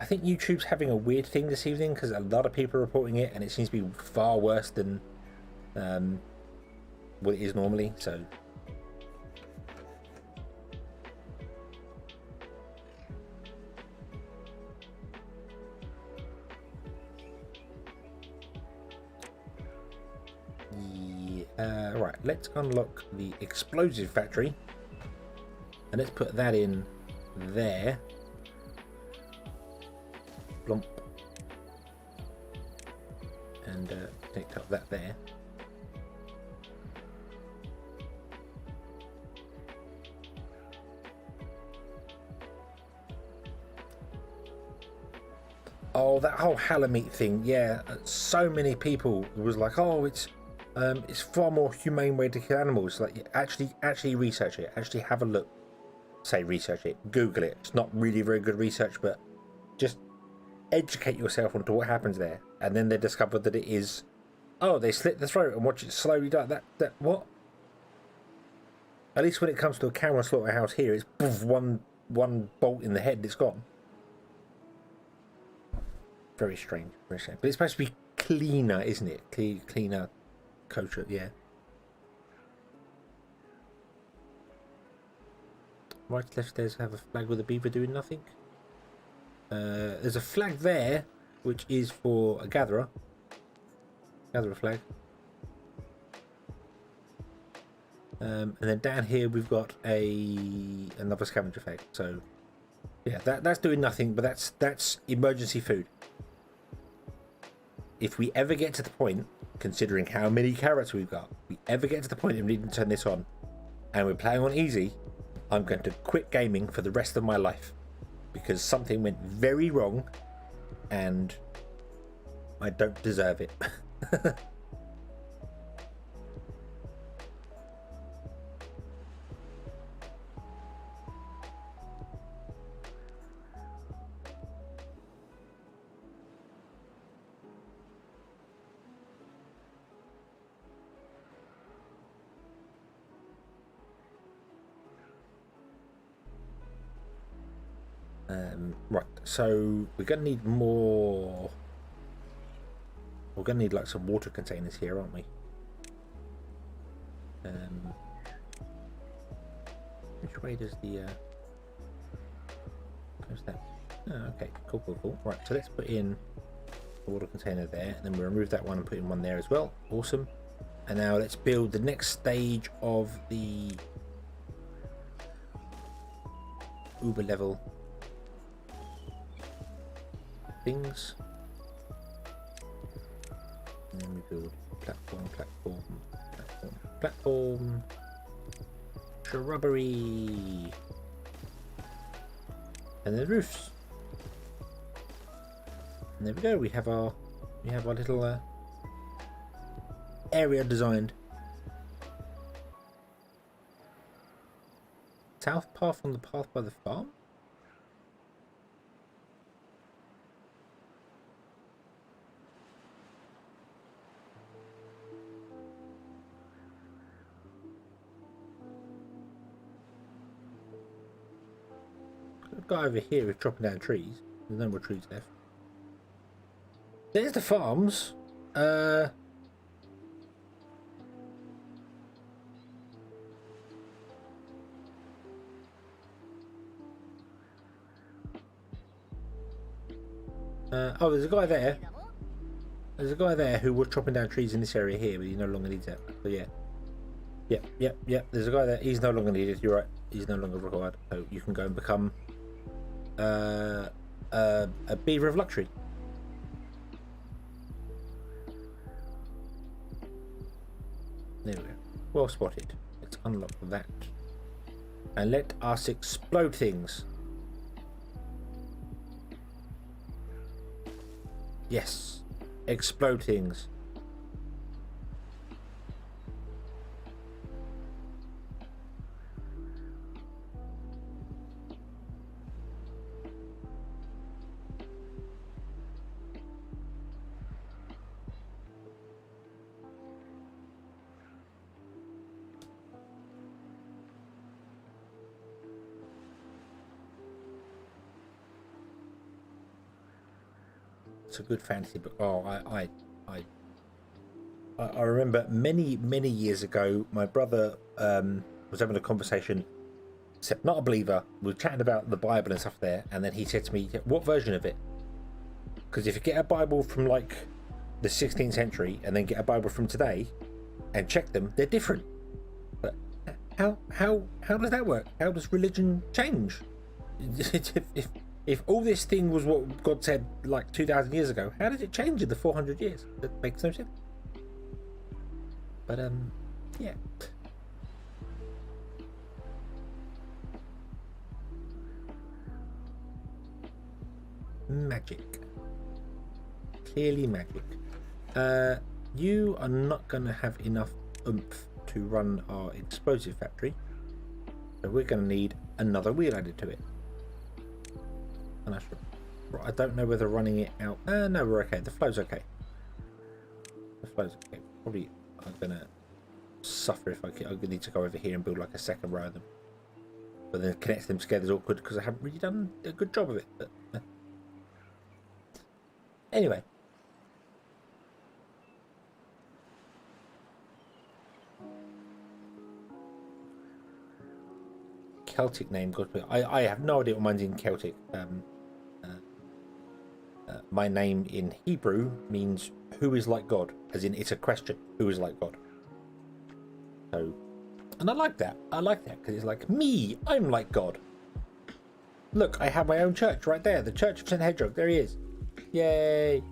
I think YouTube's having a weird thing this evening because a lot of people are reporting it, and it seems to be far worse than what it is normally. So. Yeah, right, let's unlock the explosive factory. And let's put that in there. Blump. and connect up that there. Oh, that whole halibut thing, yeah. So many people was like, oh, it's far more humane way to kill animals. Like, actually research it. Actually have a look. Say research it. Google it. It's not really very good research, but just educate yourself onto what happens there. And then they discovered that it is, oh, they slit the throat and watch it slowly die. That what? At least when it comes to a cow and slaughterhouse here, it's poof, one bolt in the head, it's gone. Very strange, very strange. But it's supposed to be cleaner, isn't it? Cleaner, kosher, yeah. Right, left stairs have a flag with a beaver doing nothing. There's a flag there, which is for a gatherer. Gatherer flag. And then down here we've got another scavenger flag. So yeah, that's doing nothing, but that's emergency food. If we ever get to the point, considering how many carrots we've got, we ever get to the point of needing to turn this on, and we're playing on easy, I'm going to quit gaming for the rest of my life, because something went very wrong, and I don't deserve it. Right, so we're going to need more. We're going to need like some water containers here, aren't we? Which way does the where's that? Oh, okay, cool. Right, so let's put in a water container there, and then we'll remove that one and put in one there as well. Awesome. And now let's build the next stage of the Uber level things, and then we build platform, shrubbery, and then roofs. And there we go. We have our little area designed. South path on the path by the farm. Guy over here is chopping down trees. There's no more trees left. There's the farms. Oh, there's a guy there. There's a guy there who was chopping down trees in this area here, but he no longer needs that. So yeah. Yep. There's a guy there. He's no longer needed. You're right. He's no longer required. So you can go and become a beaver of luxury. There we go. Well spotted. Let's unlock that. And let us explode things. Yes. Explode things. It's a good fantasy book. Oh, I remember many years ago, my brother was having a conversation. Except not a believer. We were chatting about the Bible and stuff there, and then he said to me, "What version of it?" Because if you get a Bible from like the 16th century and then get a Bible from today, and check them, they're different. But how does that work? How does religion change? If all this thing was what God said like 2,000 years ago, how did it change in the 400 years? That makes no sense. But yeah. Magic. Clearly magic. You are not going to have enough oomph to run our explosive factory. So we're going to need another wheel added to it. And I don't know whether running it out... no, we're okay. The flow's okay. The flow's okay. Probably I'm going to suffer if I'm going to need to go over here and build like a second row of them. But then connect them together is awkward because I haven't really done a good job of it. But anyway. Celtic name, God, I have no idea what mine's in Celtic. My name in Hebrew means who is like God, as in it's a question, who is like God. So, and I like that. I like that because it's like me, I'm like God. Look, I have my own church right there, the Church of St. Hedrog. There he is. Yay!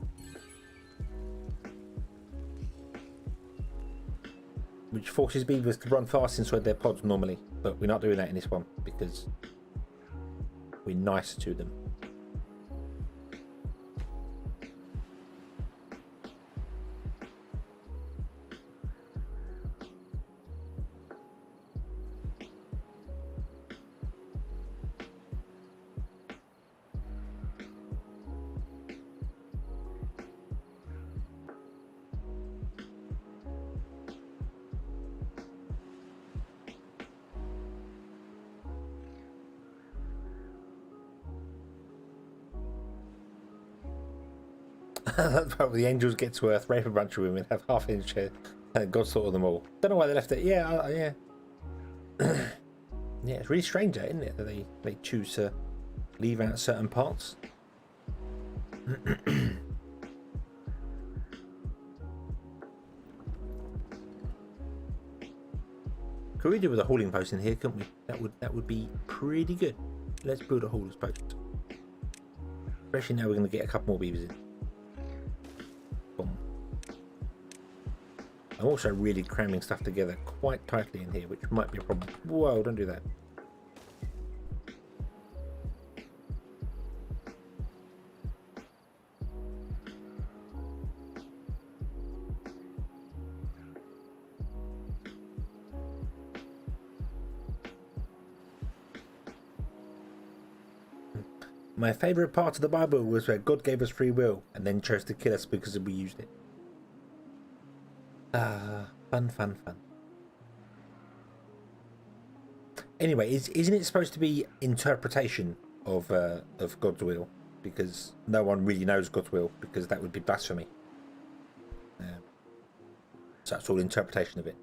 Which forces beavers to run fast inside their pods normally, but we're not doing that in this one because we're nice to them. That's probably the angels get to Earth, rape a bunch of women, have half-inch hair, and God sorted them all. Don't know why they left it. Yeah, yeah. Yeah, it's really strange, isn't it, that they choose to leave out certain parts. Could we do with a hauling post in here, couldn't we? That would be pretty good. Let's build a hauler's post. Especially now we're going to get a couple more beavers in. I'm also really cramming stuff together quite tightly in here, which might be a problem. Whoa, don't do that. My favourite part of the Bible was where God gave us free will and then chose to kill us because we used it. Fun. Anyway, isn't it supposed to be interpretation of God's will? Because no one really knows God's will, because that would be blasphemy. So that's all interpretation of it.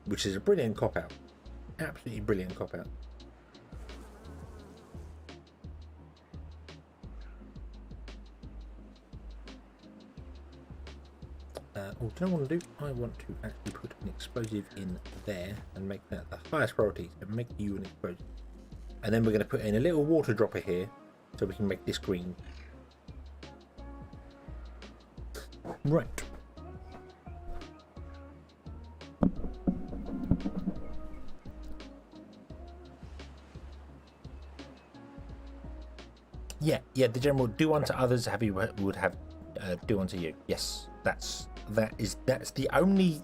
Which is a brilliant cop-out. Absolutely brilliant cop-out. Oh, do you know what I want to do? I want to actually put an explosive in there and make that the highest priority, and make you an explosive. And then we're going to put in a little water dropper here so we can make this green. Right. Yeah, the general do unto others have you would have do unto you. Yes, that's the only,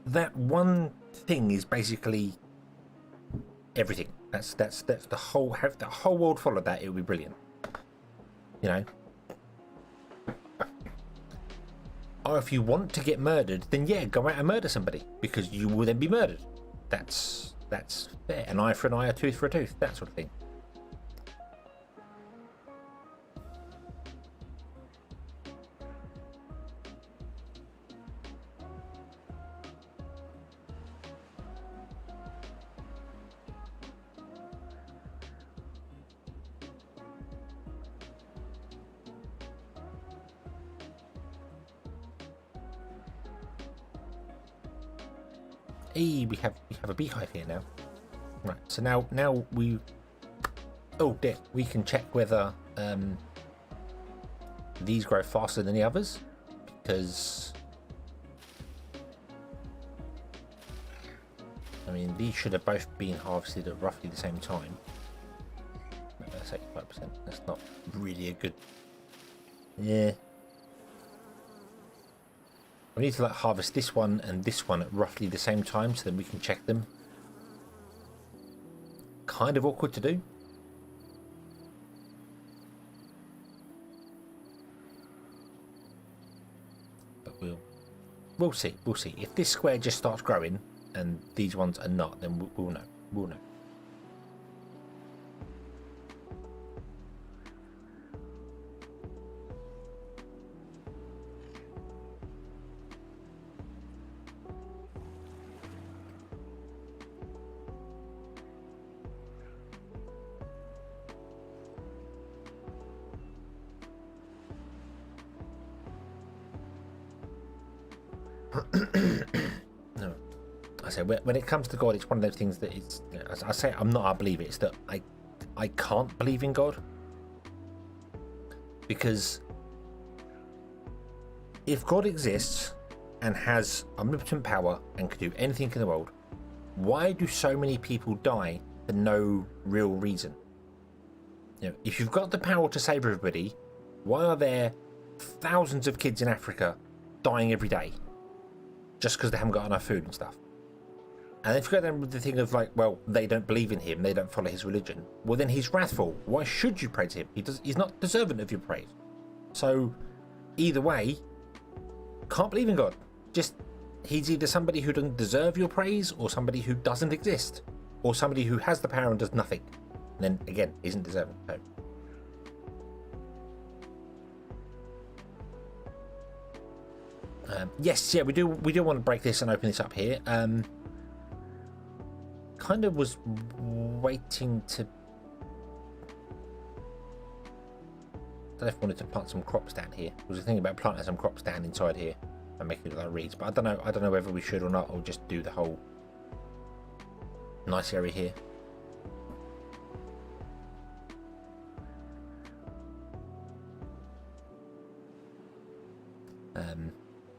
that one thing is basically everything. That's the whole, have the whole world follow that, it would be brilliant. You know. Or if you want to get murdered, then yeah, go out and murder somebody, because you will then be murdered. That's fair. An eye for an eye, a tooth for a tooth, that sort of thing. Hey, we have a beehive here now. Right. So now we. Oh dear. We can check whether these grow faster than the others, because I mean these should have both been harvested at roughly the same time. No, that's 85%. That's not really a good. Yeah. We need to like harvest this one and this one at roughly the same time so that we can check them. Kind of awkward to do. But we'll see. We'll see. If this square just starts growing and these ones are not, then we'll know. We'll know. No, I say when it comes to God, it's one of those things that it's. I say I'm not. I believe it. It's that I can't believe in God, because if God exists and has omnipotent power and can do anything in the world, why do so many people die for no real reason? You know, if you've got the power to save everybody, why are there thousands of kids in Africa dying every day? Just because they haven't got enough food and stuff. And if you go down with the thing of like, well, they don't believe in him, they don't follow his religion, well then he's wrathful. Why should you pray to him? He's not deserving of your praise. So either way, can't believe in God. Just he's either somebody who doesn't deserve your praise, or somebody who doesn't exist, or somebody who has the power and does nothing, and then again isn't deserving. So. Yes, yeah, we do want to break this and open this up here. Kind of was waiting to. I don't know if I wanted to plant some crops down here. I was thinking about planting some crops down inside here and making it like reeds, but I don't know. I don't know whether we should or not, or just do the whole nice area here.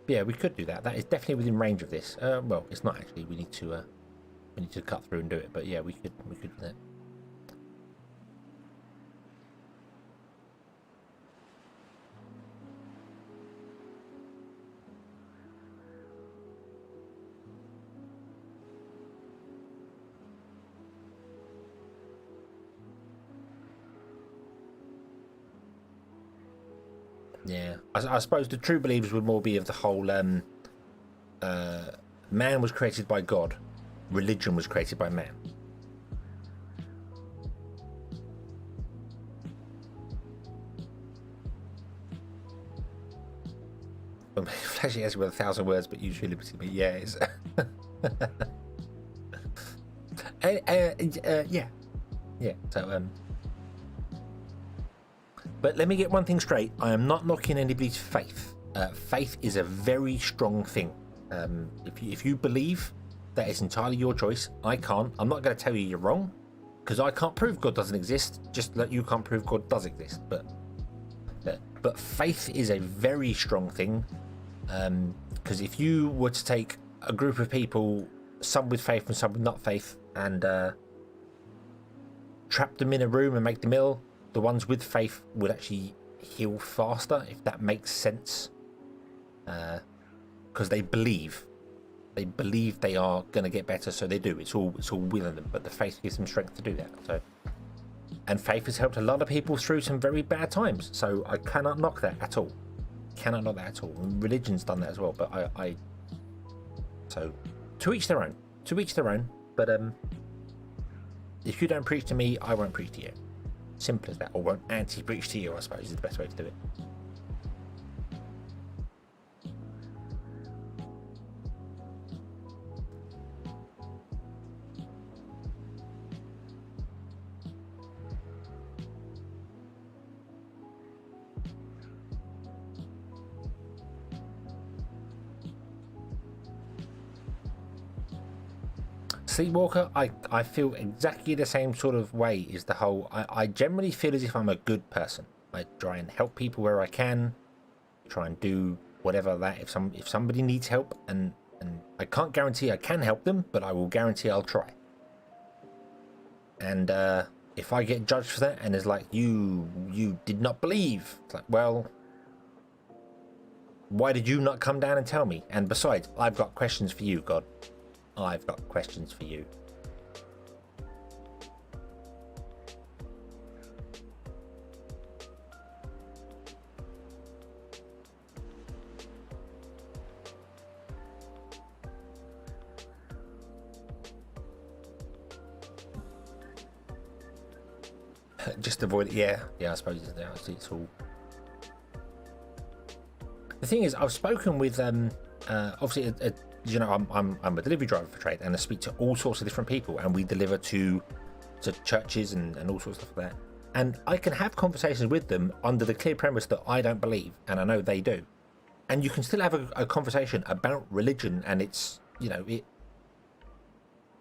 Yeah, we could do that. That is definitely within range of this. Well, it's not actually. We need to cut through and do it. But yeah, we could do that. Yeah, I suppose the true believers would more be of the whole man was created by God, religion was created by man. Flashy has with 1,000 words, but usually liberty. But yeah, it's yeah. So but let me get one thing straight. I am not knocking anybody's faith. Faith is a very strong thing. If you believe, that is entirely your choice. I can't. I'm not going to tell you you're wrong, because I can't prove God doesn't exist. Just like you can't prove God does exist. But faith is a very strong thing. Because if you were to take a group of people, some with faith and some with not faith, and trap them in a room and make them ill, the ones with faith would actually heal faster, if that makes sense. Because they believe they are going to get better, so they do. It's all within them, but the faith gives them strength to do that. So, and faith has helped a lot of people through some very bad times. So I cannot knock that at all. Cannot knock that at all. And religion's done that as well. But I so to each their own. To each their own. But if you don't preach to me, I won't preach to you. Simple as that. Or won't anti-preach to you, I suppose, is the best way to do it. Sleepwalker, I feel exactly the same sort of way. Is the whole I generally feel as if I'm a good person. I try and help people where I can, try and do whatever that if somebody needs help, and I can't guarantee I can help them, but I will guarantee I'll try. And if I get judged for that and it's like you did not believe, it's like, well, why did you not come down and tell me? And besides, I've got questions for you, God. I've got questions for you. Just avoid it. Yeah, I suppose it's all. The thing is, I've spoken with obviously, you know, I'm a delivery driver for trade, and I speak to all sorts of different people, and we deliver to churches and all sorts of stuff like that. And I can have conversations with them under the clear premise that I don't believe, and I know they do. And you can still have a conversation about religion, and it's, you know,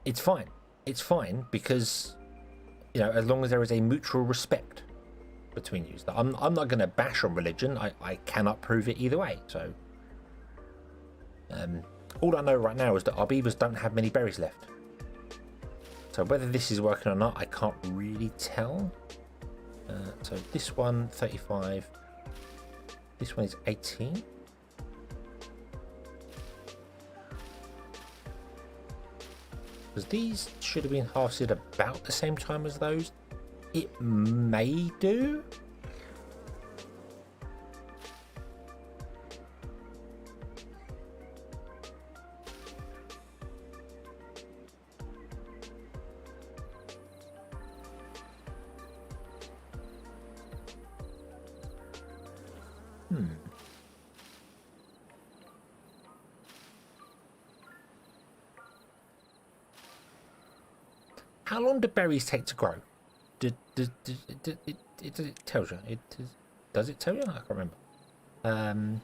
it's fine. It's fine because, you know, as long as there is a mutual respect between you. So I'm not going to bash on religion. I cannot prove it either way. So all I know right now is that our beavers don't have many berries left. So whether this is working or not, I can't really tell. So this one 35, this one is 18. Because these should have been harvested about the same time as those. It may do. How long do berries take to grow? It tells you. Does it tell you? I can't remember.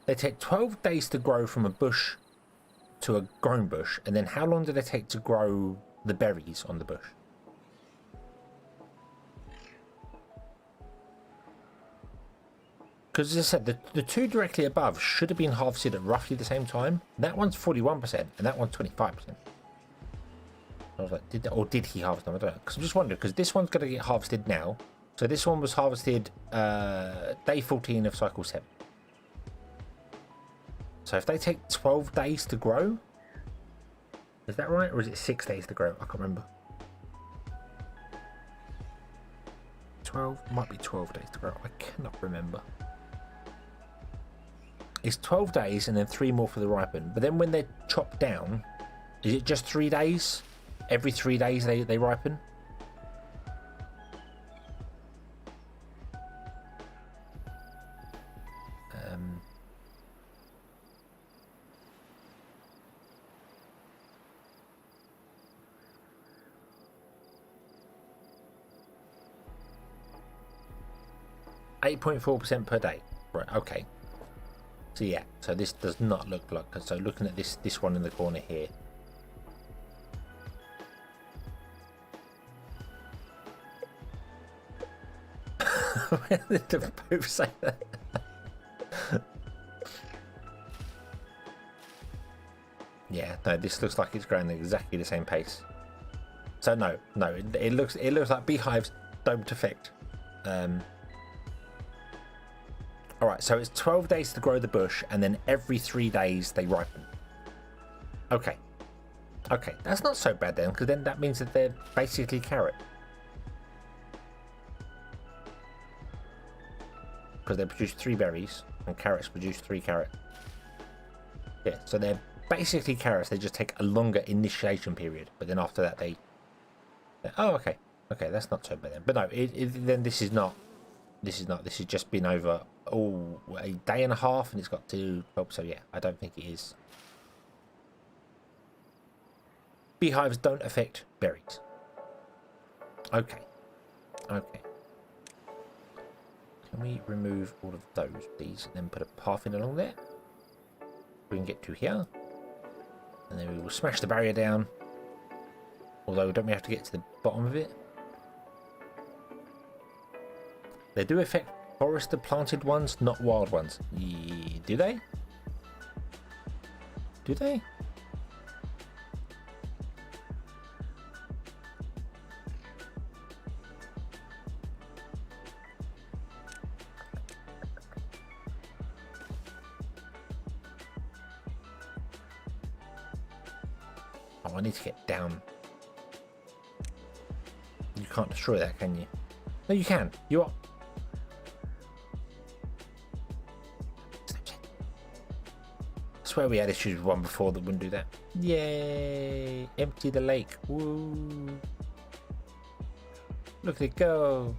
They take 12 days to grow from a bush to a grown bush, and then how long do they take to grow the berries on the bush? Because as I said, the two directly above should have been harvested at roughly the same time. That one's 41%, and that one's 25%. I was like, did he harvest them? I don't know. Because I'm just wondering, because this one's going to get harvested now. So this one was harvested day 14 of cycle 7. So if they take 12 days to grow, is that right? Or is it 6 days to grow? I can't remember. 12? Might be 12 days to grow. I cannot remember. It's 12 days and then 3 more for the ripen. But then when they're chopped down, is it just 3 days? Every 3 days they ripen? .4% per day. Right, okay. So yeah, so this does not look like, so looking at this one in the corner here. Where did the both say that? Yeah, no, this looks like it's growing at exactly the same pace. So no, it looks like beehives don't affect. All right, so it's 12 days to grow the bush, and then every 3 days they ripen. Okay, that's not so bad then, because then that means that they're basically carrot. Because they produce 3 berries, and carrots produce 3 carrots. Yeah, so they're basically carrots. They just take a longer initiation period, but then after that oh, okay, that's not so bad then. But no, then this is not. This is just been over a day and a half, and it's got to 12. So yeah, I don't think it is. Beehives don't affect berries. Okay. Can we remove all of those, please, and then put a path in along there? We can get to here, and then we will smash the barrier down, Although, don't we have to get to the bottom of it? They do affect forester planted ones, not wild ones. Do they? Do they? Oh, I need to get down. You can't destroy that, can you? No, you can. You are. I swear we had issues with one before that wouldn't do that. Yay! Empty the lake. Woo! Look at it go!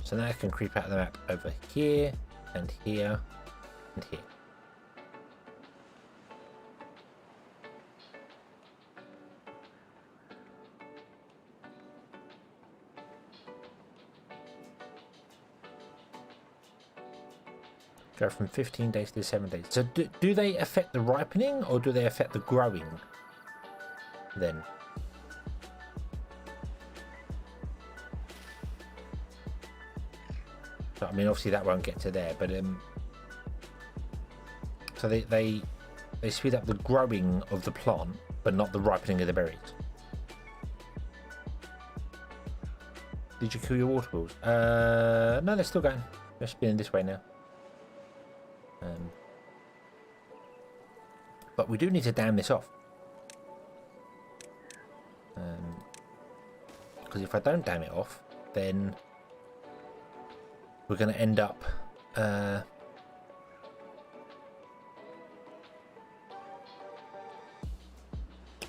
So now I can creep out of the map over here, and here, and here. Go from 15 days to 7 days. So do they affect the ripening, or do they affect the growing then? I mean, obviously that won't get to there, but so they speed up the growing of the plant, but not the ripening of the berries. Did you kill your water balls? No, they're still going. They're spinning this way now. But we do need to dam this off. Because if I don't dam it off, then we're going to end up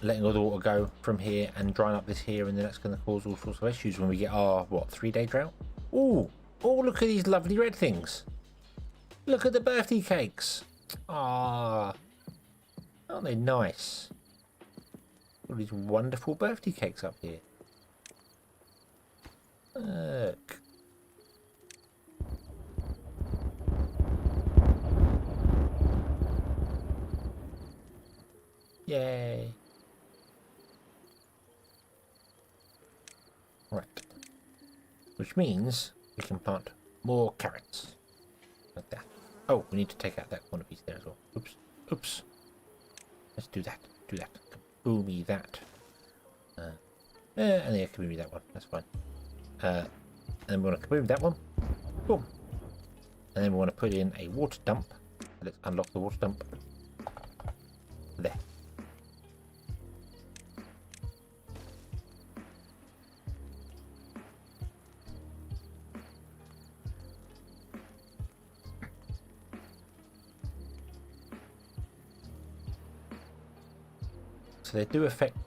letting all the water go from here and drying up this here, and then that's going to cause all sorts of issues when we get our, what, 3-day drought? Oh, look at these lovely red things. Look at the birthday cakes. Ah, aren't they nice? All these wonderful birthday cakes up here. Look. Yay. Right. Which means we can plant more carrots. Like that. Oh, we need to take out that corner piece there as well. Oops. Oops. Let's do that. Do that. Kaboomy that. And yeah, kaboomy that one. That's fine. And then we want to kaboom that one. Boom. And then we want to put in a water dump. Let's unlock the water dump. There. So they do affect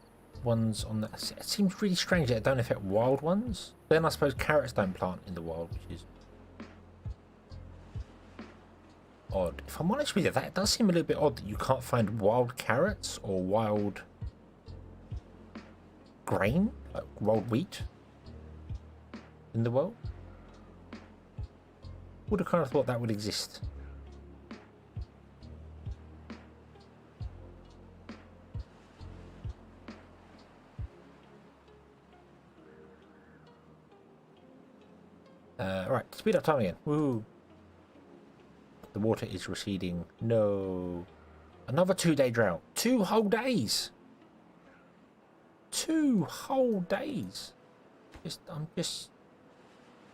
ones on that. It seems really strange that they don't affect wild ones. Then I suppose carrots don't plant in the wild, which is odd. If I'm honest with you, that does seem a little bit odd that you can't find wild carrots or wild grain, like wild wheat, in the world. Would have kind of thought that would exist. Right, speed up time again. Woo! The water is receding. No. Another 2-day drought. 2 whole days. 2 whole days. I'm just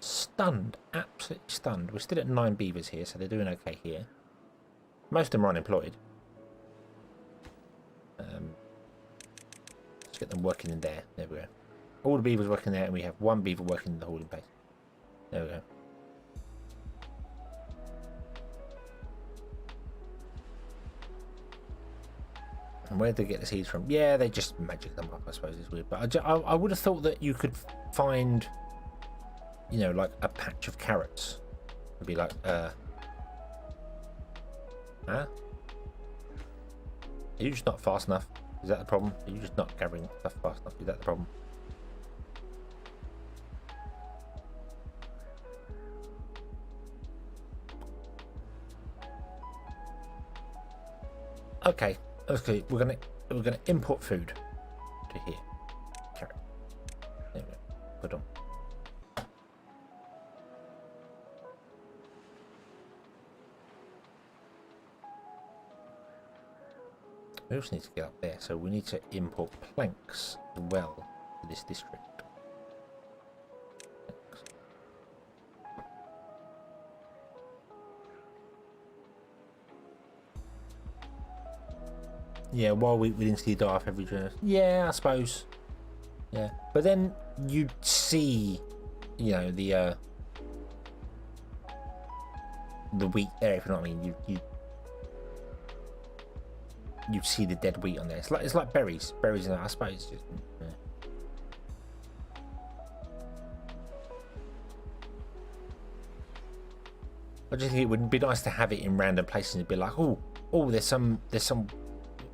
stunned. Absolutely stunned. We're still at 9 beavers here, so they're doing okay here. Most of them are unemployed. Let's get them working in there. There we go. All the beavers working there, and we have 1 beaver working in the holding place. There we go. And where did they get the seeds from? Yeah, they just magic them up, I suppose. It's weird. But I would have thought that you could find, you know, like a patch of carrots. It'd be like, huh? Are you just not fast enough? Is that the problem? Are you just not gathering stuff fast enough? Is that the problem? Okay, okay, we're gonna import food to here. Carrot. There we go. Put on. We also need to get up there, so we need to import planks as well to this district. Planks. Yeah, while we didn't see die off every journey. Yeah, I suppose. Yeah, but then you'd see, you know, the wheat there. If you know what I mean, you see the dead wheat on there. It's like berries, in there, I suppose. Just, yeah. I just think it would be nice to have it in random places and be like, oh, there's some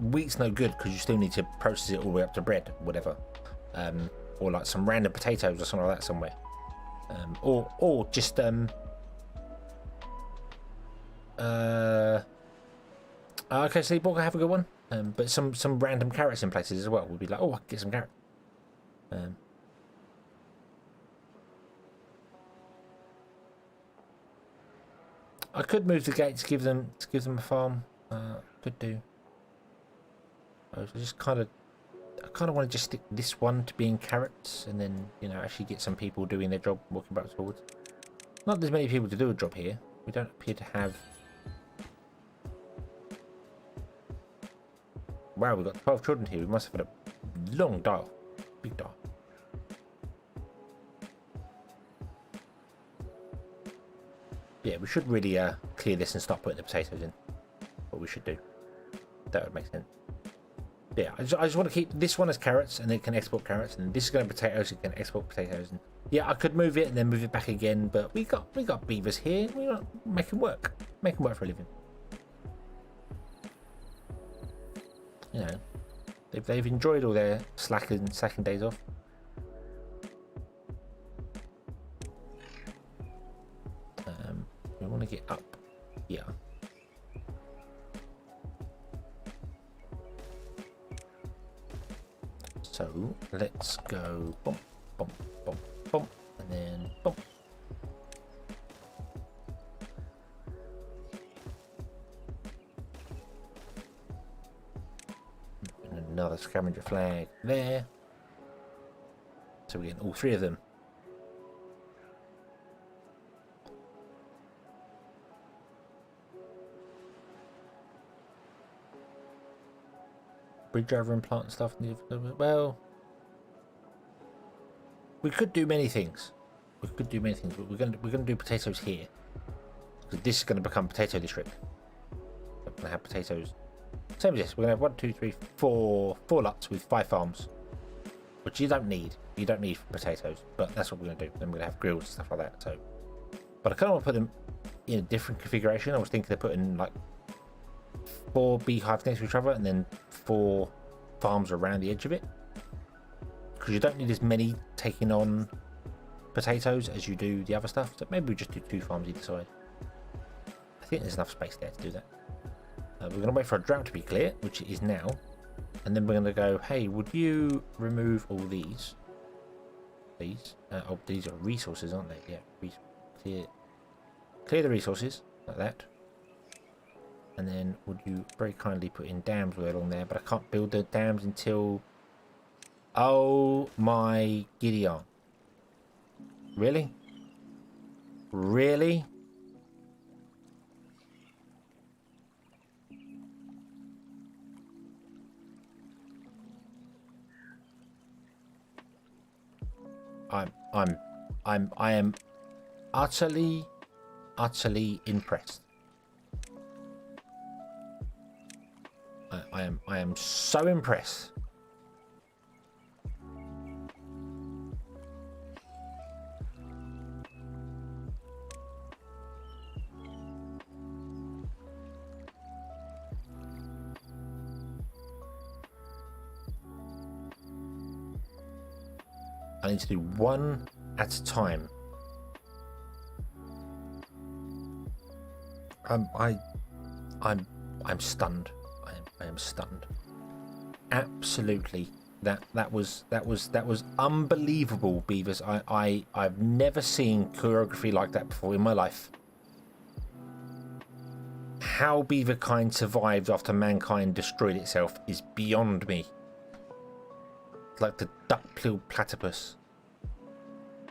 wheat's no good because you still need to process it all the way up to bread, or whatever, or like some random potatoes or something like that somewhere, or just okay, Sleepwalker, have a good one. But some random carrots in places as well. We'd be like, oh, I can get some carrots. I could move the gate to give them a farm. Could do. I kind of want to just stick this one to being carrots, and then, you know, actually get some people doing their job, walking back forwards. Not there's many people to do a job here. We don't appear to have. Wow, we've got 12 children here. We must have had a long dial. Big dial. Yeah, we should really clear this and start putting the potatoes in. What we should do. That would make sense. Yeah, I just want to keep this one as carrots, and then it can export carrots, and this is going to potatoes, it can export potatoes. And yeah, I could move it and then move it back again, but we got beavers here. We got make them work for a living. You know, they've enjoyed all their slacking days off. We want to get up here. So let's go bump, bump, bump, bump, and then bump. And another scavenger flag there. So we're getting all three of them. Bridge over and plant stuff. Well, we could do many things. But we're gonna do potatoes here, because this is gonna become potato district. We're gonna have potatoes. Same as this. We're gonna have 1, 2, 3, 4 lots with 5 farms, which you don't need. You don't need potatoes, but that's what we're gonna do. Then we're gonna have grills and stuff like that. So, but I kind of want to put them in a different configuration. I was thinking of putting like 4 beehives next to each other, and then 4 farms around the edge of it, because you don't need as many taking on potatoes as you do the other stuff. So maybe we just do 2 farms either side. I think there's enough space there to do that. We're going to wait for a drought to be clear, which it is now, and then we're going to go, hey, would you remove all these? Oh, these are resources, aren't they? Yeah, clear the resources like that. And then would you very kindly put in dams all along there, but I can't build the dams until... Oh my Gideon. Really? Really? I am utterly impressed. I am so impressed. I need to do one at a time. I'm stunned. I am stunned. Absolutely. That was unbelievable, Beavers. I've never seen choreography like that before in my life. How beaverkind survived after mankind destroyed itself is beyond me. Like the duck-billed platypus.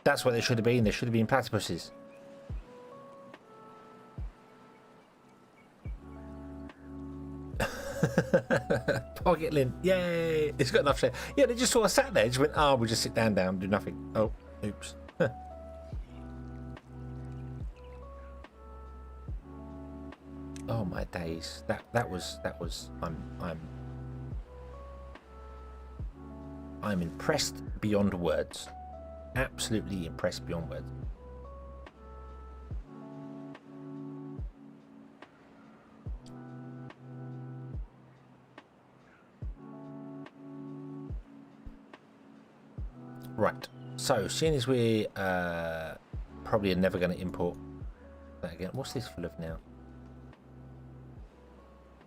That's what they should have been. They should have been platypuses. Pocket lint, yay! It's got enough shade. Yeah, they just sort of sat there, just went, we'll just sit down, do nothing. Oh, oops. Oh my days, that was. I'm impressed beyond words. Absolutely impressed beyond words. Right, so seeing as we probably are never going to import that again. What's this full of now?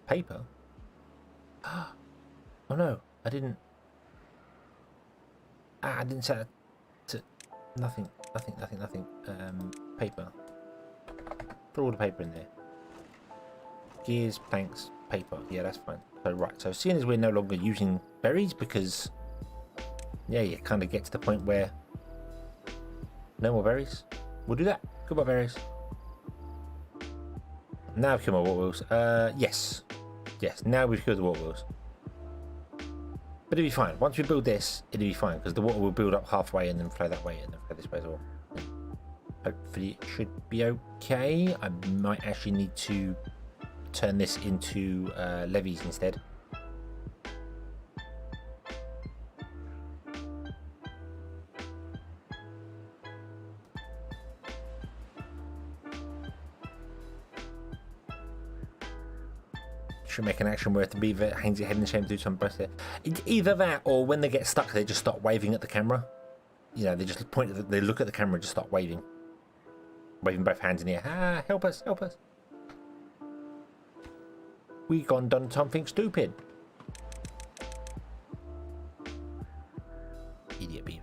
Paper? Oh no, I didn't. I didn't set it to nothing. Paper. Put all the paper in there. Gears, planks, paper. Yeah, that's fine. So right, so seeing as we're no longer using berries because yeah, you kind of get to the point where no more berries. We'll do that. Goodbye, berries. Now we've killed my water wheels. Yes. Yes, now we've killed the water wheels. But it'll be fine. Once we build this, it'll be fine because the water will build up halfway and then flow that way and then flow this way as well. Hopefully it should be okay. I might actually need to turn this into levees instead. Should make an action where if the beaver hangs its head in the shame to do some best. Either that, or when they get stuck, they just start waving at the camera. You know, they just point at they look at the camera and just start waving both hands in the air. Ah, help us, help us! We gone done something stupid. Idiot beaver.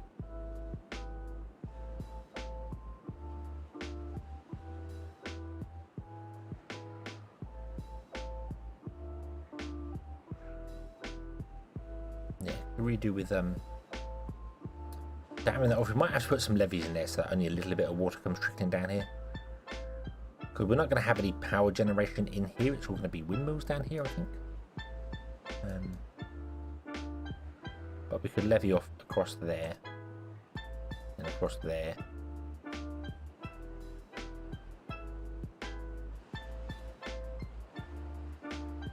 Redo with damn that off. We might have to put some levees in there so that only a little bit of water comes trickling down here, because we're not going to have any power generation in here. It's all going to be windmills down here, I think. But we could levee off across there and across there.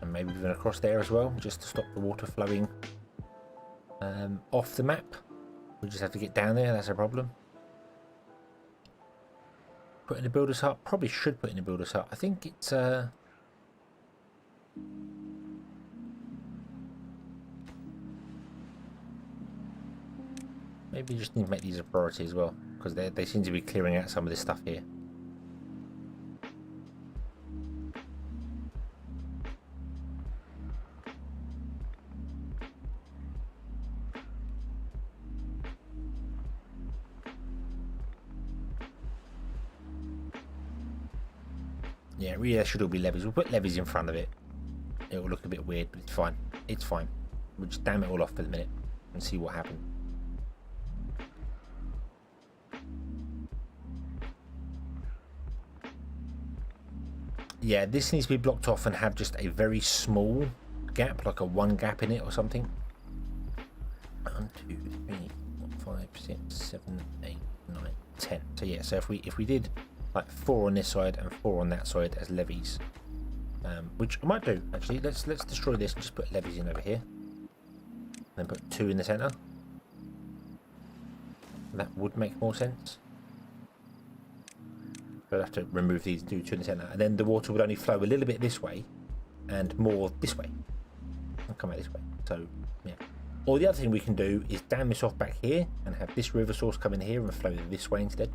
And maybe even across there as well, just to stop the water flowing off the map. We just have to get down there, that's a problem. Put in a builder's hut, probably should put in a builder's hut. I think it's maybe you just need to make these a priority as well, because they seem to be clearing out some of this stuff here. Yeah, really, there should all be levees. We'll put levees in front of it. It will look a bit weird, but it's fine. It's fine. We'll just dam it all off for the minute and see what happens. Yeah, this needs to be blocked off and have just a very small gap, like a one gap in it or something. 1, 2, 3, 4, 5, 6, 7, 8, 9, 10. So yeah, so if we did like 4 on this side and 4 on that side as levees, which I might do actually. Let's destroy this and just put levees in over here, and then put 2 in the center. That would make more sense. I'd have to remove these and do 2 in the center, and then the water would only flow a little bit this way and more this way and come out this way. So yeah, Or the other thing we can do is dam this off back here and have this river source come in here and flow this way instead.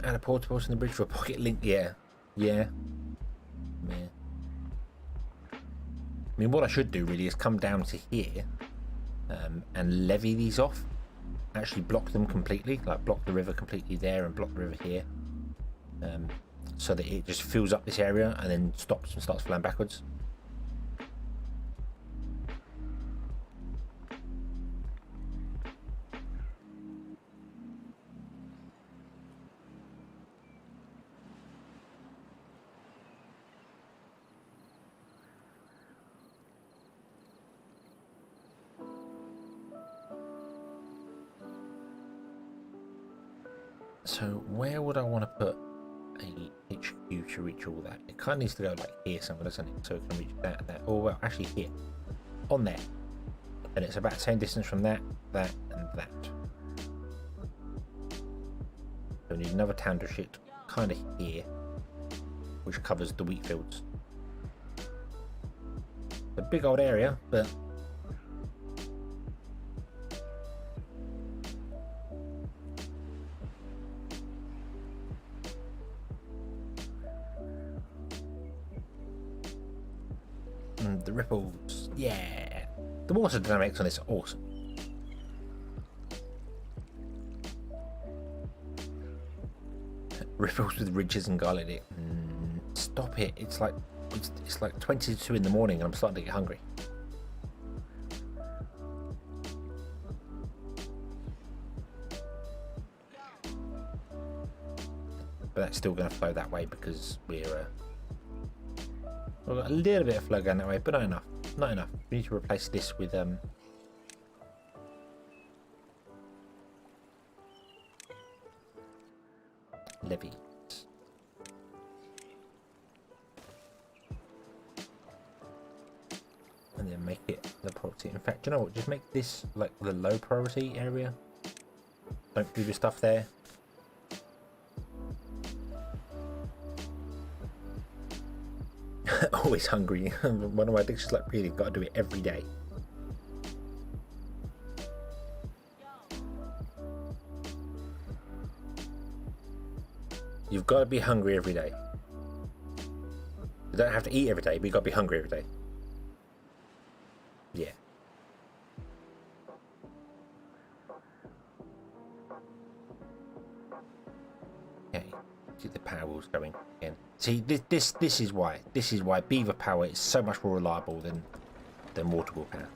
And a portable in the bridge for a pocket link, yeah. I mean, what I should do really is come down to here and levy these off. Actually block them completely, like block the river completely there and block the river here. So that it just fills up this area and then stops and starts flowing backwards. So where would I want to put a HQ to reach all that? It kind of needs to go like here somewhere, doesn't it? So it can reach that and that. Oh well, actually here, on there, and it's about the same distance from that, that, and that. So we need another tandem shit kind of here, which covers the wheat fields. A big old area, but the ripples, yeah. The water dynamics on this are awesome. Ripples with ridges and garlic. Stop it! It's like 22 in the morning, and I'm starting to get hungry. But that's still going to flow that way because we've got a little bit of flow going that way, but not enough. Not enough. We need to replace this with levees. And then make it the priority. In fact, you know what? Just make this like the low priority area. Don't do the stuff there. Always hungry. One of my addictions, like really got to do it every day. You've got to be hungry every day. You don't have to eat every day, but you've got to be hungry every day. Yeah. Okay. See the power wheels going again. See, this is why beaver power is so much more reliable than water wheel power.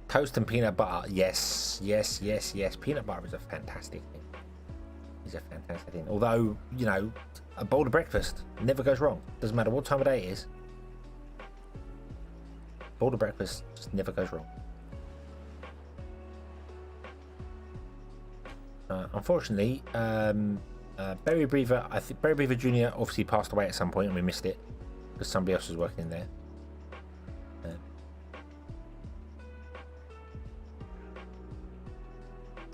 Toast and peanut butter, yes. Peanut butter is a fantastic thing. It's a fantastic thing. Although, you know, a bowl of breakfast never goes wrong. Doesn't matter what time of day it is. Bowl of breakfast just never goes wrong. Unfortunately, Berry Beaver, I think Berry Beaver Jr. obviously passed away at some point and we missed it because somebody else was working in there.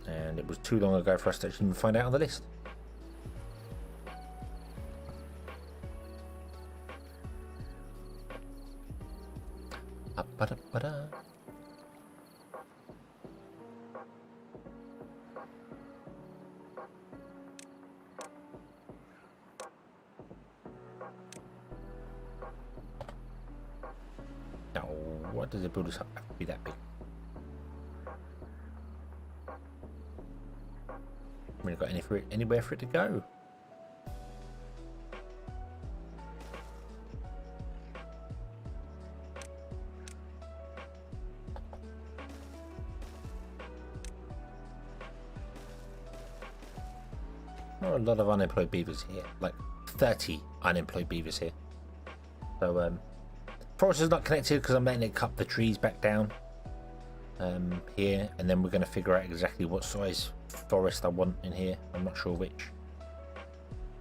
And it was too long ago for us to actually even find out on the list. Now, what does it build us up to be that big? I mean, got anywhere for it to go. There are a lot of unemployed beavers here, like 30 unemployed beavers here. So forest is not connected because I'm letting it cut the trees back down here, and then we're going to figure out exactly what size forest I want in here. I'm not sure which.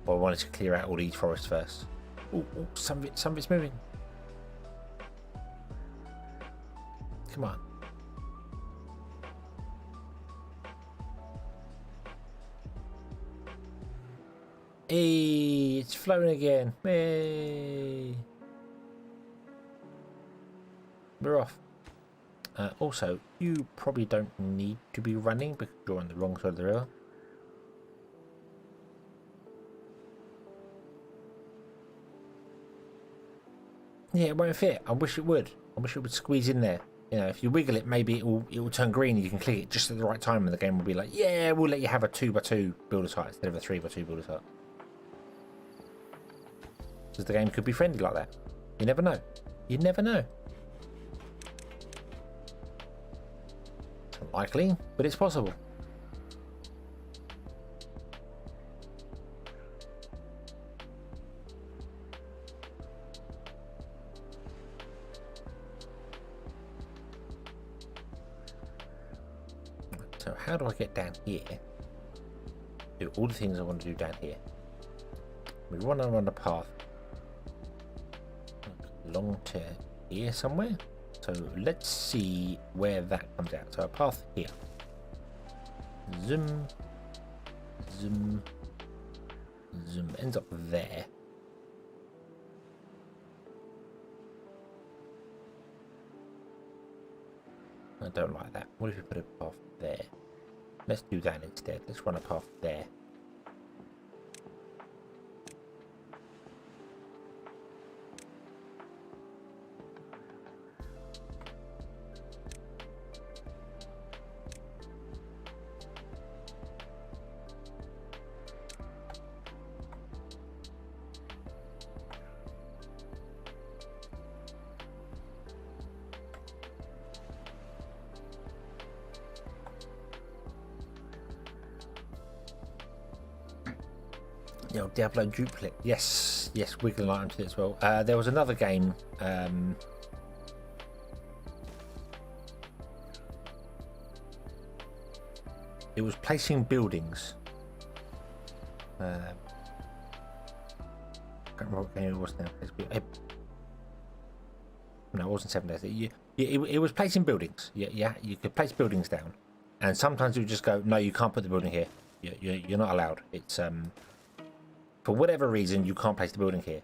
But I wanted to clear out all these forests first. Oh, some of it's moving. Come on. Hey, it's flowing again. Hey. We're off. Also, you probably don't need to be running because you're on the wrong side of the river. Yeah, it won't fit. I wish it would. I wish it would squeeze in there. You know, if you wiggle it, maybe it will turn green and you can click it just at the right time and the game will be like, yeah, we'll let you have a 2x2 builder site instead of a 3x2 builder site. Because the game could be friendly like that. You never know. You never know. It's unlikely, but it's possible. So how do I get down here? Do all the things I want to do down here. We want to run a path along to here somewhere. So let's see where that comes out. So a path here. Zoom, zoom, zoom. Ends up there. I don't like that. What if we put a path there? Let's do that instead. Let's run a path there. You know, Diablo duplicate. Yes, yes, wiggling item to it as well. There was another game. It was placing buildings. I can't remember what game it was now. No, it wasn't 7 Days. It was placing buildings. Yeah, you could place buildings down, and sometimes it would just go, no, you can't put the building here. You're not allowed. It's for whatever reason you can't place the building here.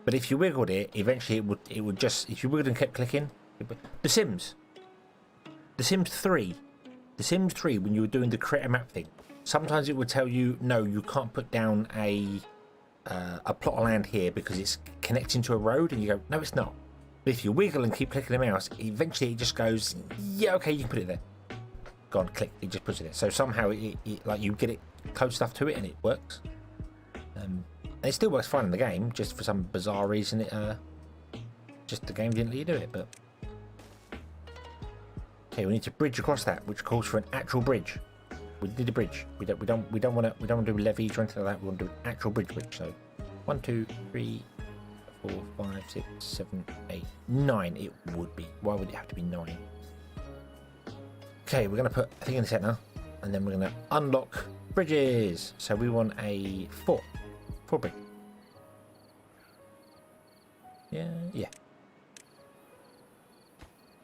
But if you wiggled it, eventually it would just, if you wiggled and kept clicking. The Sims 3, when you were doing the create a map thing, sometimes it would tell you, no, you can't put down a plot of land here because it's connecting to a road, and you go, no, it's not. But if you wiggle and keep clicking the mouse, eventually it just goes, yeah, okay, you can put it there. Go on, click, it just puts it there. So somehow it like you get it close stuff to it and it works. And it still works fine in the game, just for some bizarre reason just the game didn't let you do it. But okay, we need to bridge across that, which calls for an actual bridge. We need a bridge. We don't want to do levees or anything like that. We want to do an actual bridge. So 1, 2, 3, 4, 5, 6, 7, 8, 9. It would be. Why would it have to be 9? Okay, we're gonna put a thing in the center, and then we're gonna unlock bridges. So we want a 4 bridge. Yeah.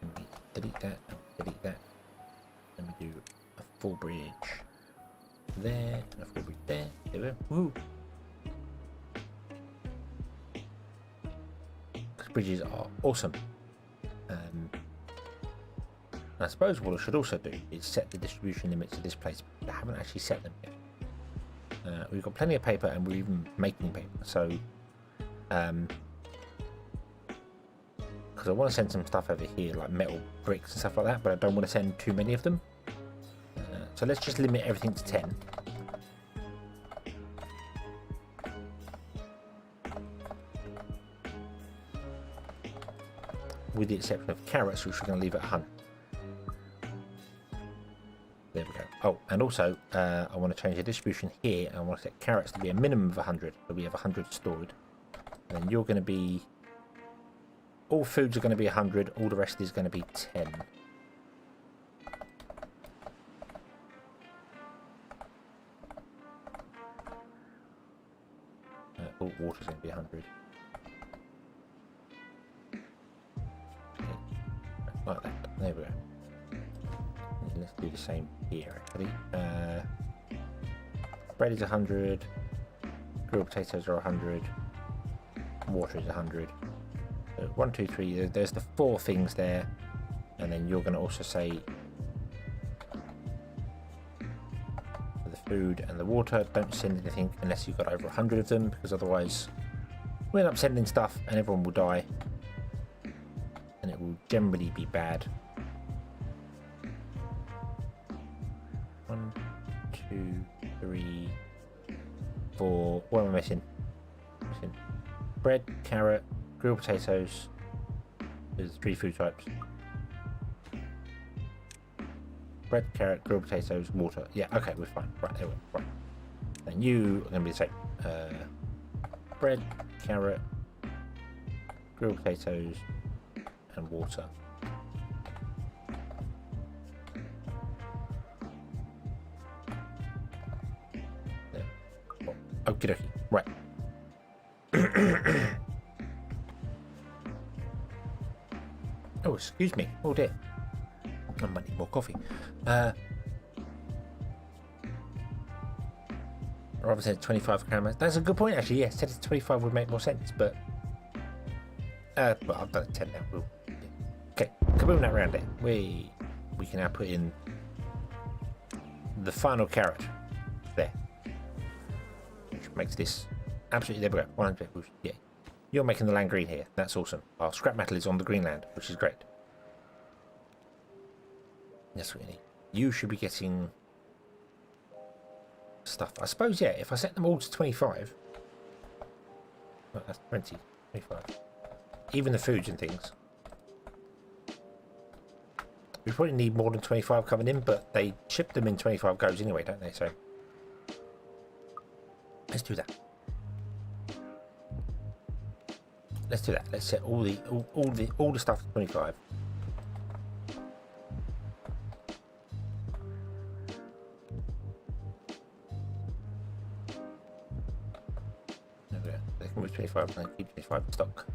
And we delete that. And we do a 4 bridge there and a 4 bridge there. There we go. Woo! Because bridges are awesome. I suppose what I should also do is set the distribution limits of this place. I haven't actually set them yet. We've got plenty of paper and we're even making paper. So, because I want to send some stuff over here, like metal bricks and stuff like that, but I don't want to send too many of them. So let's just limit everything to 10. With the exception of carrots, which we're going to leave at 100. There we go. Oh, and also, I want to change the distribution here. I want to set carrots to be a minimum of 100. So we have 100 stored. And then you're going to be... all foods are going to be 100. All the rest is going to be 10. Oh, water's going to be 100. Like that. There we go. And let's do the same here actually. Bread is 100. Grilled potatoes are 100. Water is 100. So 1, 2, 3. There's the 4 things there, and then you're going to also say for the food and the water, don't send anything unless you've got over 100 of them, because otherwise we'll end up sending stuff and everyone will die, and it will generally be bad. 1, 2, 3, 4. What am I missing? Bread, carrot, grilled potatoes. There's 3 food types. Bread, carrot, grilled potatoes, water. Yeah, okay, we're fine. Right, there we go. Right. And you are going to be the same. Bread, carrot, grilled potatoes, and water. There. Oh, okie dokie. Right. Oh, excuse me. Oh dear. I might need more coffee. Robert said 25 grams. That's a good point, actually. Yes, said 25 would make more sense, but well, I've done it 10 now. We'll, yeah. Okay, kaboom that round it. We can now put in the final carrot there, which makes this absolutely. There we go. 100. Yeah, you're making the land green here. That's awesome. Our scrap metal is on the green land, which is great. That's what you need. You should be getting stuff. I suppose, yeah, if I set them all to 25, well, that's 20, 25. Even the foods and things. We probably need more than 25 coming in, but they ship them in 25 goes anyway, don't they? So let's do that. Let's do that. Let's set all the stuff to 25. They can move 25 and keep 25 in stock.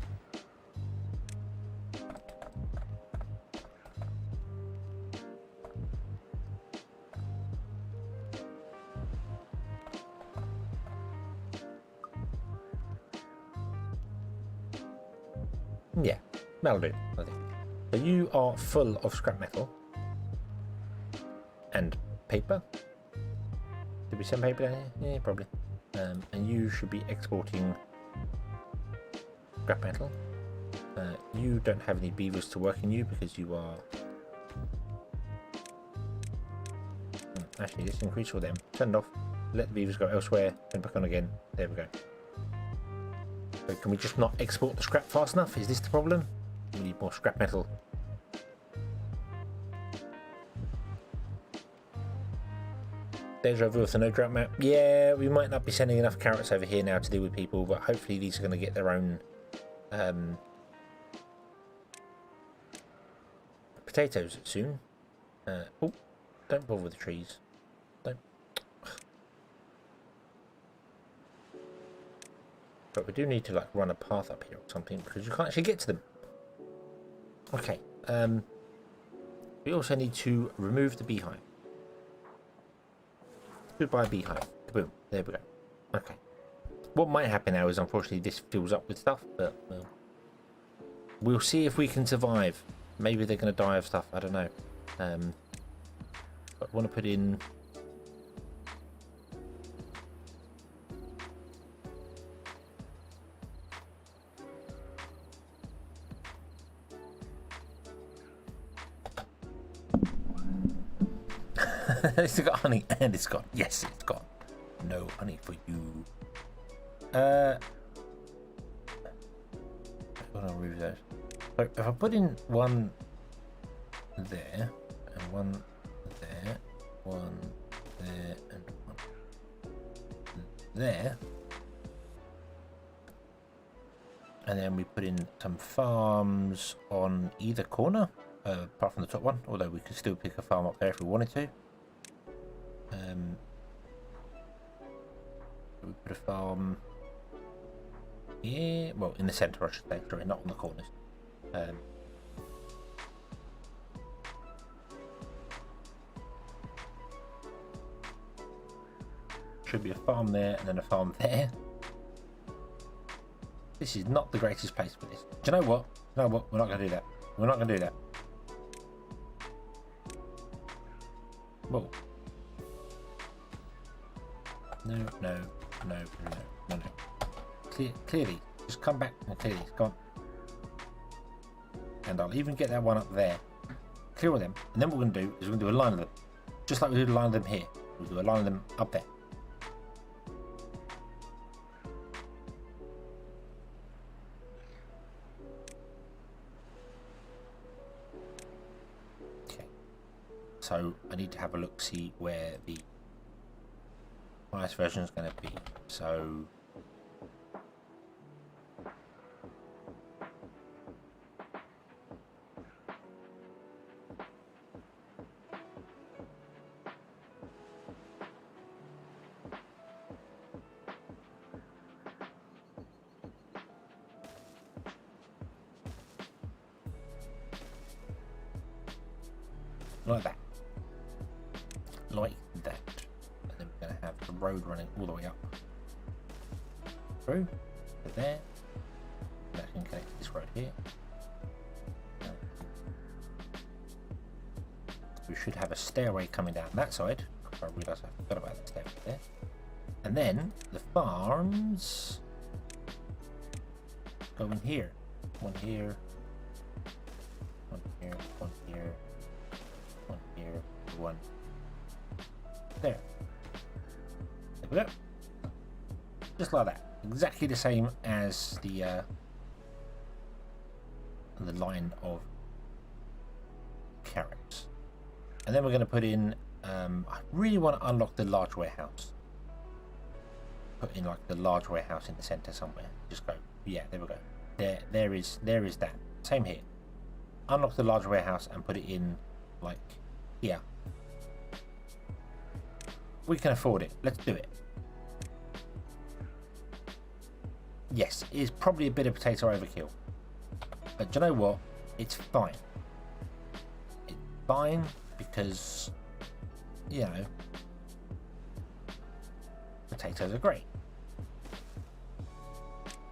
Yeah, that'll do, I think. So you are full of scrap metal and paper. Did we send paper down here? Yeah, probably. And you should be exporting scrap metal. You don't have any beavers to work in you because you are... Actually, let's increase all them. Turn it off. Let the beavers go elsewhere. Turn back on again. There we go. So can we just not export the scrap fast enough? Is this the problem? We need more scrap metal. There's over with the no drought map. Yeah, we might not be sending enough carrots over here now to deal with people, but hopefully these are going to get their own potatoes soon. Oh, don't bother with the trees. Don't. But we do need to like run a path up here or something because you can't actually get to them. Okay. We also need to remove the beehive. Goodbye beehive. Boom. There we go. Okay. What might happen now is unfortunately this fills up with stuff, but well, we'll see if we can survive. Maybe they're going to die of stuff. I don't know. But I want to put in. It's got honey and it's got, yes, it's got no honey for you. I'm gonna remove those. So if I put in one there and one there, one there and one there, and then we put in some farms on either corner, apart from the top one, although we could still pick a farm up there if we wanted to. We put a farm here. Well, in the centre, I should say. Sorry, not on the corners. Should be a farm there and then a farm there. This is not the greatest place for this. Do you know what? You know what? We're not going to do that. We're not going to do that. Whoa. No, no, no, no, no, no. Clearly. Just come back and clear these. Go on. And I'll even get that one up there. Clear all them. And then what we're going to do is we're going to do a line of them. Just like we did a line of them here. We'll do a line of them up there. So I need to have a look, see where the highest version is going to be. So like that. Like that. And then we're going to have the road running all the way up through to there. That can connect to this road here. We should have a stairway coming down that side. I realised I forgot about the stairway there. And then the farms go in here. One here. One here. One here. One here. One there. There we go. Just like that. Exactly the same as the line of carrots. And then we're going to put in I really want to unlock the large warehouse. Put in like the large warehouse in the center somewhere. Just go, yeah, there we go. There is that. Same here. Unlock the large warehouse and put it in like here. We can afford it. Let's do it. Yes, it is probably a bit of potato overkill. But do you know what? It's fine. It's fine because, you know, potatoes are great.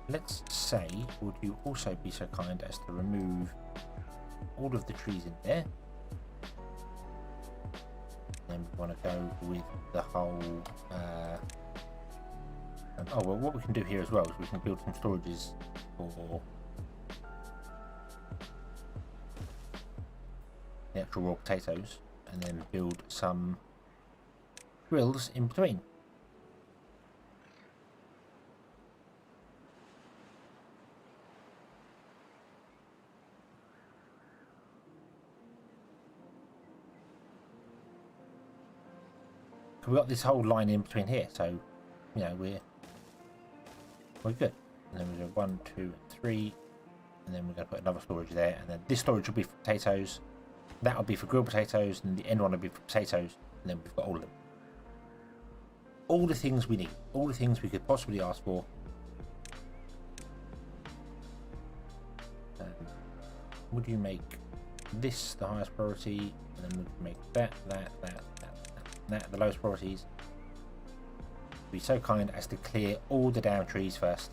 Let's say, would you also be so kind as to remove all of the trees in there? Then we want to go with the whole oh well, what we can do here as well is we can build some storages for the actual raw potatoes and then build some grills in between. We've got this whole line in between here, so you know we're good. And then we go 1, 2, and 3, and then we're going to put another storage there, and then this storage will be for potatoes, that will be for grilled potatoes, and the end one will be for potatoes, and then we've got all of them. All the things we need, all the things we could possibly ask for. Would you make this the highest priority, and then would you make that the lowest priorities? Be so kind as to clear all the down trees first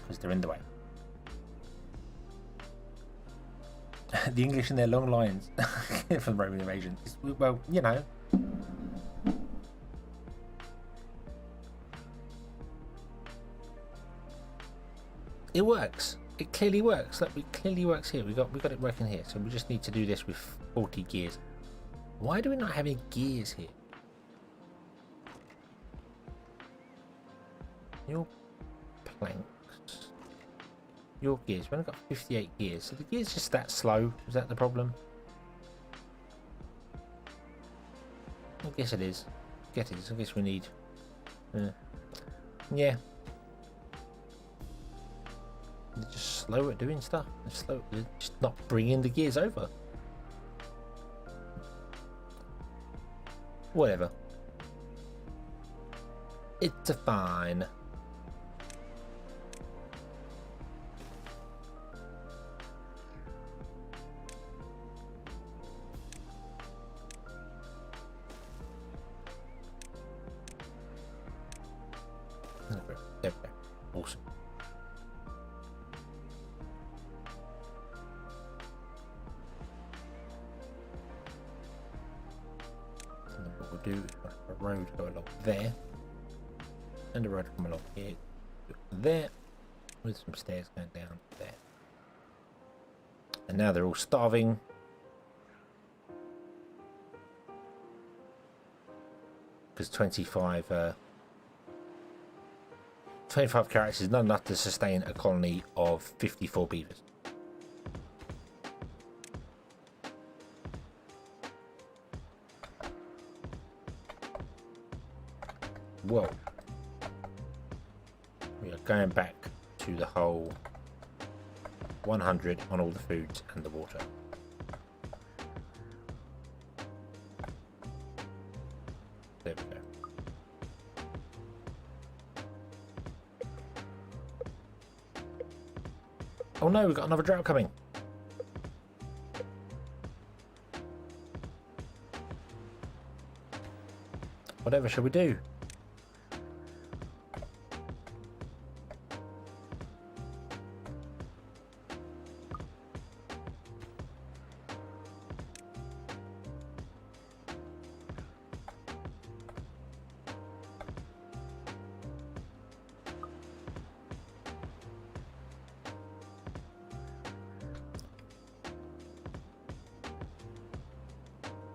because they're in the way. The English and their long lines from the Roman invasion. Well, you know. It works. It clearly works. Look, it clearly works here. We got it working here. So we just need to do this with 40 gears. Why do we not have any gears here? Your planks. Your gears. We've only got 58 gears. So the gears just that slow. Is that the problem? I guess it is. I guess we need. Yeah. They're just slow at doing stuff. They're just not bringing the gears over. Whatever. It's a fine. do a road go along there, and a road come along here, there, with some stairs going down there. And now they're all starving. Because 25 carrots is not enough to sustain a colony of 54 beavers. Whoa. We are going back to the whole 100 on all the foods and the water. There we go. Oh no, we've got another drought coming. Whatever shall we do?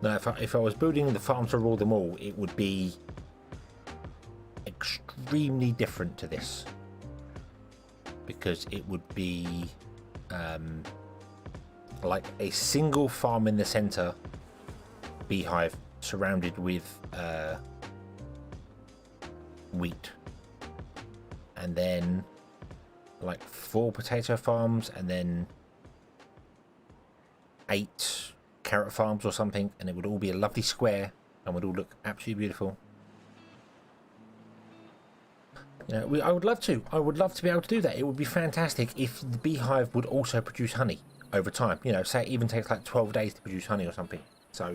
Now, if I was building the farm to rule them all, it would be extremely different to this, because it would be like a single farm in the center, beehive surrounded with wheat, and then like 4 potato farms, and then 8 carrot farms or something, and it would all be a lovely square and would all look absolutely beautiful. You know, I would love to be able to do that. It would be fantastic if the beehive would also produce honey over time. You know, say it even takes like 12 days to produce honey or something. So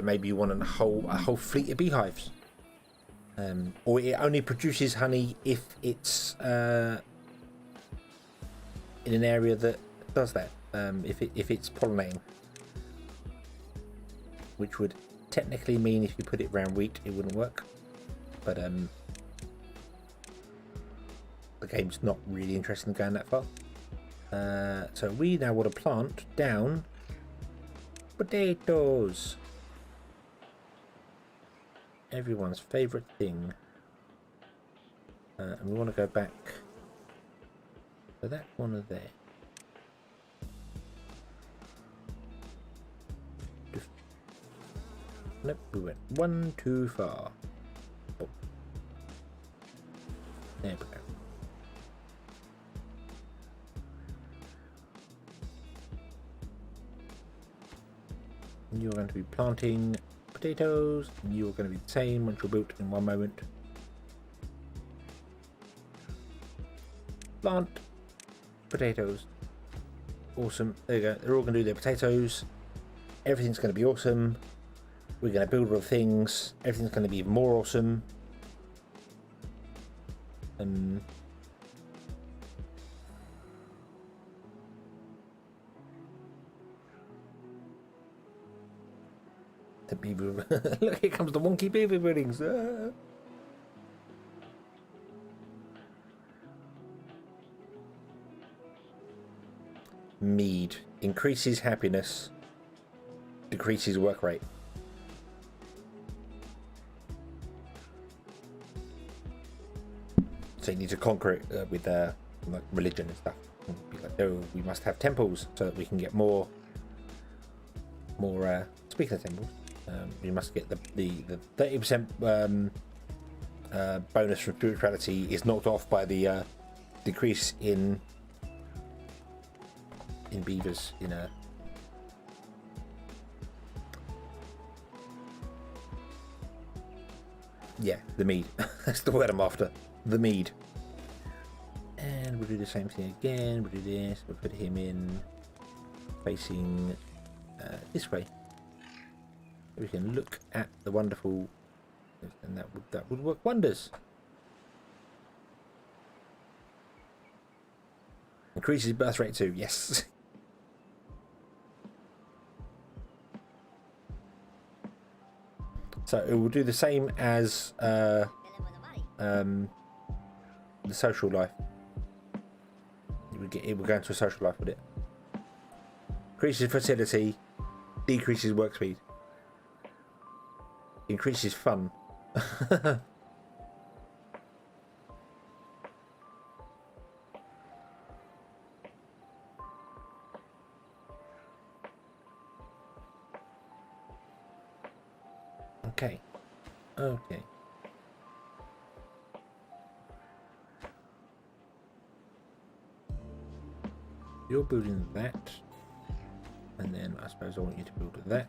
maybe you want a whole fleet of beehives, or it only produces honey if it's in an area that does that. If it's pollinating. Which would technically mean if you put it around wheat, it wouldn't work. But the game's not really interested in going that far. So we now want to plant down potatoes. Everyone's favourite thing. And we want to go back to that corner there. Nope, we went one too far. Oh. There we go. And you're going to be planting potatoes, and you're going to be the same once you're built in one moment. Plant potatoes. Awesome. There you go. They're all going to do their potatoes. Everything's going to be awesome. We're going to build other things. Everything's going to be even more awesome. The beaver. Look, here comes the wonky beaver buildings. Ah. Mead increases happiness, decreases work rate. So you need to conquer it with like religion and stuff. And be like, oh, we must have temples so that we can get more. Speaking of temples, we must get the 30% bonus from spirituality is knocked off by the decrease in beavers in a. Yeah, the mead. That's the word I'm after. The mead. And we'll do the same thing again. We'll do this. We'll put him in facing this way. We can look at the wonderful, and that would work wonders. Increases birth rate too. Yes. So it will do the same as the social life. It will go into a social life with it. Increases fertility, decreases work speed, increases fun. Okay. Okay. You're building that. And then I suppose I want you to build that.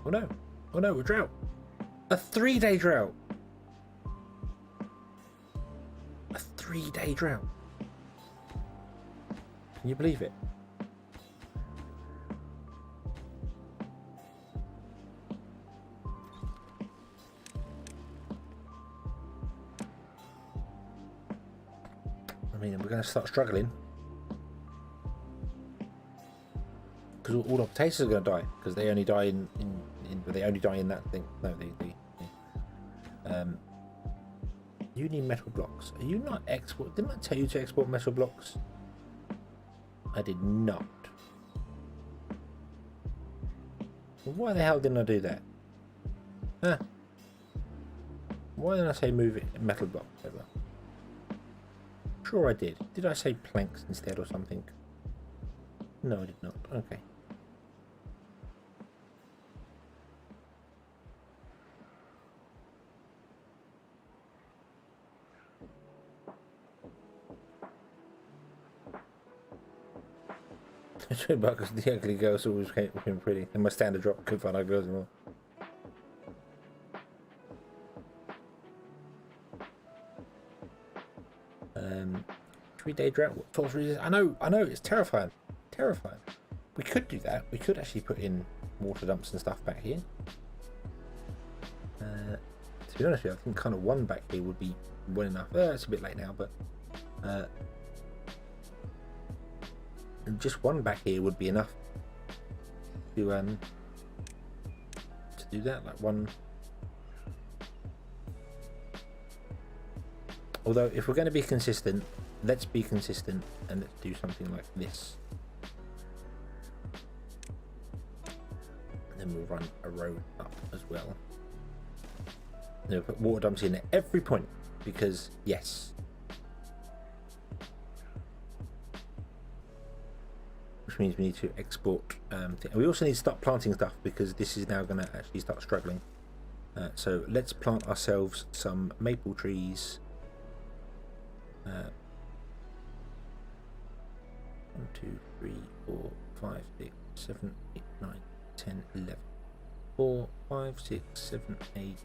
Oh no. Oh no, a drought. A 3-day drought. A 3-day drought. Can you believe it? I mean, we're going to start struggling. Because all our potatoes are going to die. Because they only die in they only die in that thing. No, you need metal blocks. Are you not export? Didn't I tell you to export metal blocks? I did not. Well, why the hell didn't I do that? Huh? Why didn't I say move it metal block over? Sure I did. Did I say planks instead or something? No, I did not. Okay. Because the ugly girls always looking pretty. And my standard drop could find ugly girls anymore. 3-day drought. What, 4 I know, it's terrifying. Terrifying. We could do that. We could actually put in water dumps and stuff back here. To be honest with you, I think kind of one back here would be well enough. It's a bit late now, but just one back here would be enough to do that. Like one. Although, if we're going to be consistent, let's be consistent and let's do something like this. And then we'll run a road up as well. And we'll put water dumps in at every point because, yes. Which means we need to export. We also need to start planting stuff because this is now going to actually start struggling. So let's plant ourselves some maple trees. 1, 2, 3, 4, 5, 6, 7, 8, 9, 10, 11. 4, 5, 6, 7, 8,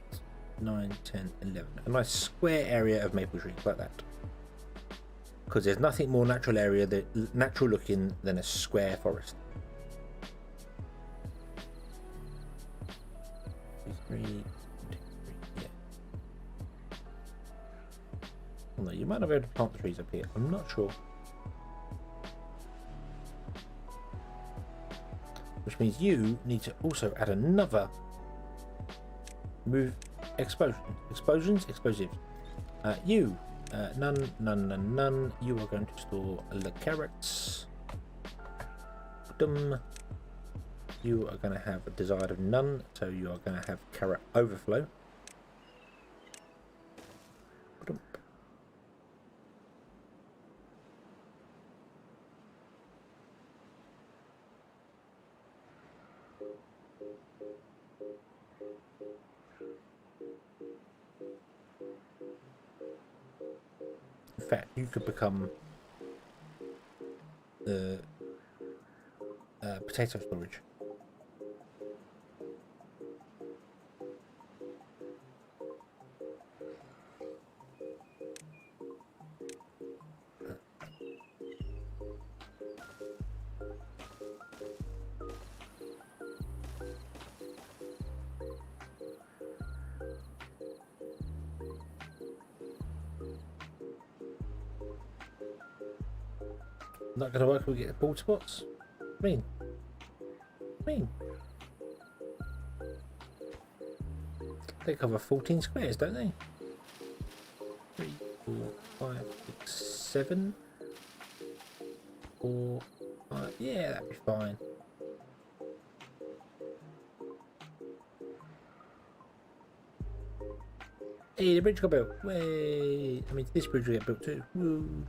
9, 10, 11. A nice square area of maple trees like that. Because there's nothing more natural looking than a square forest. 3, 2, 3, yeah. Although you might not be able to plant the trees up here. I'm not sure. Which means you need to also add another move explosives. None. You are going to store the carrots. You are going to have a desired of none, so you are going to have carrot overflow. In fact, you could become the potato storage. Not going to work if we get bald spots? Mean. They cover 14 squares, don't they? 3, 4, 5, 6, 7. 4, 5. Yeah, that'd be fine. Hey, the bridge got built. Wait, I mean, this bridge will get built too. Woo.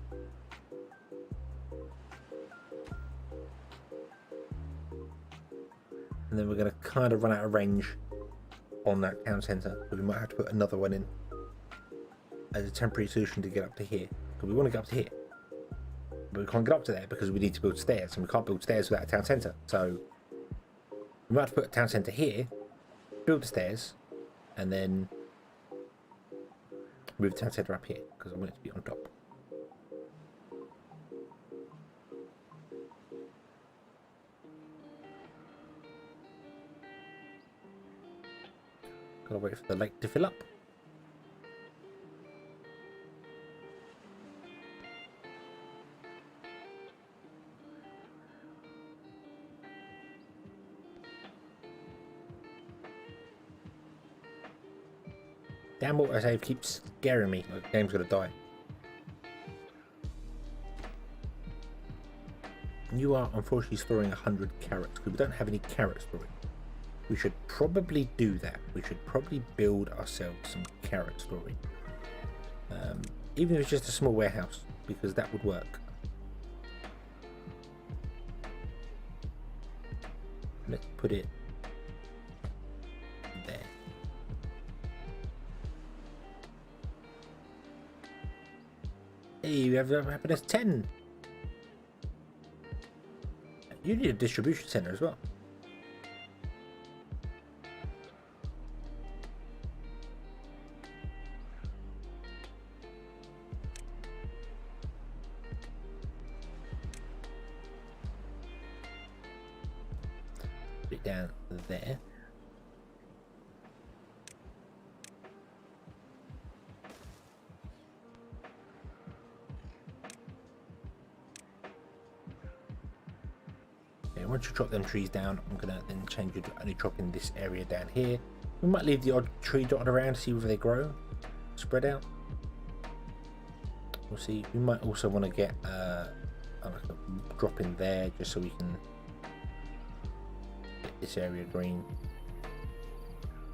And then we're going to kind of run out of range on that town centre, so we might have to put another one in as a temporary solution to get up to here. Because we want to get up to here, but we can't get up to there because we need to build stairs, and we can't build stairs without a town centre. So we might have to put a town centre here, build the stairs, and then move the town centre up here because I want it to be on top. Gotta wait for the lake to fill up. Damn, what I say keeps scaring me. Like the game's gonna die. You are unfortunately storing 100 carrots because we don't have any carrot storage. We should probably do that. We should probably build ourselves some carrot storage. Even if it's just a small warehouse, because that would work. Let's put it there. Hey, we have happiness 10. You need a distribution center as well. Put it down there. Once you chop them trees down, I'm gonna then change it to only chopping this area down here. We might leave the odd tree dotted around to see whether they grow, spread out. We'll see. We might also want to get a drop in there just so we can get this area green.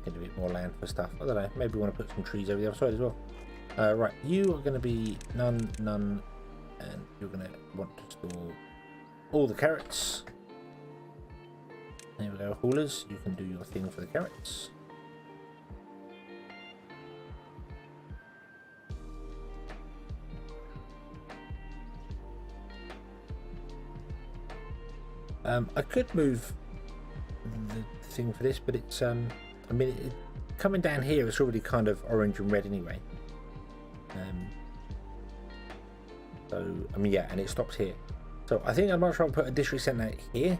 Get a bit more land for stuff. I don't know. Maybe we want to put some trees over the other side as well. Right, you are going to be none, and you're going to want to store all the carrots. There we go, haulers. You can do your thing for the carrots. I could move the thing for this, but it's I mean, coming down here, it's already kind of orange and red anyway. So I mean, yeah, and it stops here. So I think I'd much rather put a district centre here.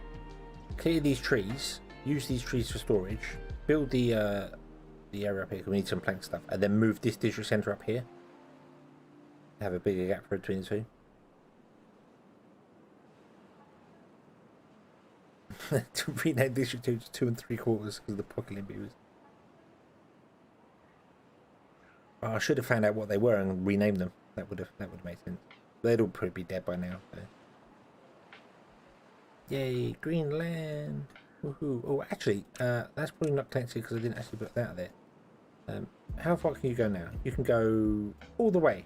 Clear these trees, use these trees for storage, build the area up here because we need some plank stuff, and then move this district centre up here. Have a bigger gap between the two. To rename district 2 to 2 3/4 because of the pocket beavers. Oh, I should have found out what they were and renamed them. That would have made sense. They'd all probably be dead by now. So. Yay, green land! Woohoo! Oh, actually, that's probably not connected because I didn't actually put that out there. How far can you go now? You can go all the way.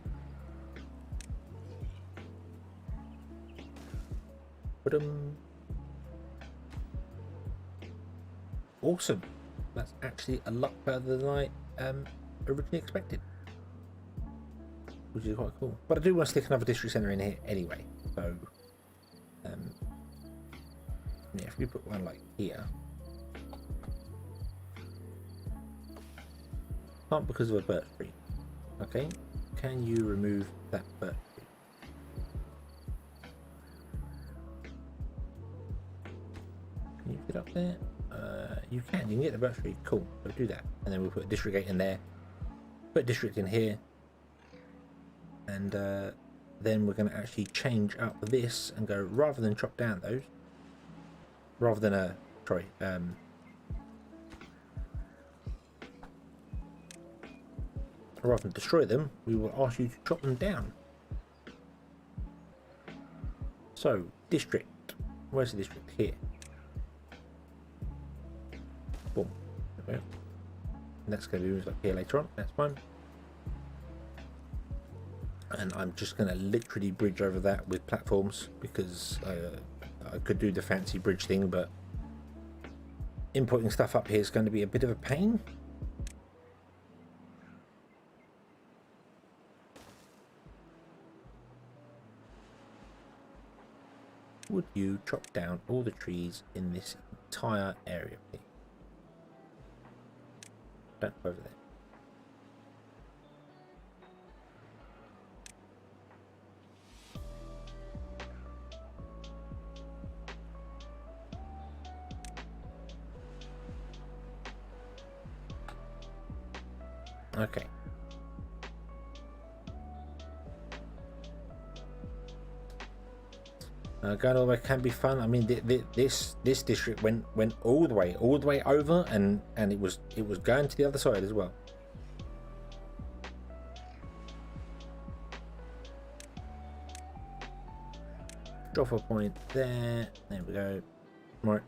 Awesome! That's actually a lot further than I originally expected, which is quite cool. But I do want to stick another district centre in here anyway. So, yeah, if we put one like here, not because of a birch tree. Okay, can you remove that birch tree? Can you get up there? You can get the birch tree. Cool. So do that, and then we'll put a district gate in there. Put a district in here, and then we're going to actually change up this and go rather than chop down those. Rather than rather than destroy them, we will ask you to chop them down. So, district. Where's the district? Here. Boom. There we go. And that's going to be moved up here later on. That's fine. And I'm just going to literally bridge over that with platforms because I could do the fancy bridge thing, but inputting stuff up here is going to be a bit of a pain. Would you chop down all the trees in this entire area, please? Don't go over there. Okay. Going all the way can be fun. I mean, this district went all the way over, and it was going to the other side as well. Drop a point there. There we go. Right.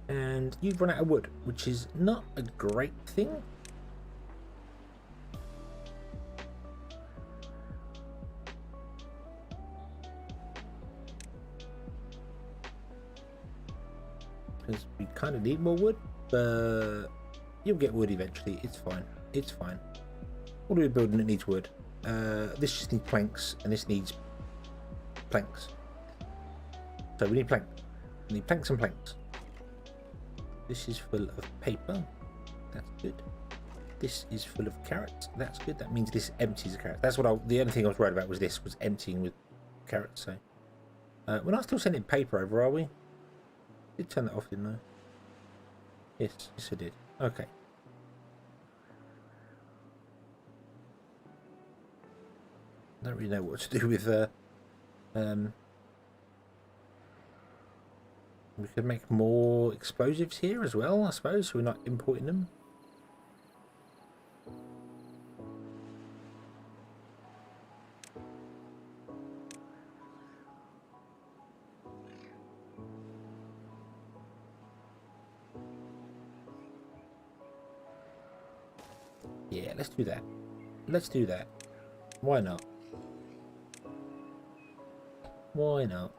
And you've run out of wood, which is not a great thing. Because we kind of need more wood, but you'll get wood eventually. It's fine. It's fine. What are we building that needs wood? This just needs planks, and this needs planks. So we need planks. We need planks and planks. This is full of paper. That's good. This is full of carrots. That's good. That means this empties the carrots. That's what the only thing I was worried about was this was emptying with carrots. So we're not still sending paper over, are we? Did turn that off, didn't I? Yes, yes I did. Okay. I don't really know what to do with we could make more explosives here as well, I suppose, so we're not importing them. Yeah, let's do that. Let's do that. Why not? Why not?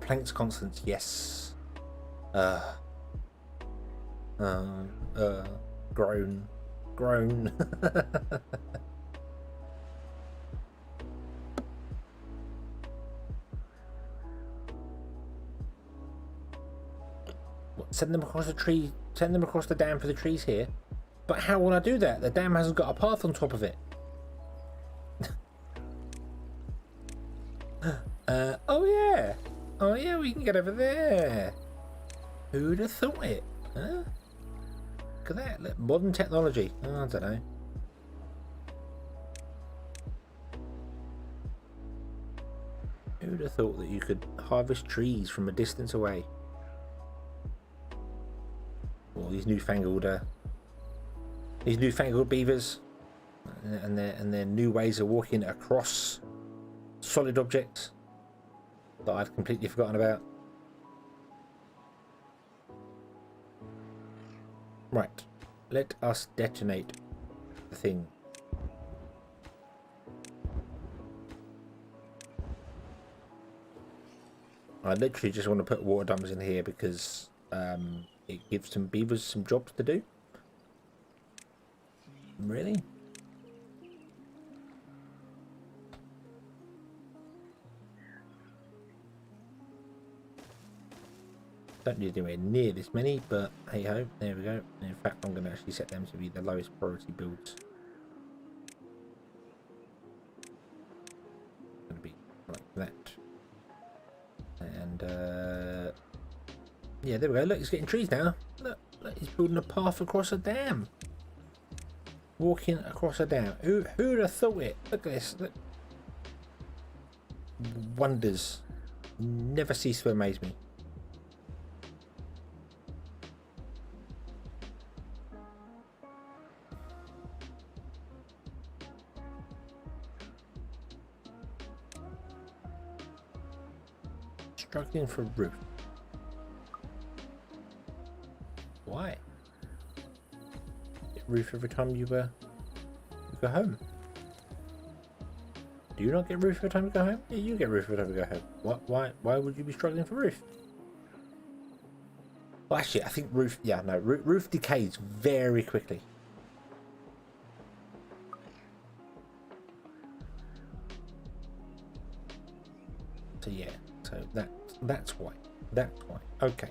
Planck's constants, yes. Groan. What, send them across the tree, send them across the dam for the trees here? But how will I do that? The dam hasn't got a path on top of it. Oh yeah. Oh yeah, we can get over there. Who'd have thought it? Huh? Look at that, look, modern technology. Oh, I don't know. Who'd have thought that you could harvest trees from a distance away? All these newfangled beavers and their new ways of walking across solid objects that I've completely forgotten about. Right, let us detonate the thing. I literally just want to put water dumps in here because it gives some beavers some jobs to do. Really? Don't need anywhere near this many, but hey ho, there we go. And in fact, I'm going to actually set them to be the lowest priority builds. Going to be like that. And yeah, there we go. Look, it's getting trees now. building a path across a dam. Walking across a dam. Who'd have thought it? Look at this. Look. Wonders never cease to amaze me. Struggling for a roof. Why? Get a roof every time you go home. Do you not get roof every time you go home? Yeah, you get roof every time you go home. Why would you be struggling for roof? Well, actually, I think roof... Yeah, no, roof decays very quickly. So yeah, so that's why. That's why. Okay.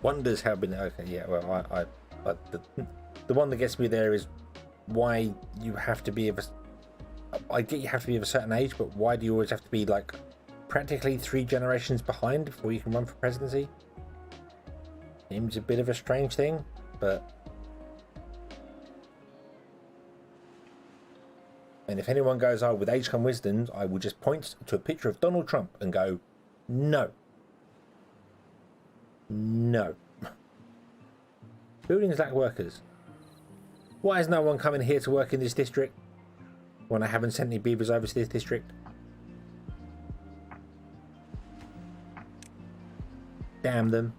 Wonders how been okay. Yeah, well, the one that gets me there is why you have to be of a. I get you have to be of a certain age, but why do you always have to be like practically 3 generations behind before you can run for presidency? Seems a bit of a strange thing, but. And if anyone goes, "Oh, with age come wisdom," I will just point to a picture of Donald Trump and go, "No." No. Buildings lack workers. Why is no one coming here to work in this district when I haven't sent any beavers over to this district? Damn them.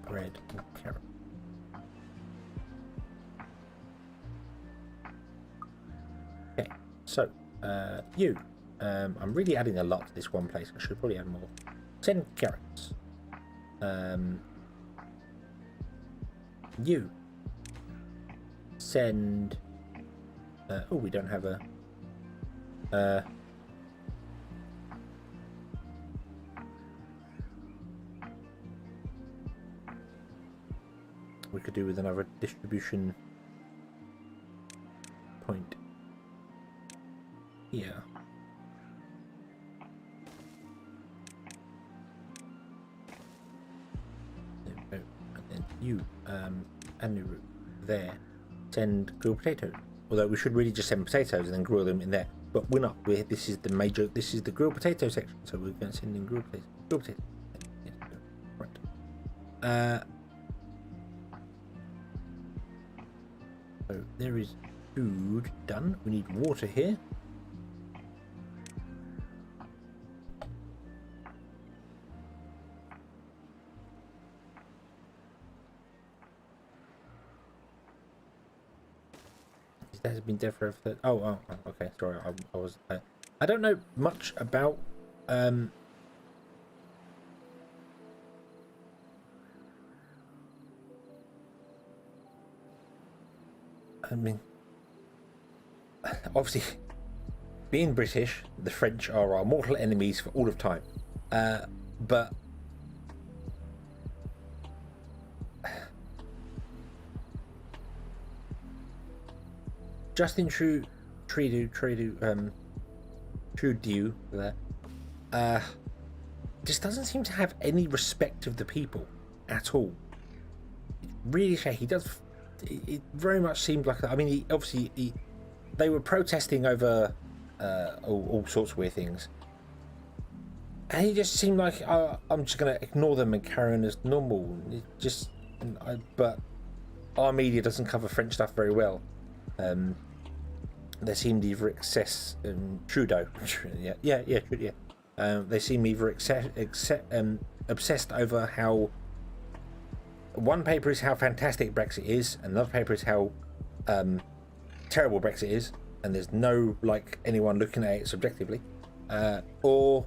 Bread and carrot. Okay, so you. I'm really adding a lot to this one place. I should probably add more. 10 carrots. You send. Oh, we don't have a. We could do with another distribution point here. There we go. And then you and the root there send grilled potatoes. Although we should really just send potatoes and then grill them in there. But we're not. This is the grilled potato section. So we're going to send in grilled potatoes. Grilled potatoes. Yes, right. So there is food done. We need water here. That has been there for. Oh, okay. Sorry, I was. I don't know much about. I mean, obviously, being British, the French are our mortal enemies for all of time. But Justin Trudeau there, just doesn't seem to have any respect of the people at all. It's really shady. He does. It very much seemed like. I mean, they were protesting over all sorts of weird things, and he just seemed like, I'm just going to ignore them and carry on as normal. But our media doesn't cover French stuff very well. They seemed either Trudeau, Trudeau. They seem either obsessed over how one paper is how fantastic Brexit is, and another paper is how terrible Brexit is, and there's no like anyone looking at it subjectively. Or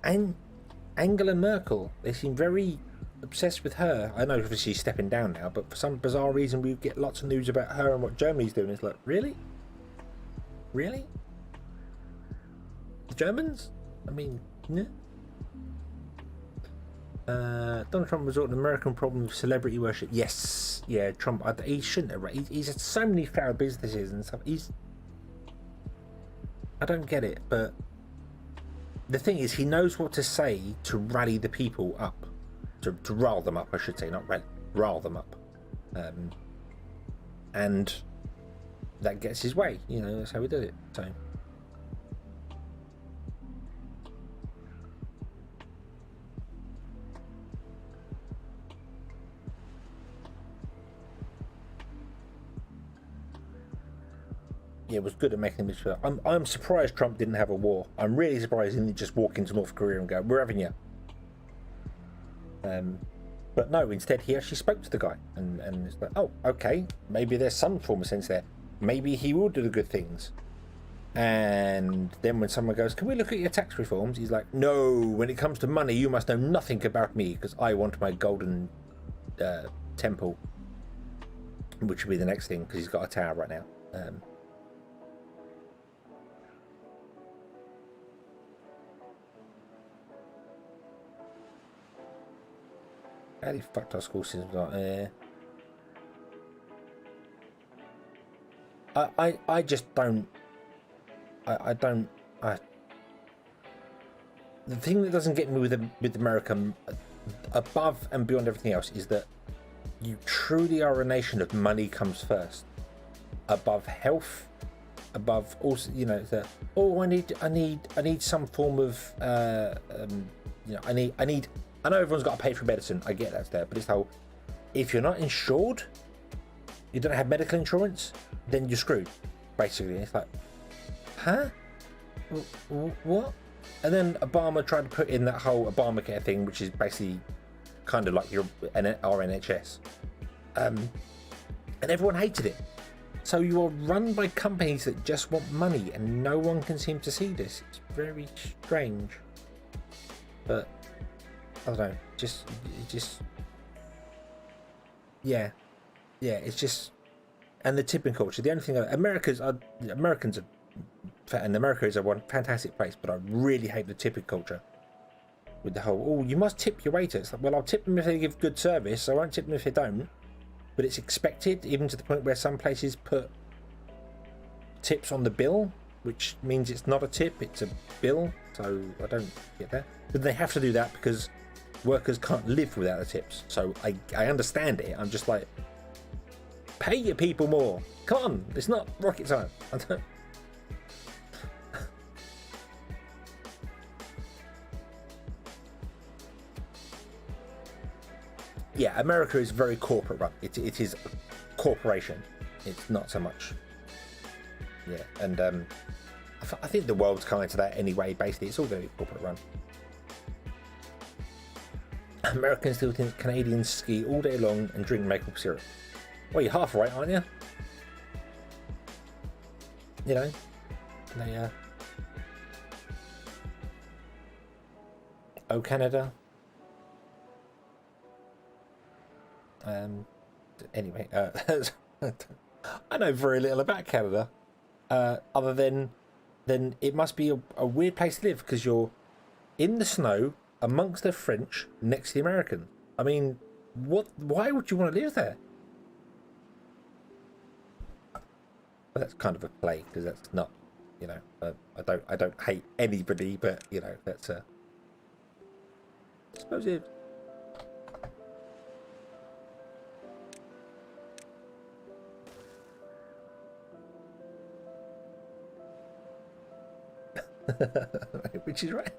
Angela Merkel, they seem very obsessed with her. I know obviously she's stepping down now, but for some bizarre reason we get lots of news about her and what Germany's doing. It's like, really? The Germans? I mean, yeah. Donald Trump resorted to American problem of celebrity worship. Yes, yeah, Trump. He shouldn't have. He's had so many failed businesses and stuff. I don't get it, but the thing is, he knows what to say to rally the people up, to rile them up, I should say, not rally, rile them up, and that gets his way. You know, that's how he did it. So. Yeah, it was good at making them feel. I'm surprised Trump didn't have a war. I'm really surprised he didn't just walk into North Korea and go, "We're having you." But no, instead he actually spoke to the guy, and it's like, oh, okay, maybe there's some form of sense there. Maybe he will do the good things. And then when someone goes, "Can we look at your tax reforms?" He's like, "No, when it comes to money, you must know nothing about me because I want my golden temple," which would be the next thing because he's got a tower right now. How do you fucked our school system? I just don't. I don't. The thing that doesn't get me with America, above and beyond everything else, is that you truly are a nation of money comes first, above health, above also, you know, I need some form of you know, I need. I know everyone's got to pay for medicine. I get that's there, but it's how if you're not insured, you don't have medical insurance, then you're screwed. Basically, it's like, huh? What? And then Obama tried to put in that whole Obamacare thing, which is basically kind of like our NHS, and everyone hated it. So you are run by companies that just want money, and no one can seem to see this. It's very strange, but. I don't know, yeah, it's just, and the tipping culture. The only thing, Americans are, and America is a one fantastic place, but I really hate the tipping culture. With the whole, oh, you must tip your waiters. Like, well, I'll tip them if they give good service. I won't tip them if they don't. But it's expected, even to the point where some places put tips on the bill, which means it's not a tip, it's a bill. So I don't get that. But they have to do that because workers can't live without the tips. So I understand it. I'm just like, pay your people more. Come on, it's not rocket science. I don't. Yeah, America is very corporate run. It is a corporation. It's not so much. Yeah, and I think the world's coming to that anyway. Basically, it's all very corporate run. Americans still think Canadians ski all day long and drink maple syrup. Well, you're half right, aren't you? You know, they Oh, Canada. Anyway, I know very little about Canada, other than it must be a weird place to live because you're in the snow amongst the French next to the American. I mean, what? Why would you want to live there? Well, that's kind of a play because that's not, you know. I don't hate anybody, but you know, that's I suppose it. Which is right.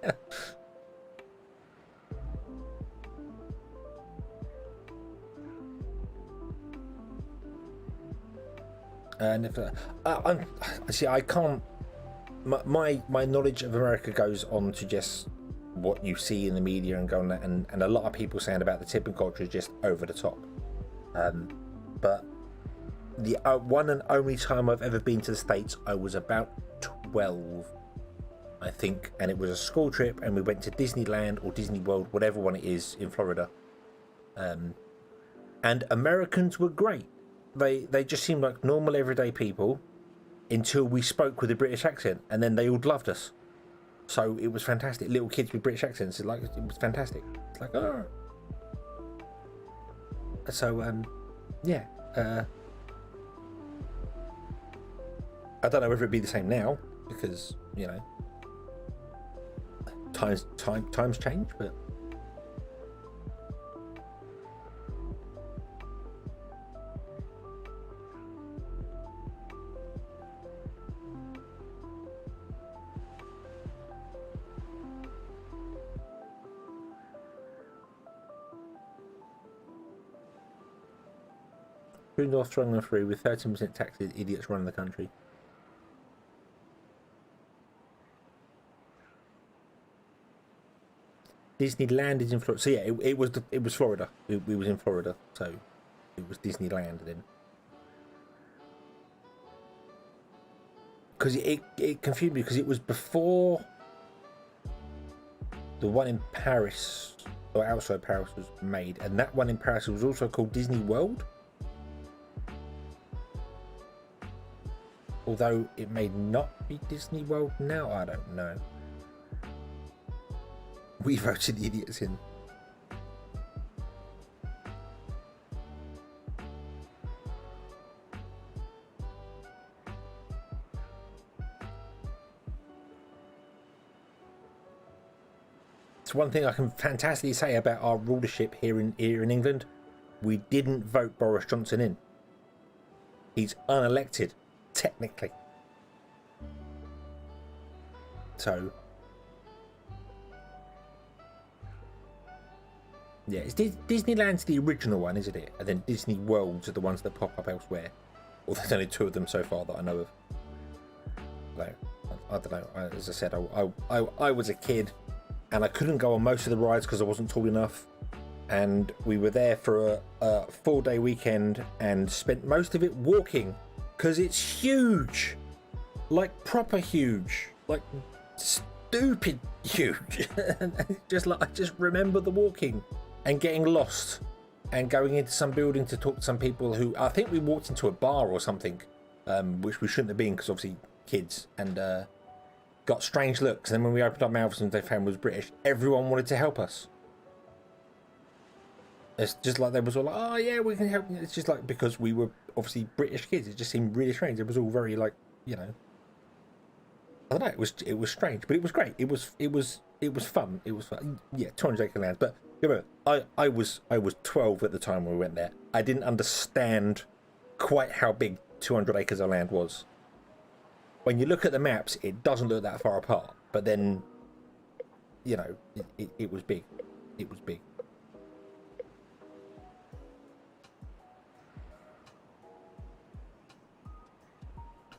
And if I can't. My knowledge of America goes on to just what you see in the media and going, and a lot of people saying about the tipping culture is just over the top. But the one and only time I've ever been to the States, I was about 12, I think, and it was a school trip, and we went to Disneyland or Disney World, whatever one it is, in Florida. And Americans were great. They just seemed like normal everyday people until we spoke with a British accent, and then they all loved us. So it was fantastic. Little kids with British accents, it was fantastic. It's like, oh. So yeah. I don't know whether it'd be the same now, because, you know, times change, but North strong and free with 13% taxes, idiots running the country. Disneyland is in Florida. So yeah, it was Florida. We was in Florida, so it was Disneyland then. Because it confused me, because it was before the one in Paris, or outside Paris, was made, and that one in Paris was also called Disney World. Although it may not be Disney World now, I don't know. We voted the idiots in. It's one thing I can fantastically say about our rulership here in England. We didn't vote Boris Johnson in. He's unelected, technically. So yeah, it's Disneyland's the original one, isn't it? And then Disney Worlds are the ones that pop up elsewhere. Well, there's only 2 of them so far that I know of. No, I don't know. As I said, I was a kid, and I couldn't go on most of the rides because I wasn't tall enough. And we were there for a 4-day weekend and spent most of it walking, because it's huge, like proper huge, like stupid huge. Just like, I just remember the walking and getting lost and going into some building to talk to some people who, I think we walked into a bar or something, which we shouldn't have been because obviously kids, and got strange looks. And then when we opened our mouths and they found we was British, everyone wanted to help us. It's just like they was all like, oh yeah, we can help you. It's just like, because we were obviously British kids, it just seemed really strange. It was all very like, you know, I don't know, it was strange, but it was great. It was fun. It was fun. Yeah, 200 acre land. But remember, I was 12 at the time when we went there. I didn't understand quite how big 200 acres of land was. When you look at the maps, it doesn't look that far apart. But then, you know, it was big. It was big.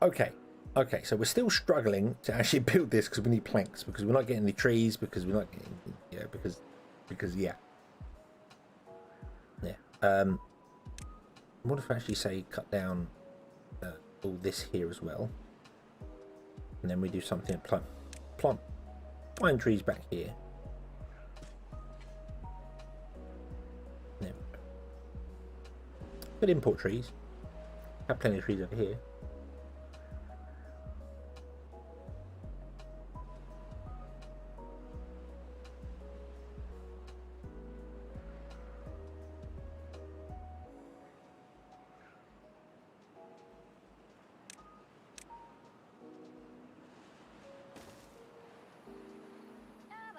Okay, so we're still struggling to actually build this because we need planks, because we're not getting any trees, because we're not getting, yeah, because yeah. What if I actually say cut down all this here as well, and then we do something, plant pine trees back here. There we go. But import trees. Have plenty of trees over here.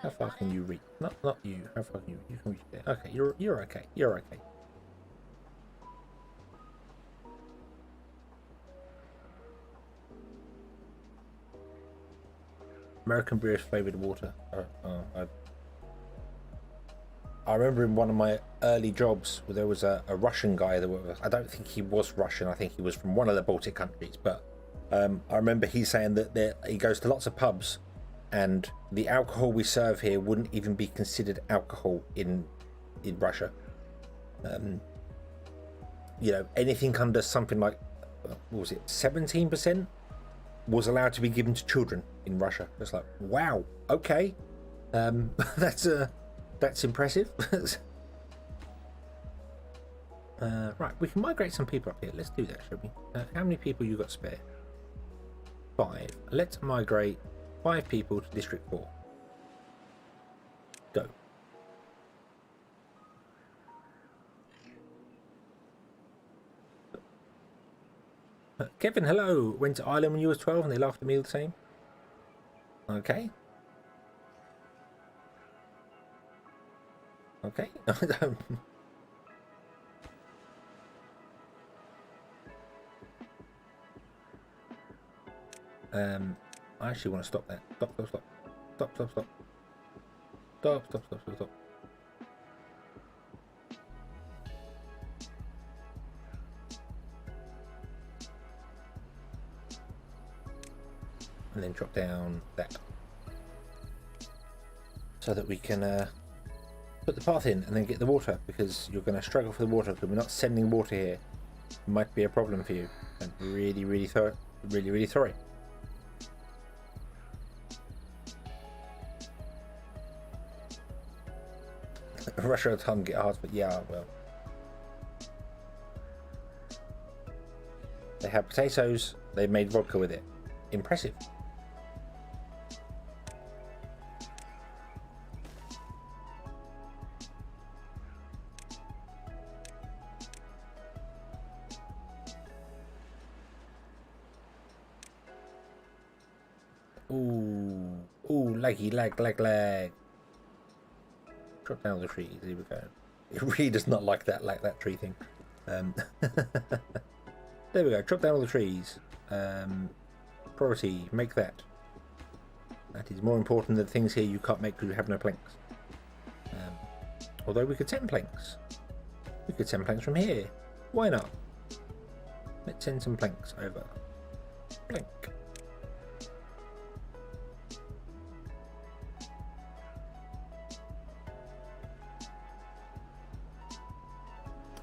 How far can you reach? Not you. How far can you? You can reach there. Okay, you're okay. You're okay. American British flavored water. I remember in one of my early jobs where there was a Russian guy that was, I don't think he was Russian. I think he was from one of the Baltic countries. But I remember he saying that he goes to lots of pubs, and the alcohol we serve here wouldn't even be considered alcohol in Russia. You know, anything under something like, what was it, 17% was allowed to be given to children in Russia. It's like, wow, okay, that's impressive. Right, we can migrate some people up here. Let's do that, shall we? How many people you got spare? 5. Let's migrate 5 people to District 4. Go. Kevin, hello. Went to Ireland when you was 12 and they laughed at me all the same. Okay. Okay. I actually want to stop that. Stop. Stop. And then drop down that. So that we can put the path in and then get the water, because you're going to struggle for the water because we're not sending water here. It might be a problem for you. I'm really sorry. Russia at home get hard, but yeah, well. They have potatoes, they made vodka with it. Impressive. Ooh, laggy, lag. Drop down the trees, here we go. It really does not like that tree thing. There we go, drop down all the trees. Priority, make that. That is more important than things here you can't make because you have no planks. Although we could send planks. We could send planks from here. Why not? Let's send some planks over. Plank.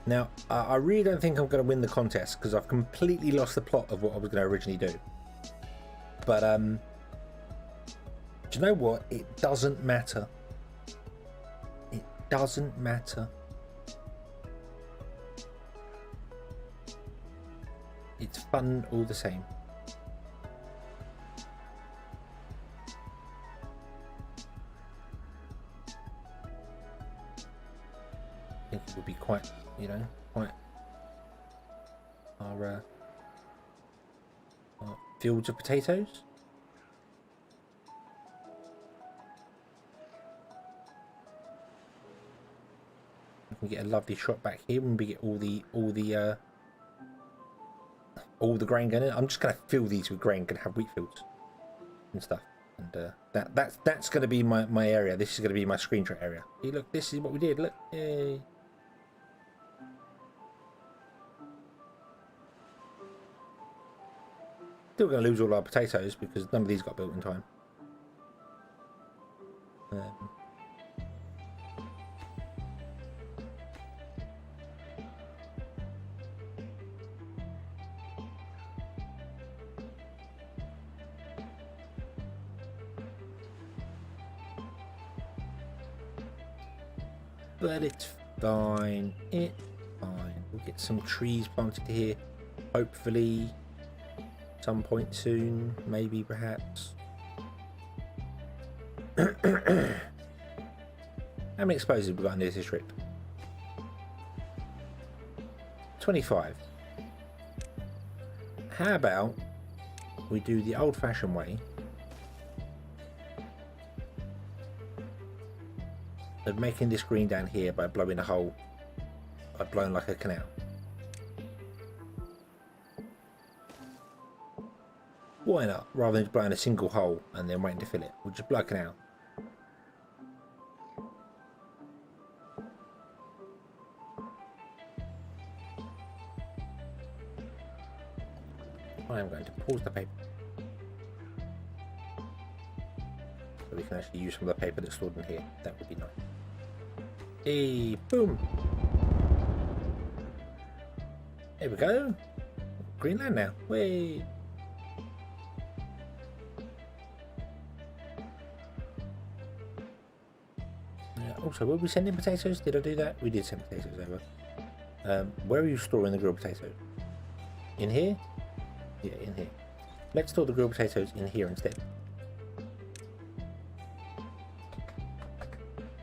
Now, I really don't think I'm going to win the contest because I've completely lost the plot of what I was going to originally do. But, do you know what? It doesn't matter. It doesn't matter. It's fun all the same. I think it would be quite, you know, quite our fields of potatoes. We can get a lovely shot back here when we get all the grain going in. I'm just going to fill these with grain, going to have wheat fields and stuff. And that's going to be my area. This is going to be my screenshot area. Hey, look, this is what we did. Look, yay. Still going to lose all our potatoes because none of these got built in time. But it's fine. It's fine. We'll get some trees planted here. Hopefully, some point soon. Maybe, perhaps. How many explosives have we got in this district? 25. How about we do the old-fashioned way of making this green down here by blowing a hole, by blowing like a canal. Why not? Rather than just blowing a single hole and then waiting to fill it, we'll just blow a canal. I am going to pause the paper. so we can actually use some of the paper that's stored in here. That would be nice. Hey, boom! There we go. Greenland now. Way. Also, were we sending potatoes? Did I do that? We did send potatoes over. Where are you storing the grilled potatoes? In here? Yeah, in here. Let's store the grilled potatoes in here instead.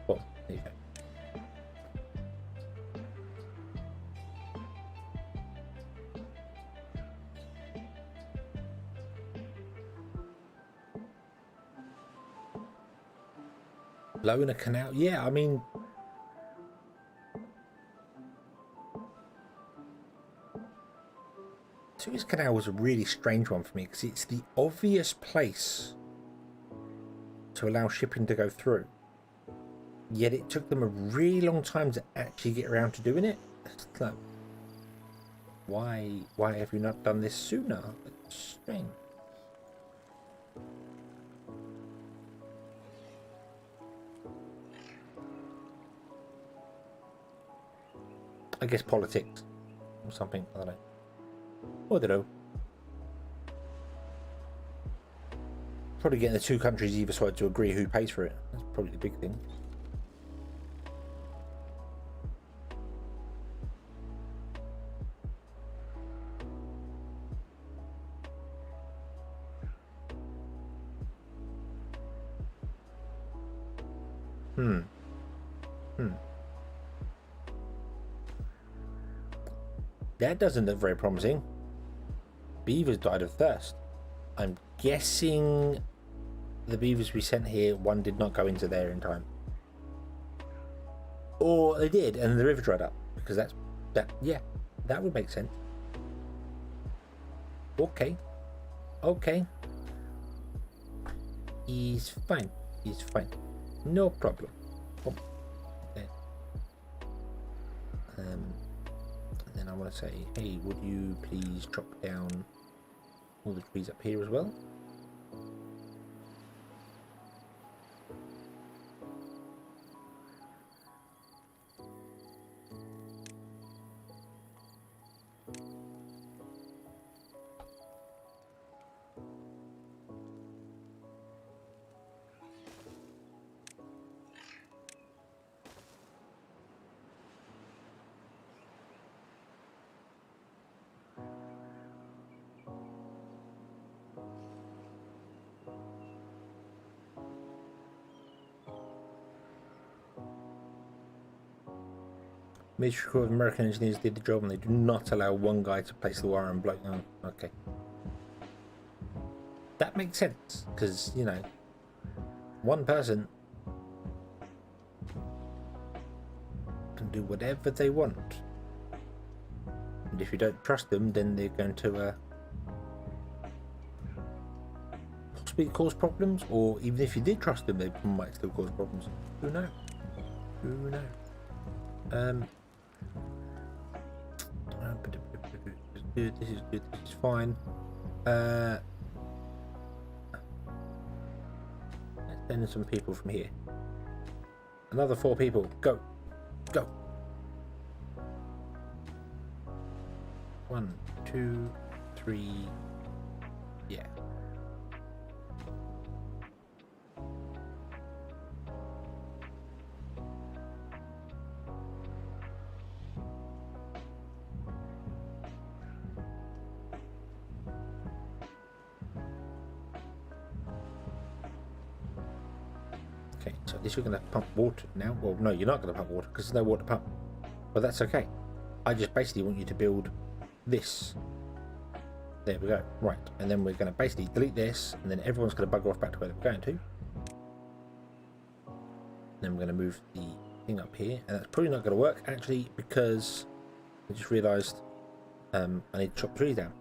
Oh, there you go. Low in a canal? Yeah, I mean... Suez Canal was a really strange one for me because it's the obvious place to allow shipping to go through. Yet it took them a really long time to actually get around to doing it. It's like, why have you not done this sooner? It's strange. I guess politics or something, I don't know. I don't know. Probably getting the two countries either side to agree who pays for it. That's probably the big thing. That doesn't look very promising. Beavers died of thirst. I'm guessing the beavers we sent here, one did not go into there in time. Or they did, and the river dried up. Because yeah, that would make sense. Okay. Okay. He's fine. He's fine. No problem. Oh. There. And then I want to say, hey, would you please chop down all the trees up here as well? Major crew of American engineers did the job and they do not allow one guy to place the wire and blow. Oh, okay. That makes sense, because, you know, one person can do whatever they want. And if you don't trust them, then they're going to possibly cause problems, or even if you did trust them, they might still cause problems. Who knows? Who knows? This is good. This is fine. Let's send some people from here. Another 4 people. Go. Go. 1, 2, 3. Yeah. Okay, so at least you're going to pump water now. Well, no, you're not going to pump water because there's no water to pump. But that's okay. I just basically want you to build this. There we go. Right, and then we're going to basically delete this, and then everyone's going to bugger off back to where they're going to. Then we're going to move the thing up here, and that's probably not going to work actually because I just realised I need to chop the trees down.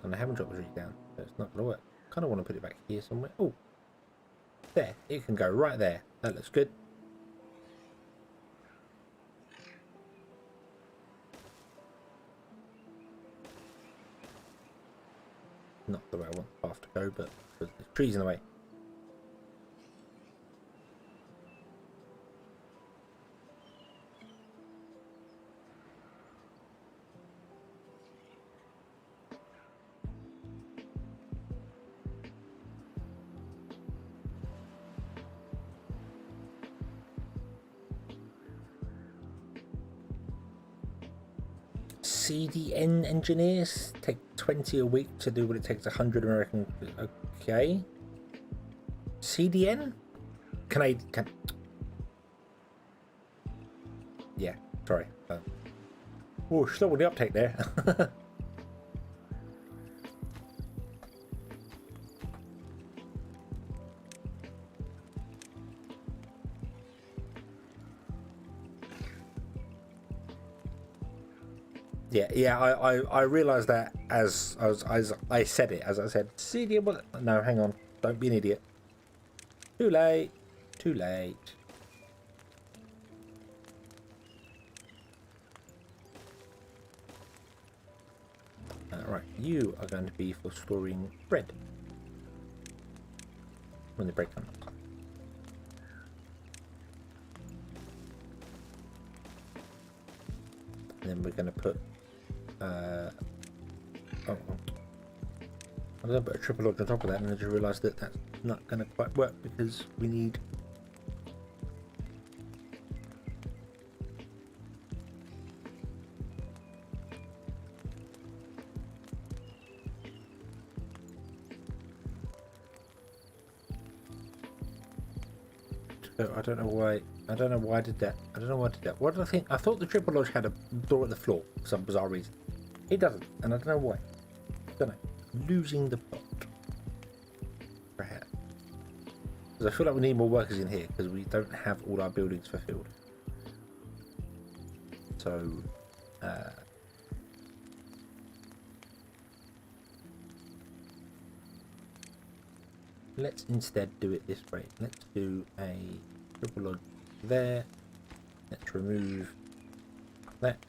And I haven't chopped the trees down, so it's not going to work. Kind of want to put it back here somewhere. Oh, there, it can go right there. That looks good. Not the way I want the path to go, but there's trees in the way. CDN engineers take 20 a week to do what it takes 100 American. Okay. CDN? Can yeah, sorry. Oh, slow on the uptake there. Yeah. I realised that as I said it, as I said, CDN. Well, no, hang on. Don't be an idiot. Too late. Too late. Right, you are going to be for storing bread when the bread comes. And then we're going to put I'm going to put a triple lodge on top of that, and I just realised that that's not going to quite work because we need I don't know why I did that. I don't know why I did that. What did I think? I thought the triple lodge had a door at the floor for some bizarre reason. It doesn't, and I don't know why. I don't know. Losing the plot. Perhaps. Because I feel like we need more workers in here because we don't have all our buildings fulfilled. So, let's instead do it this way. Let's do a triple lodge there. Let's remove that,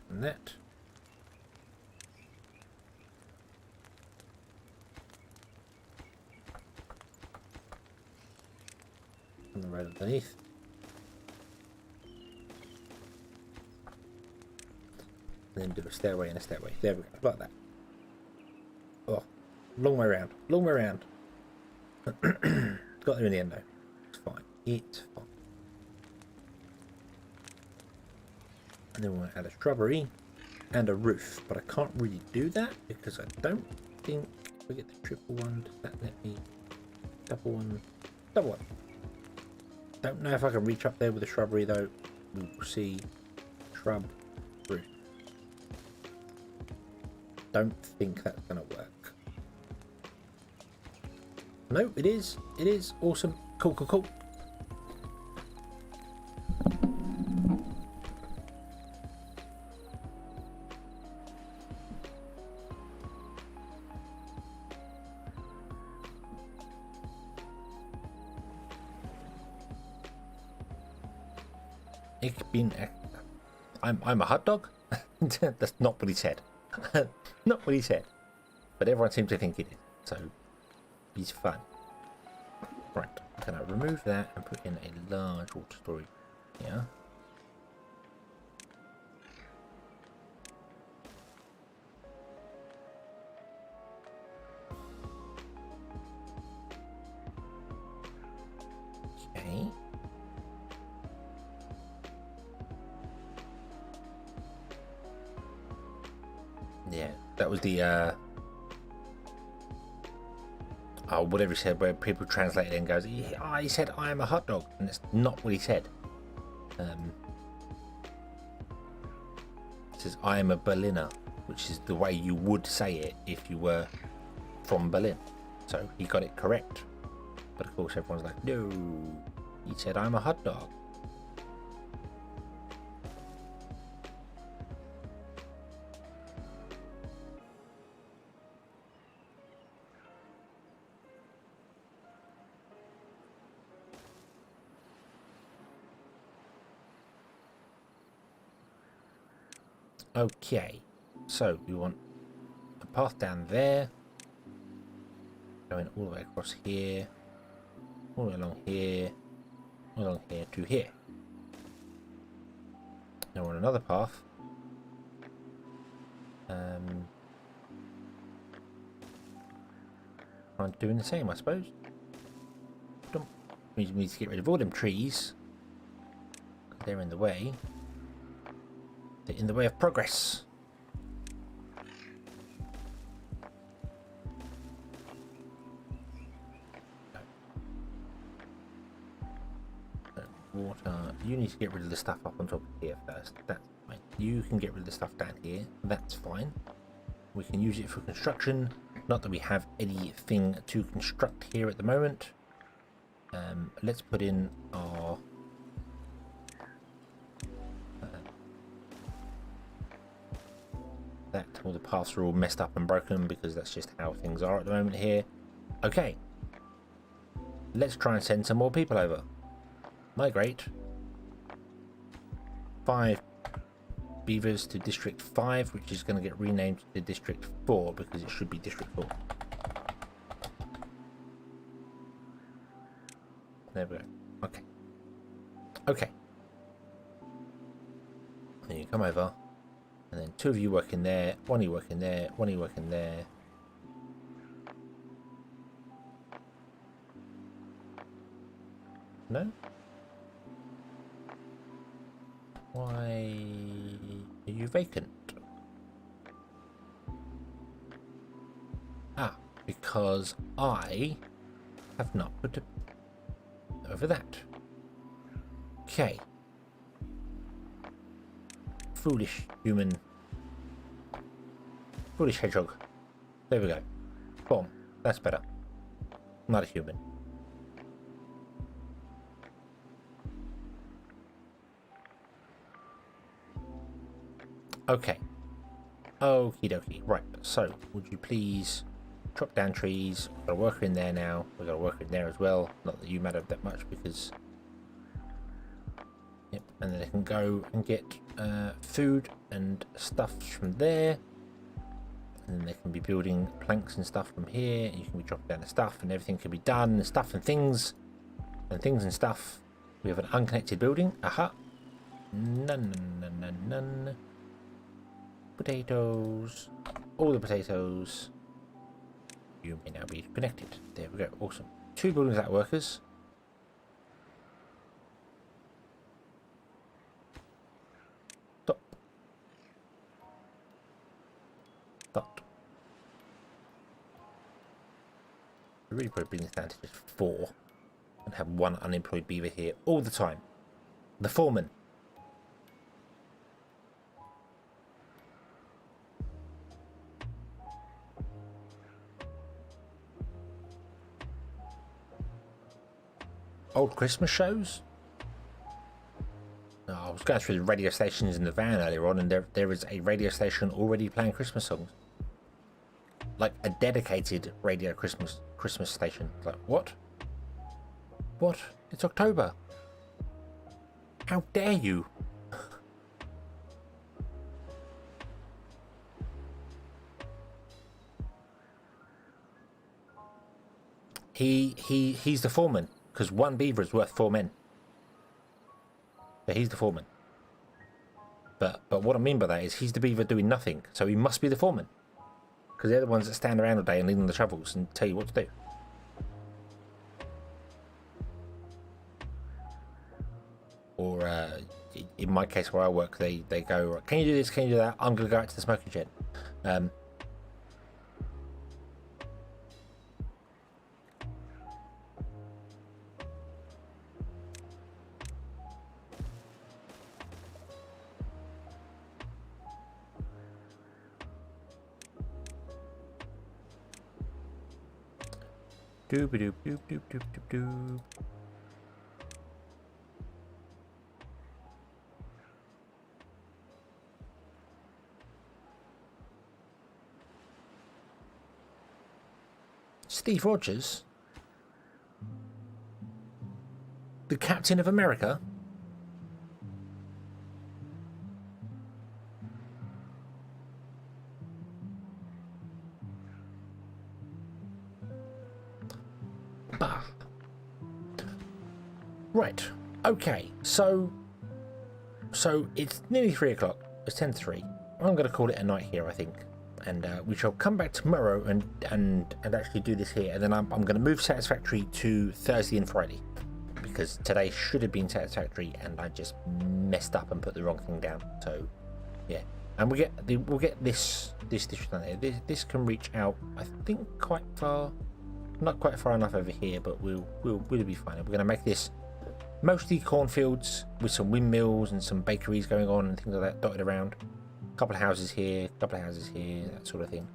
and that. And the road underneath. And then do a stairway and a stairway. There we go, like that. Oh, long way around. Long way around. Got there in the end though. It's fine. It's fine. And then we want to add a shrubbery and a roof, but I can't really do that because I don't think we get the triple one. Does that let me double one? Double one. Don't know if I can reach up there with the shrubbery though. We'll see. Shrub roof. Don't think that's gonna work. No, it is. It is awesome. Cool, cool, cool. I'm a hot dog. That's not what he said. Not what he said. But everyone seems to think it is. So he's fun. Right. I'm gonna remove that and put in a large water storage here. Okay. Yeah, that was the oh, whatever he said, where people translate it and goes, he said I am a hot dog, and it's not what he said. It says I am a Berliner, which is the way you would say it if you were from Berlin. So he got it correct, but of course everyone's like, no, he said I'm a hot dog. Okay, so we want a path down there, going all the way across here, all the way along here, all along here to here. Now we're on another path. I'm doing the same, I suppose. We need to get rid of all them trees. They're in the way. In the way of progress. water. You need to get rid of the stuff up on top of here first. That's fine. You can get rid of the stuff down here. That's fine. We can use it for construction. Not that we have anything to construct here at the moment. Let's put in our that all the paths are all messed up and broken because that's just how things are at the moment here. Okay, let's try and send some more people over. Migrate 5 beavers to District 5, which is going to get renamed to District 4 because it should be District 4. There we go. Okay. Okay. Then you come over, and then 2 of you work in there, 1 of you work in there, 1 of you work in there. No? Why are you vacant? Ah, because I have not put it over that. Okay. Foolish human. Foolish hedgehog. There we go. Boom. That's better. Not a human. Okay. Okie dokie. Right. So, would you please chop down trees? We've got a worker in there now. We've got a worker in there as well. Not that you matter that much because... Yep. And then they can go and get food and stuff from there. And then they can be building planks and stuff from here. You can be dropping down the stuff and everything can be done. And stuff and things. And things and stuff. We have an unconnected building. Aha. None. Potatoes. All the potatoes. You may now be connected. There we go. Awesome. 2 buildings without workers. Stop. Stop. I really probably bring this down to just 4 and have 1 unemployed beaver here all the time. The foreman. Old Christmas shows? No, I was going through the radio stations in the van earlier on, and there is a radio station already playing Christmas songs. Like a dedicated radio Christmas station. Like, what? What? It's October. How dare you? He's the foreman. Because 1 beaver is worth 4 men. So he's the foreman. But what I mean by that is he's the beaver doing nothing. So he must be the foreman. Because they're the ones that stand around all day and lead on the shovels and tell you what to do. Or in my case where I work, they go, can you do this, can you do that? I'm going to go out to the smoking shed. Doop doop doop doop doop doop doop. Steve Rogers, the Captain of America. Bah. Right. Okay. So it's nearly 3 o'clock. It's 10 to 3. I'm going to call it a night here, I think. And we shall come back tomorrow and actually do this here. And then I'm going to move Satisfactory to Thursday and Friday. Because today should have been Satisfactory and I just messed up and put the wrong thing down. So, yeah. And we'll get this done here. This can reach out, I think, quite far. Not quite far enough over here, but we'll be fine. We're going to make this mostly cornfields with some windmills and some bakeries going on and things like that dotted around. A couple of houses here, a couple of houses here, that sort of thing.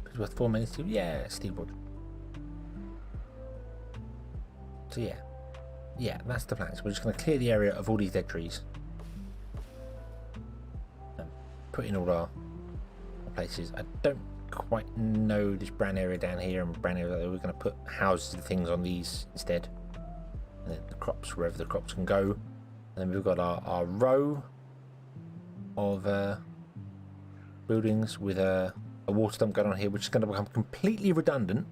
It's worth 4 minutes. Yeah, Steelwood. So yeah, that's the plan. So we're just going to clear the area of all these dead trees. Put in all our places. I don't quite know this brown area down here and brown area there. We're going to put houses and things on these instead. And then the crops, wherever the crops can go. And then we've got our row of buildings with a water dump going on here, which is going to become completely redundant.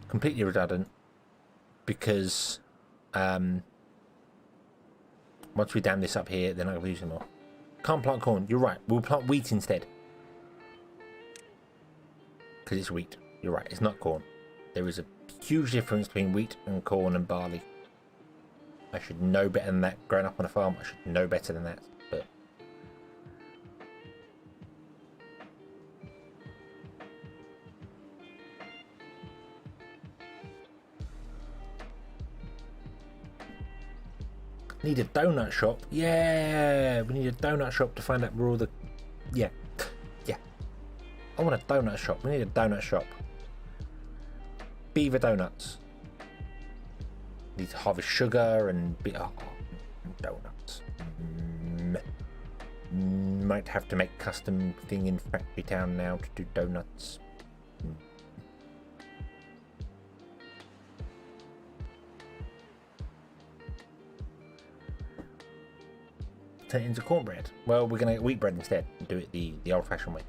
Completely redundant because once we dam this up here, they're not going to use anymore. Can't plant corn. You're right. We'll plant wheat instead. Because it's wheat. You're right. It's not corn. There is a huge difference between wheat and corn and barley. I should know better than that. Growing up on a farm, I should know better than that. But need a donut shop. Yeah, we need a donut shop to find out where all the... Yeah. I want a donut shop. We need a donut shop. Beaver donuts. Need to harvest sugar and... donuts. Might have to make custom thing in Factory Town now to do donuts. Turn it into cornbread. Well, we're going to get wheat bread instead and do it the old-fashioned way.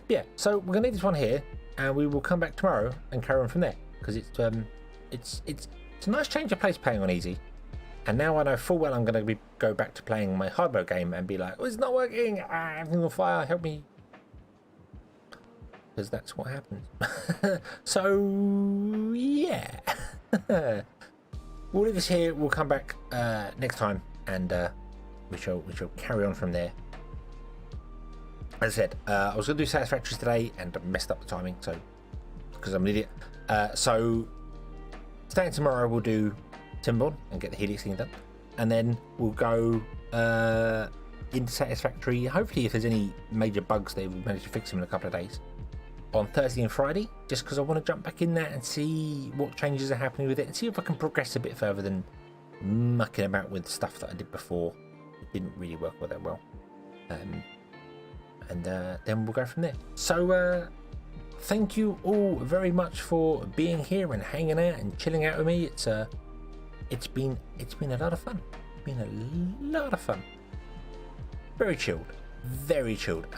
Yeah, so we're going to leave this one here, and we will come back tomorrow and carry on from there, because it's a nice change of pace playing on easy, and now I know full well I'm going to go back to playing my hard mode game and be like, oh, it's not working, everything's on fire, help me, because that's what happens. So yeah. We'll leave this here. We'll come back next time, and we shall carry on from there. As I said, I was going to do Satisfactories today, and I messed up the timing, so because I'm an idiot. So today and tomorrow we'll do Timberborn and get the Helix thing done, and then we'll go into Satisfactory. Hopefully, if there's any major bugs, they will manage to fix them in a couple of days. On Thursday and Friday, just because I want to jump back in there and see what changes are happening with it and see if I can progress a bit further than mucking about with stuff that I did before. It didn't really work all that well. And then we'll go from there. So thank you all very much for being here and hanging out and chilling out with me. It's been a lot of fun. It's been a lot of fun. Very chilled,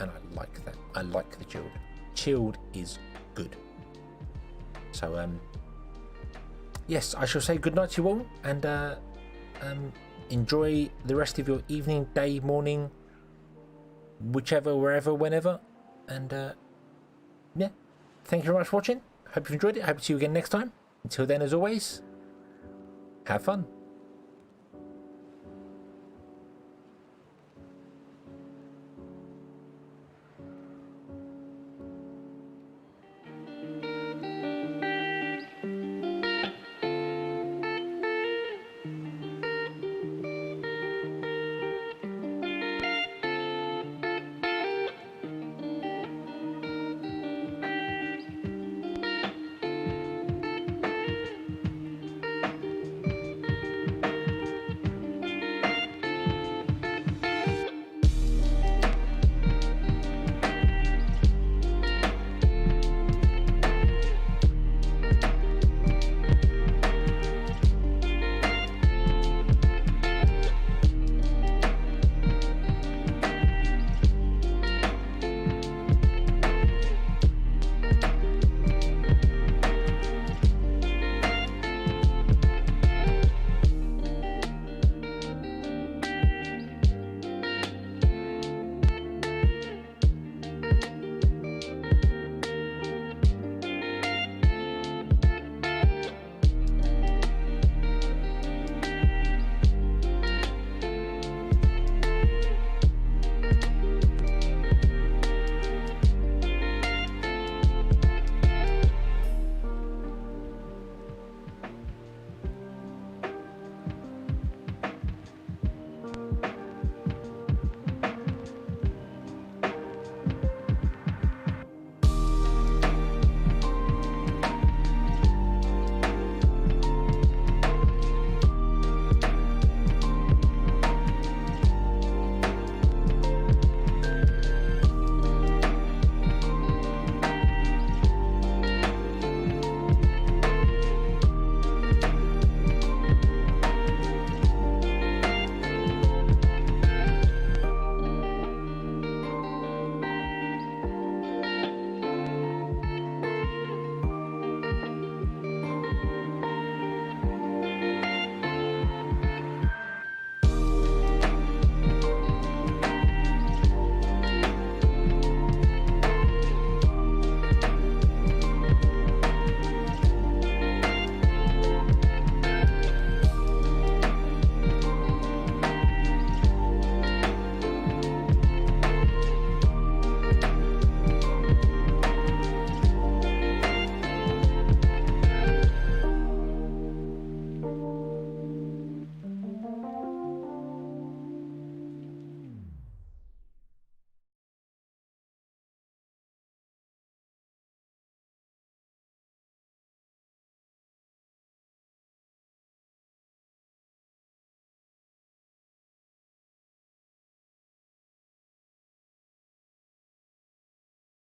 and I like that. I like the chilled. Chilled is good. So yes, I shall say good night to you all, and enjoy the rest of your evening, day, morning, whichever, wherever, whenever, and yeah, thank you very much for watching. Hope you've enjoyed it. Hope to see you again next time. Until then, as always, have fun.